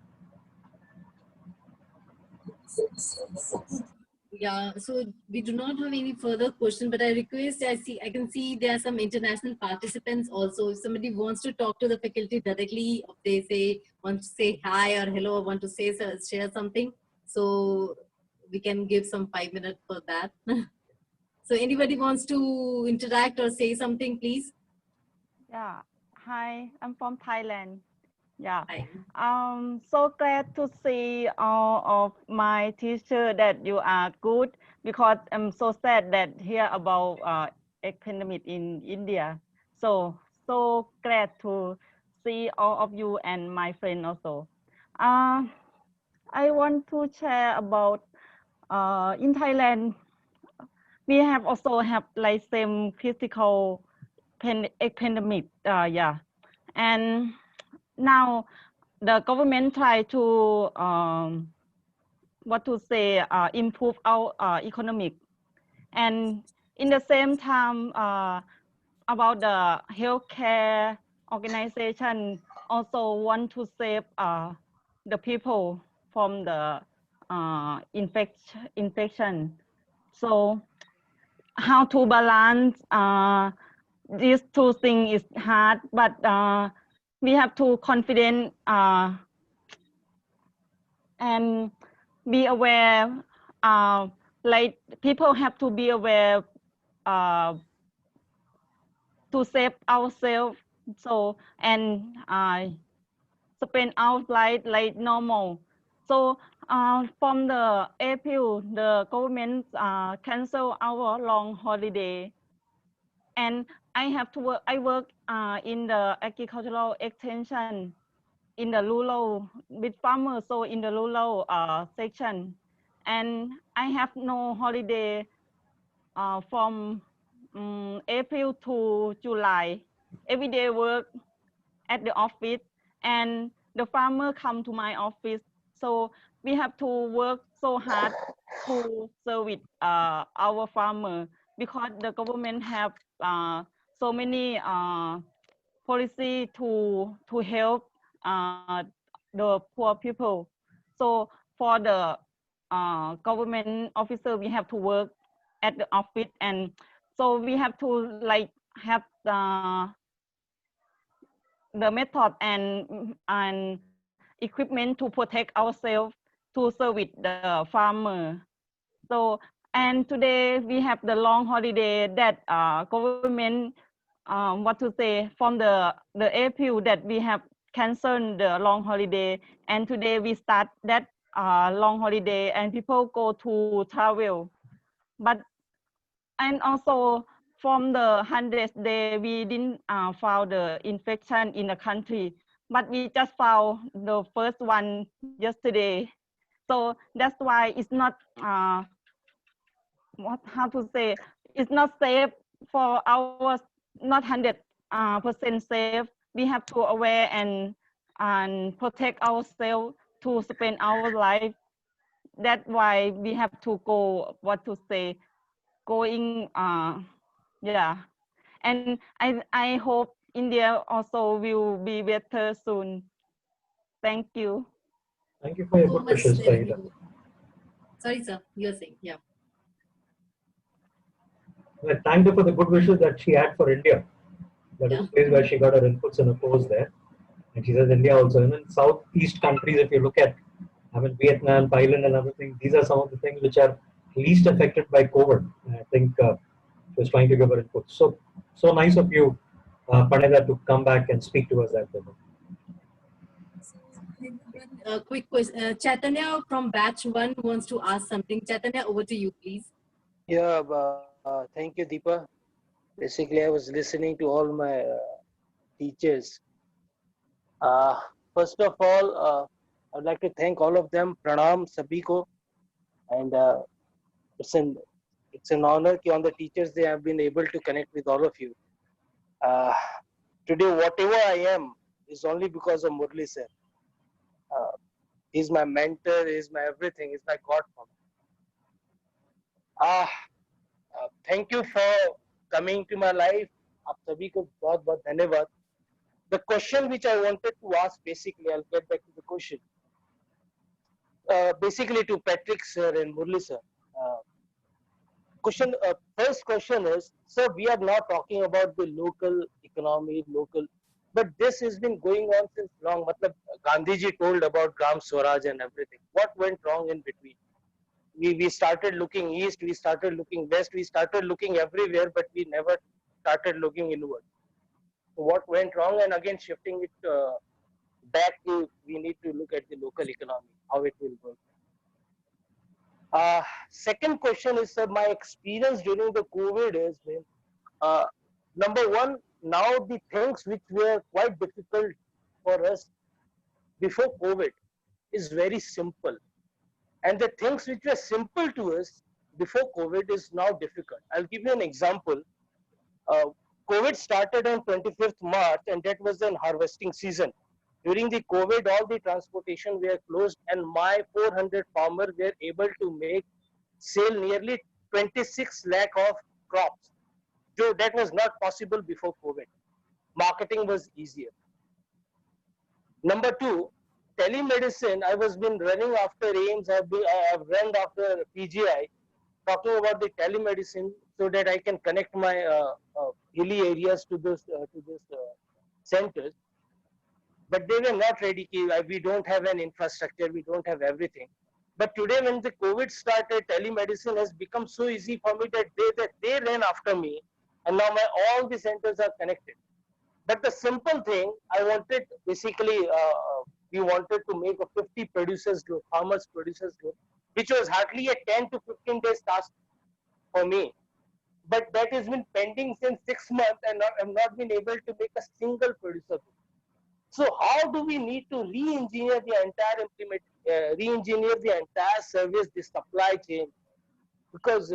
Yeah, so we do not have any further question, but I request, I can see there are some international participants also. If somebody wants to talk to the faculty directly, if they want to say hi or hello, or want to say share something, so we can give some 5 minutes for that. So anybody wants to interact or say something, please? Yeah. Hi, I'm from Thailand. Yeah. Hi. So glad to see all of my teacher that you are good, because I'm so sad that hear about epidemic in India. So glad to see all of you and my friend also. I want to share about in Thailand, we have also have like same physical pandemic. Yeah, and now the government try to improve our economic, and in the same time about the healthcare organization also want to save the people from the infection. So how to balance these two things is hard, but we have to confident and be aware. Like people have to be aware to save ourselves. So and spend our life like normal. So from the April, the government cancel our long holiday, and I have to work. I work in the agricultural extension in the rural with farmers. So in the rural section, and I have no holiday from April to July. Every day work at the office, and the farmer come to my office. So we have to work so hard to service our farmer, because the government have so many policy to help the poor people. So for the government officer, we have to work at the office, and so we have to like have the method and equipment to protect ourselves to service the farmer. So, and today we have the long holiday that government, what to say, from the April that we have canceled the long holiday, and today we start that long holiday, and people go to travel. But, and also from the 100th day, we didn't found the infection in the country, but we just found the first one yesterday. So that's why it's not, how to say, it's not safe for our, not 100% safe. We have to aware and protect ourselves to spend our life. That's why we have to go, what to say, going, yeah. And I hope India also will be better soon. Thank you. Thank you for your good wishes, Farida. Sorry, sir, you were saying, yeah. I thanked her for the good wishes that she had for India. That is the place where she got her inputs in a course there. And she says India also. And in Southeast countries, if you look at, I mean, Vietnam, Thailand and everything, these are some of the things which are least affected by COVID. And I think she was trying to give her input. So nice of you, Paneda, to come back and speak to us that way. A quick question. Chaitanya from batch 1 wants to ask something. Chaitanya, over to you, please. Yeah, thank you, Deepa. Basically, I was listening to all my teachers. First of all, I'd like to thank all of them. Pranam, Sabiko, and it's an honor that on the Teachers Day I've been able to connect with all of you. Today, whatever I am is only because of Murli sir. He's my mentor, he's my everything, he's my God for me. Thank you for coming to my life. आप सभी को बहुत बहुत धन्यवाद. The question which I wanted to ask, basically, I'll get back to the question. Basically to Patrick sir and Murli sir. First question is, sir, we are not talking about the local economy, but this has been going on since long. Matlab, Gandhiji told about Gram Swaraj and everything. What went wrong in between? We started looking east, we started looking west, we started looking everywhere, but we never started looking inward. So what went wrong? And again, shifting it back to, we need to look at the local economy, how it will work. Second question is, sir, my experience during the COVID is, number one, now the things which were quite difficult for us before COVID is very simple. And the things which were simple to us before COVID is now difficult. I'll give you an example. COVID started on 25th March, and that was an harvesting season. During the COVID, all the transportation were closed, and my 400 farmers were able to sell nearly 26 lakh of crops. So that was not possible before COVID. Marketing was easier. Number two, telemedicine. I was been running after AIMS. I've run after PGI, talking about the telemedicine so that I can connect my hilly areas to this centers. But they were not ready. We don't have an infrastructure. We don't have everything. But today, when the COVID started, telemedicine has become so easy for me that they ran after me, and now all the centers are connected. But the simple thing, I wanted, basically, we wanted to make a 50 producers group, farmers producers group, which was hardly a 10 to 15 days task for me. But that has been pending since 6 months, and I've not been able to make a single producer group. So how do we need to re-engineer the entire re-engineer the entire service, the supply chain, because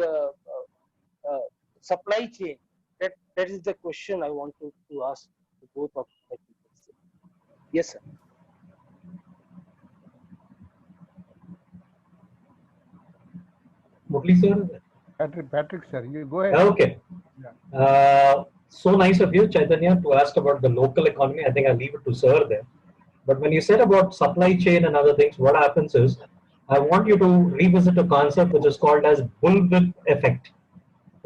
supply chain, that is the question I want to ask to both of my people. Yes, sir. Murli sir? Patrick sir, you go ahead. Okay. So nice of you, Chaitanya, to ask about the local economy. I think I'll leave it to sir there. But when you said about supply chain and other things, what happens is, I want you to revisit a concept which is called as bullwhip effect.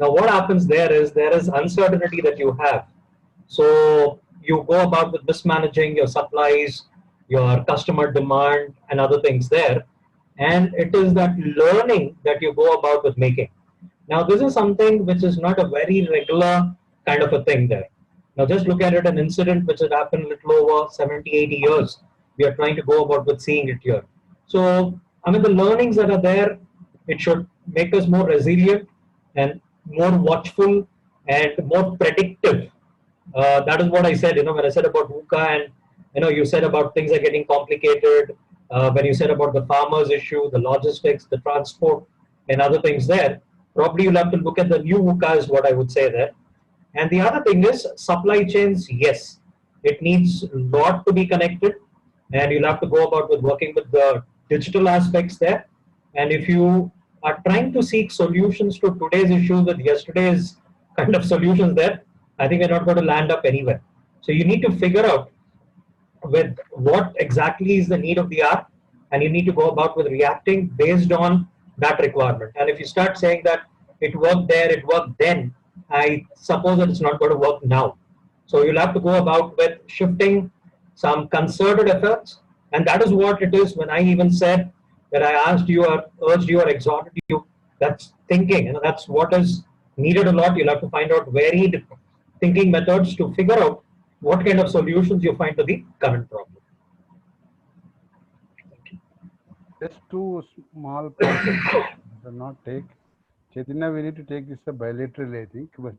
Now, what happens there is uncertainty that you have. So you go about with mismanaging your supplies, your customer demand, and other things there. And it is that learning that you go about with making. Now, this is something which is not a very regular kind of a thing there. Now, just look at it, an incident which had happened a little over 70, 80 years. We are trying to go about with seeing it here. So, I mean, the learnings that are there, it should make us more resilient and more watchful and more predictive. That is what I said, when I said about VUCA, and, you said about things are getting complicated. When you said about the farmers issue, the logistics, the transport, and other things there, probably you'll have to look at the new VUCA is what I would say there. And the other thing is supply chains, yes, it needs a lot to be connected, and you'll have to go about with working with the digital aspects there. And if you are trying to seek solutions to today's issues with yesterday's kind of solutions there, I think we're not going to land up anywhere. So you need to figure out with what exactly is the need of the hour, and you need to go about with reacting based on that requirement. And if you start saying that it worked there, it worked then, I suppose that it's not going to work now. So you'll have to go about with shifting some concerted efforts, and that is what it is when I even said that I asked you or urged you or exhorted you, that's thinking, and that's what is needed a lot. You'll have to find out varied thinking methods to figure out what kind of solutions you find to the current problem. Just two small points. Do not take. Chaitanya, we need to take this bilaterally, I think. But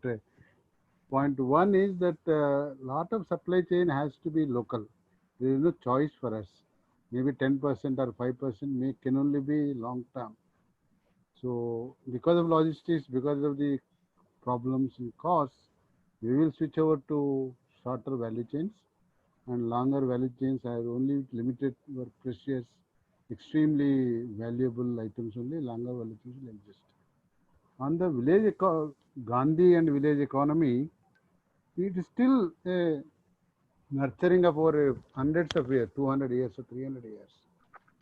point one is that a lot of supply chain has to be local. There is no choice for us. Maybe 10% or 5% can only be long term. So because of logistics, because of the problems in costs, we will switch over to shorter value chains, and longer value chains have only limited or precious, extremely valuable items only. Longer value chains will exist. On the village Gandhi and village economy, it is still a nurturing of over hundreds of years, 200 years or 300 years.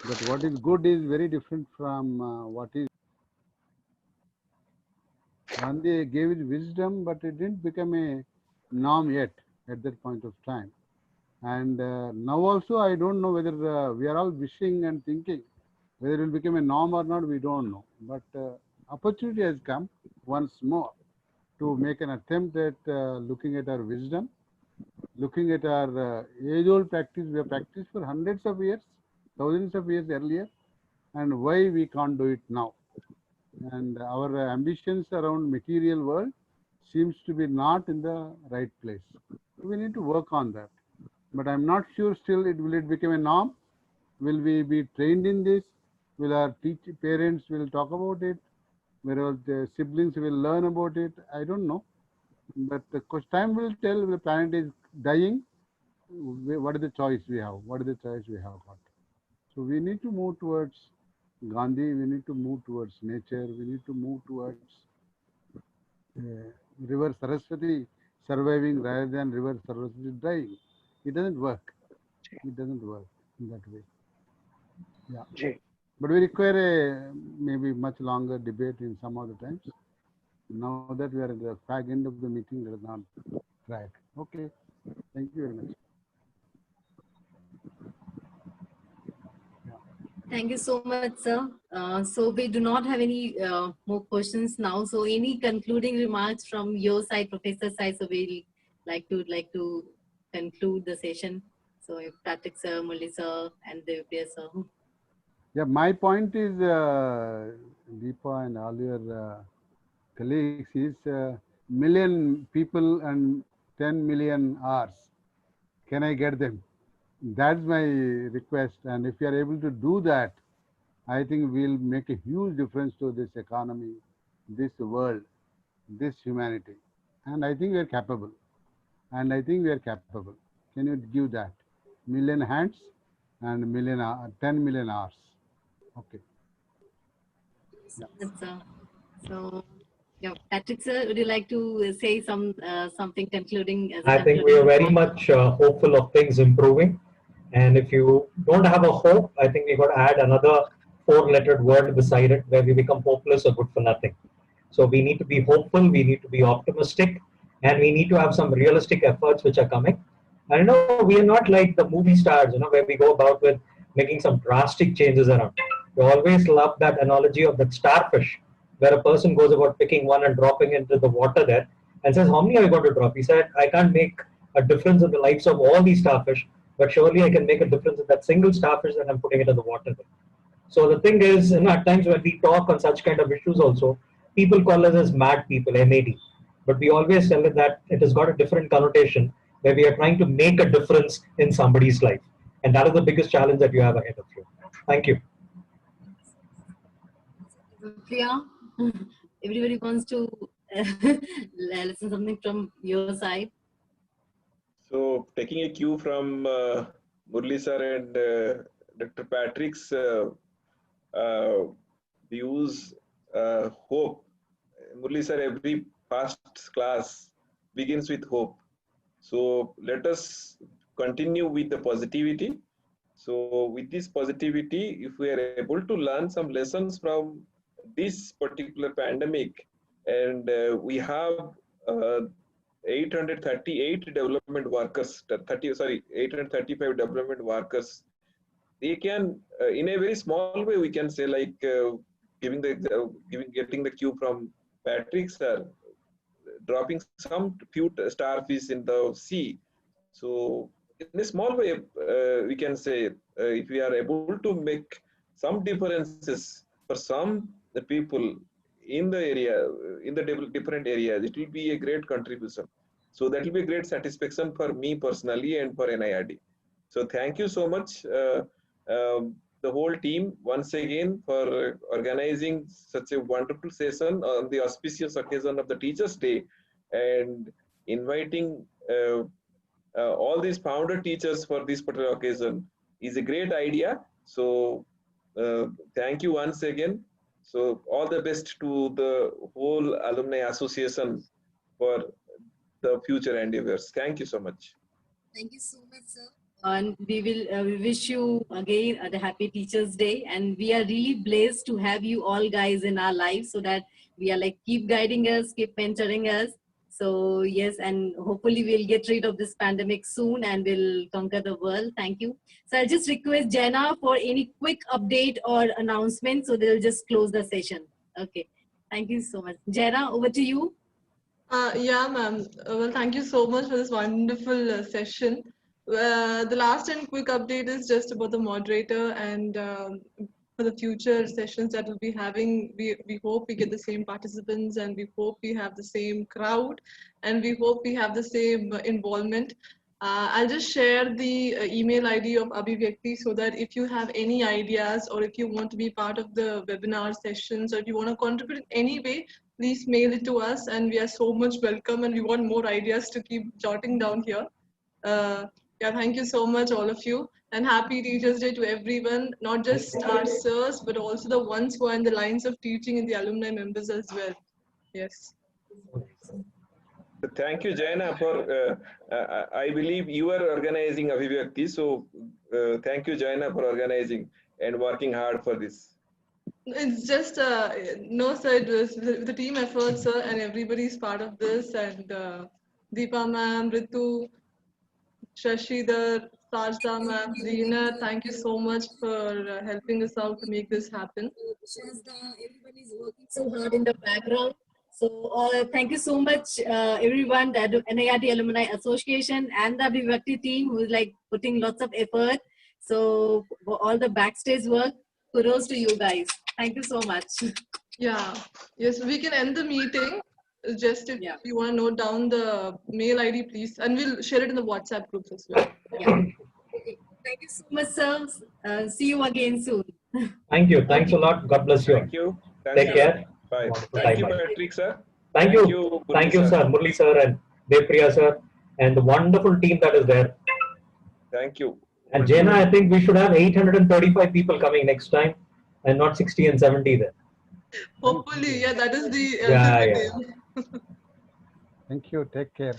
But what is good is very different from what is. Gandhi gave his wisdom, but it didn't become a norm yet at that point of time. And now also, I don't know whether we are all wishing and thinking whether it will become a norm or not, we don't know. But opportunity has come once more to make an attempt at looking at our wisdom, looking at our age-old practice. We have practiced for hundreds of years, thousands of years earlier, and why we can't do it now. And our ambitions around material world seems to be not in the right place. We need to work on that. But I'm not sure still will it become a norm? Will we be trained in this? Will our parents will talk about it? Will the siblings will learn about it? I don't know. But the time will tell. The planet is dying. What is the choice we have? What is the choice we have got? So we need to move towards Gandhi. We need to move towards nature. We need to move towards river Saraswati surviving rather than river Saraswati dying. It doesn't work. It doesn't work in that way. Yeah. But we require a maybe much longer debate in some other times. Now that we are at the fag end of the meeting, let us not drag. Okay. Thank you very much. Thank you so much, sir. So we do not have any more questions now. So any concluding remarks from your side, Professor Sai? So we like to conclude the session. So if Patrick sir, Murli sir, and Devpriya sir. Yeah, my point is, Deepa and all your colleagues, is million people and 10 million hours. Can I get them? that's my request. And if you are able to do that, I think we'll make a huge difference to this economy, this world, this humanity. And I think we are capable. And I think we are capable. Can you give that? Million hands and 10 million hours. Okay. Yeah. So, yeah, Patrick sir, would you like to say something concluding? As I think we are very much hopeful of things improving. And if you don't have a hope, I think we got to add another four-lettered word beside it where we become hopeless or good for nothing. So we need to be hopeful, we need to be optimistic, and we need to have some realistic efforts which are coming. And we are not like the movie stars, where we go about with making some drastic changes around. We always love that analogy of that starfish, where a person goes about picking one and dropping into the water there and says, how many are you going to drop? He said, I can't make a difference in the lives of all these starfish, but surely I can make a difference in that single starfish that I'm putting into the water there. So the thing is, at times when we talk on such kind of issues also, people call us as mad people, MAD. But we always tell it that it has got a different connotation where we are trying to make a difference in somebody's life. And that is the biggest challenge that you have ahead of you. Thank you. Priya, everybody wants to listen something from your side. So taking a cue from Murli sir and Dr. Patrick's views, hope. Murli sir, every past class begins with hope. So let us continue with the positivity. So with this positivity, if we are able to learn some lessons from this particular pandemic, and we have 838 development workers, 835 development workers. They can, in a very small way, we can say, like getting the cue from Patrick sir, dropping some few starfish in the sea. So in a small way, we can say, if we are able to make some differences for some people in the area, in the different areas, it will be a great contribution. So that will be a great satisfaction for me personally and for NIRD. So thank you so much, the whole team, once again, for organizing such a wonderful session on the auspicious occasion of the Teachers' Day and inviting all these founder teachers for this particular occasion is a great idea. So thank you once again. So all the best to the whole Alumni Association for the future endeavors. Thank you so much. Thank you so much, sir. And we wish you again a happy Teachers' Day. And we are really blessed to have you all guys in our lives, so that we are like, keep guiding us, keep mentoring us. So yes, and hopefully we'll get rid of this pandemic soon and we'll conquer the world. Thank you. So I'll just request Jenna for any quick update or announcement. So they'll just close the session. Okay. Thank you so much. Jenna, over to you. Yeah, ma'am. Well, thank you so much for this wonderful session. The last and quick update is just about the moderator, and for the future sessions that we'll be having, we hope we get the same participants, and we hope we have the same crowd, and we hope we have the same involvement. I'll just share the email ID of Abhivyakti, so that if you have any ideas, or if you want to be part of the webinar sessions, or if you want to contribute in any way, please mail it to us, and we are so much welcome, and we want more ideas to keep jotting down here. Yeah, thank you so much, all of you, and happy Teachers' Day to everyone, not just our sirs, but also the ones who are in the lines of teaching and the alumni members as well. Yes. Thank you, Jaina, for, I believe you are organizing Abhivyakti, so thank you, Jaina, for organizing and working hard for this. It's just, no, sir, it was the team effort, sir, and everybody's part of this, and Deepa ma'am, Ritu, Shashidhar, Sajda ma'am, Reena, thank you so much for helping us out to make this happen. Shazda, everybody's working so hard in the background. So thank you so much, everyone, the NIRD Alumni Association and the Abhivyakti team, who is like putting lots of effort. So for all the backstage work, kudos to you guys. Thank you so much. Yeah, yes, we can end the meeting. Just if you want to note down the mail ID, please, and we'll share it in the WhatsApp groups as well. Yeah. Okay. Thank you so much, sir. See you again soon. Thank you. Thanks a lot. God bless you. Thank you. Thank Take you. care. Bye. Wonderful Thank you, time. Bye. Patrick, sir. Thank you. Thank Murli you, sir. Murli sir and Devpriya sir and the wonderful team that is there. Thank you. And Jena, I think we should have 835 people coming next time and not 60 and 70 there. Hopefully, yeah, that is the Yeah, ultimate yeah. aim. Thank you. Take care.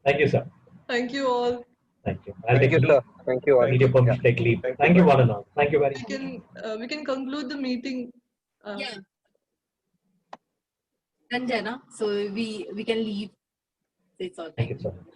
Thank you, sir. Thank you all. Thank you. I'll Thank take you, leave. sir. Thank you all. Need your permission to take leave. Thank you. Thank you, Bye. one and all. Thank you very much. We can conclude the meeting. Yeah. And Jana, so we can leave. It's all Thank right. you so much.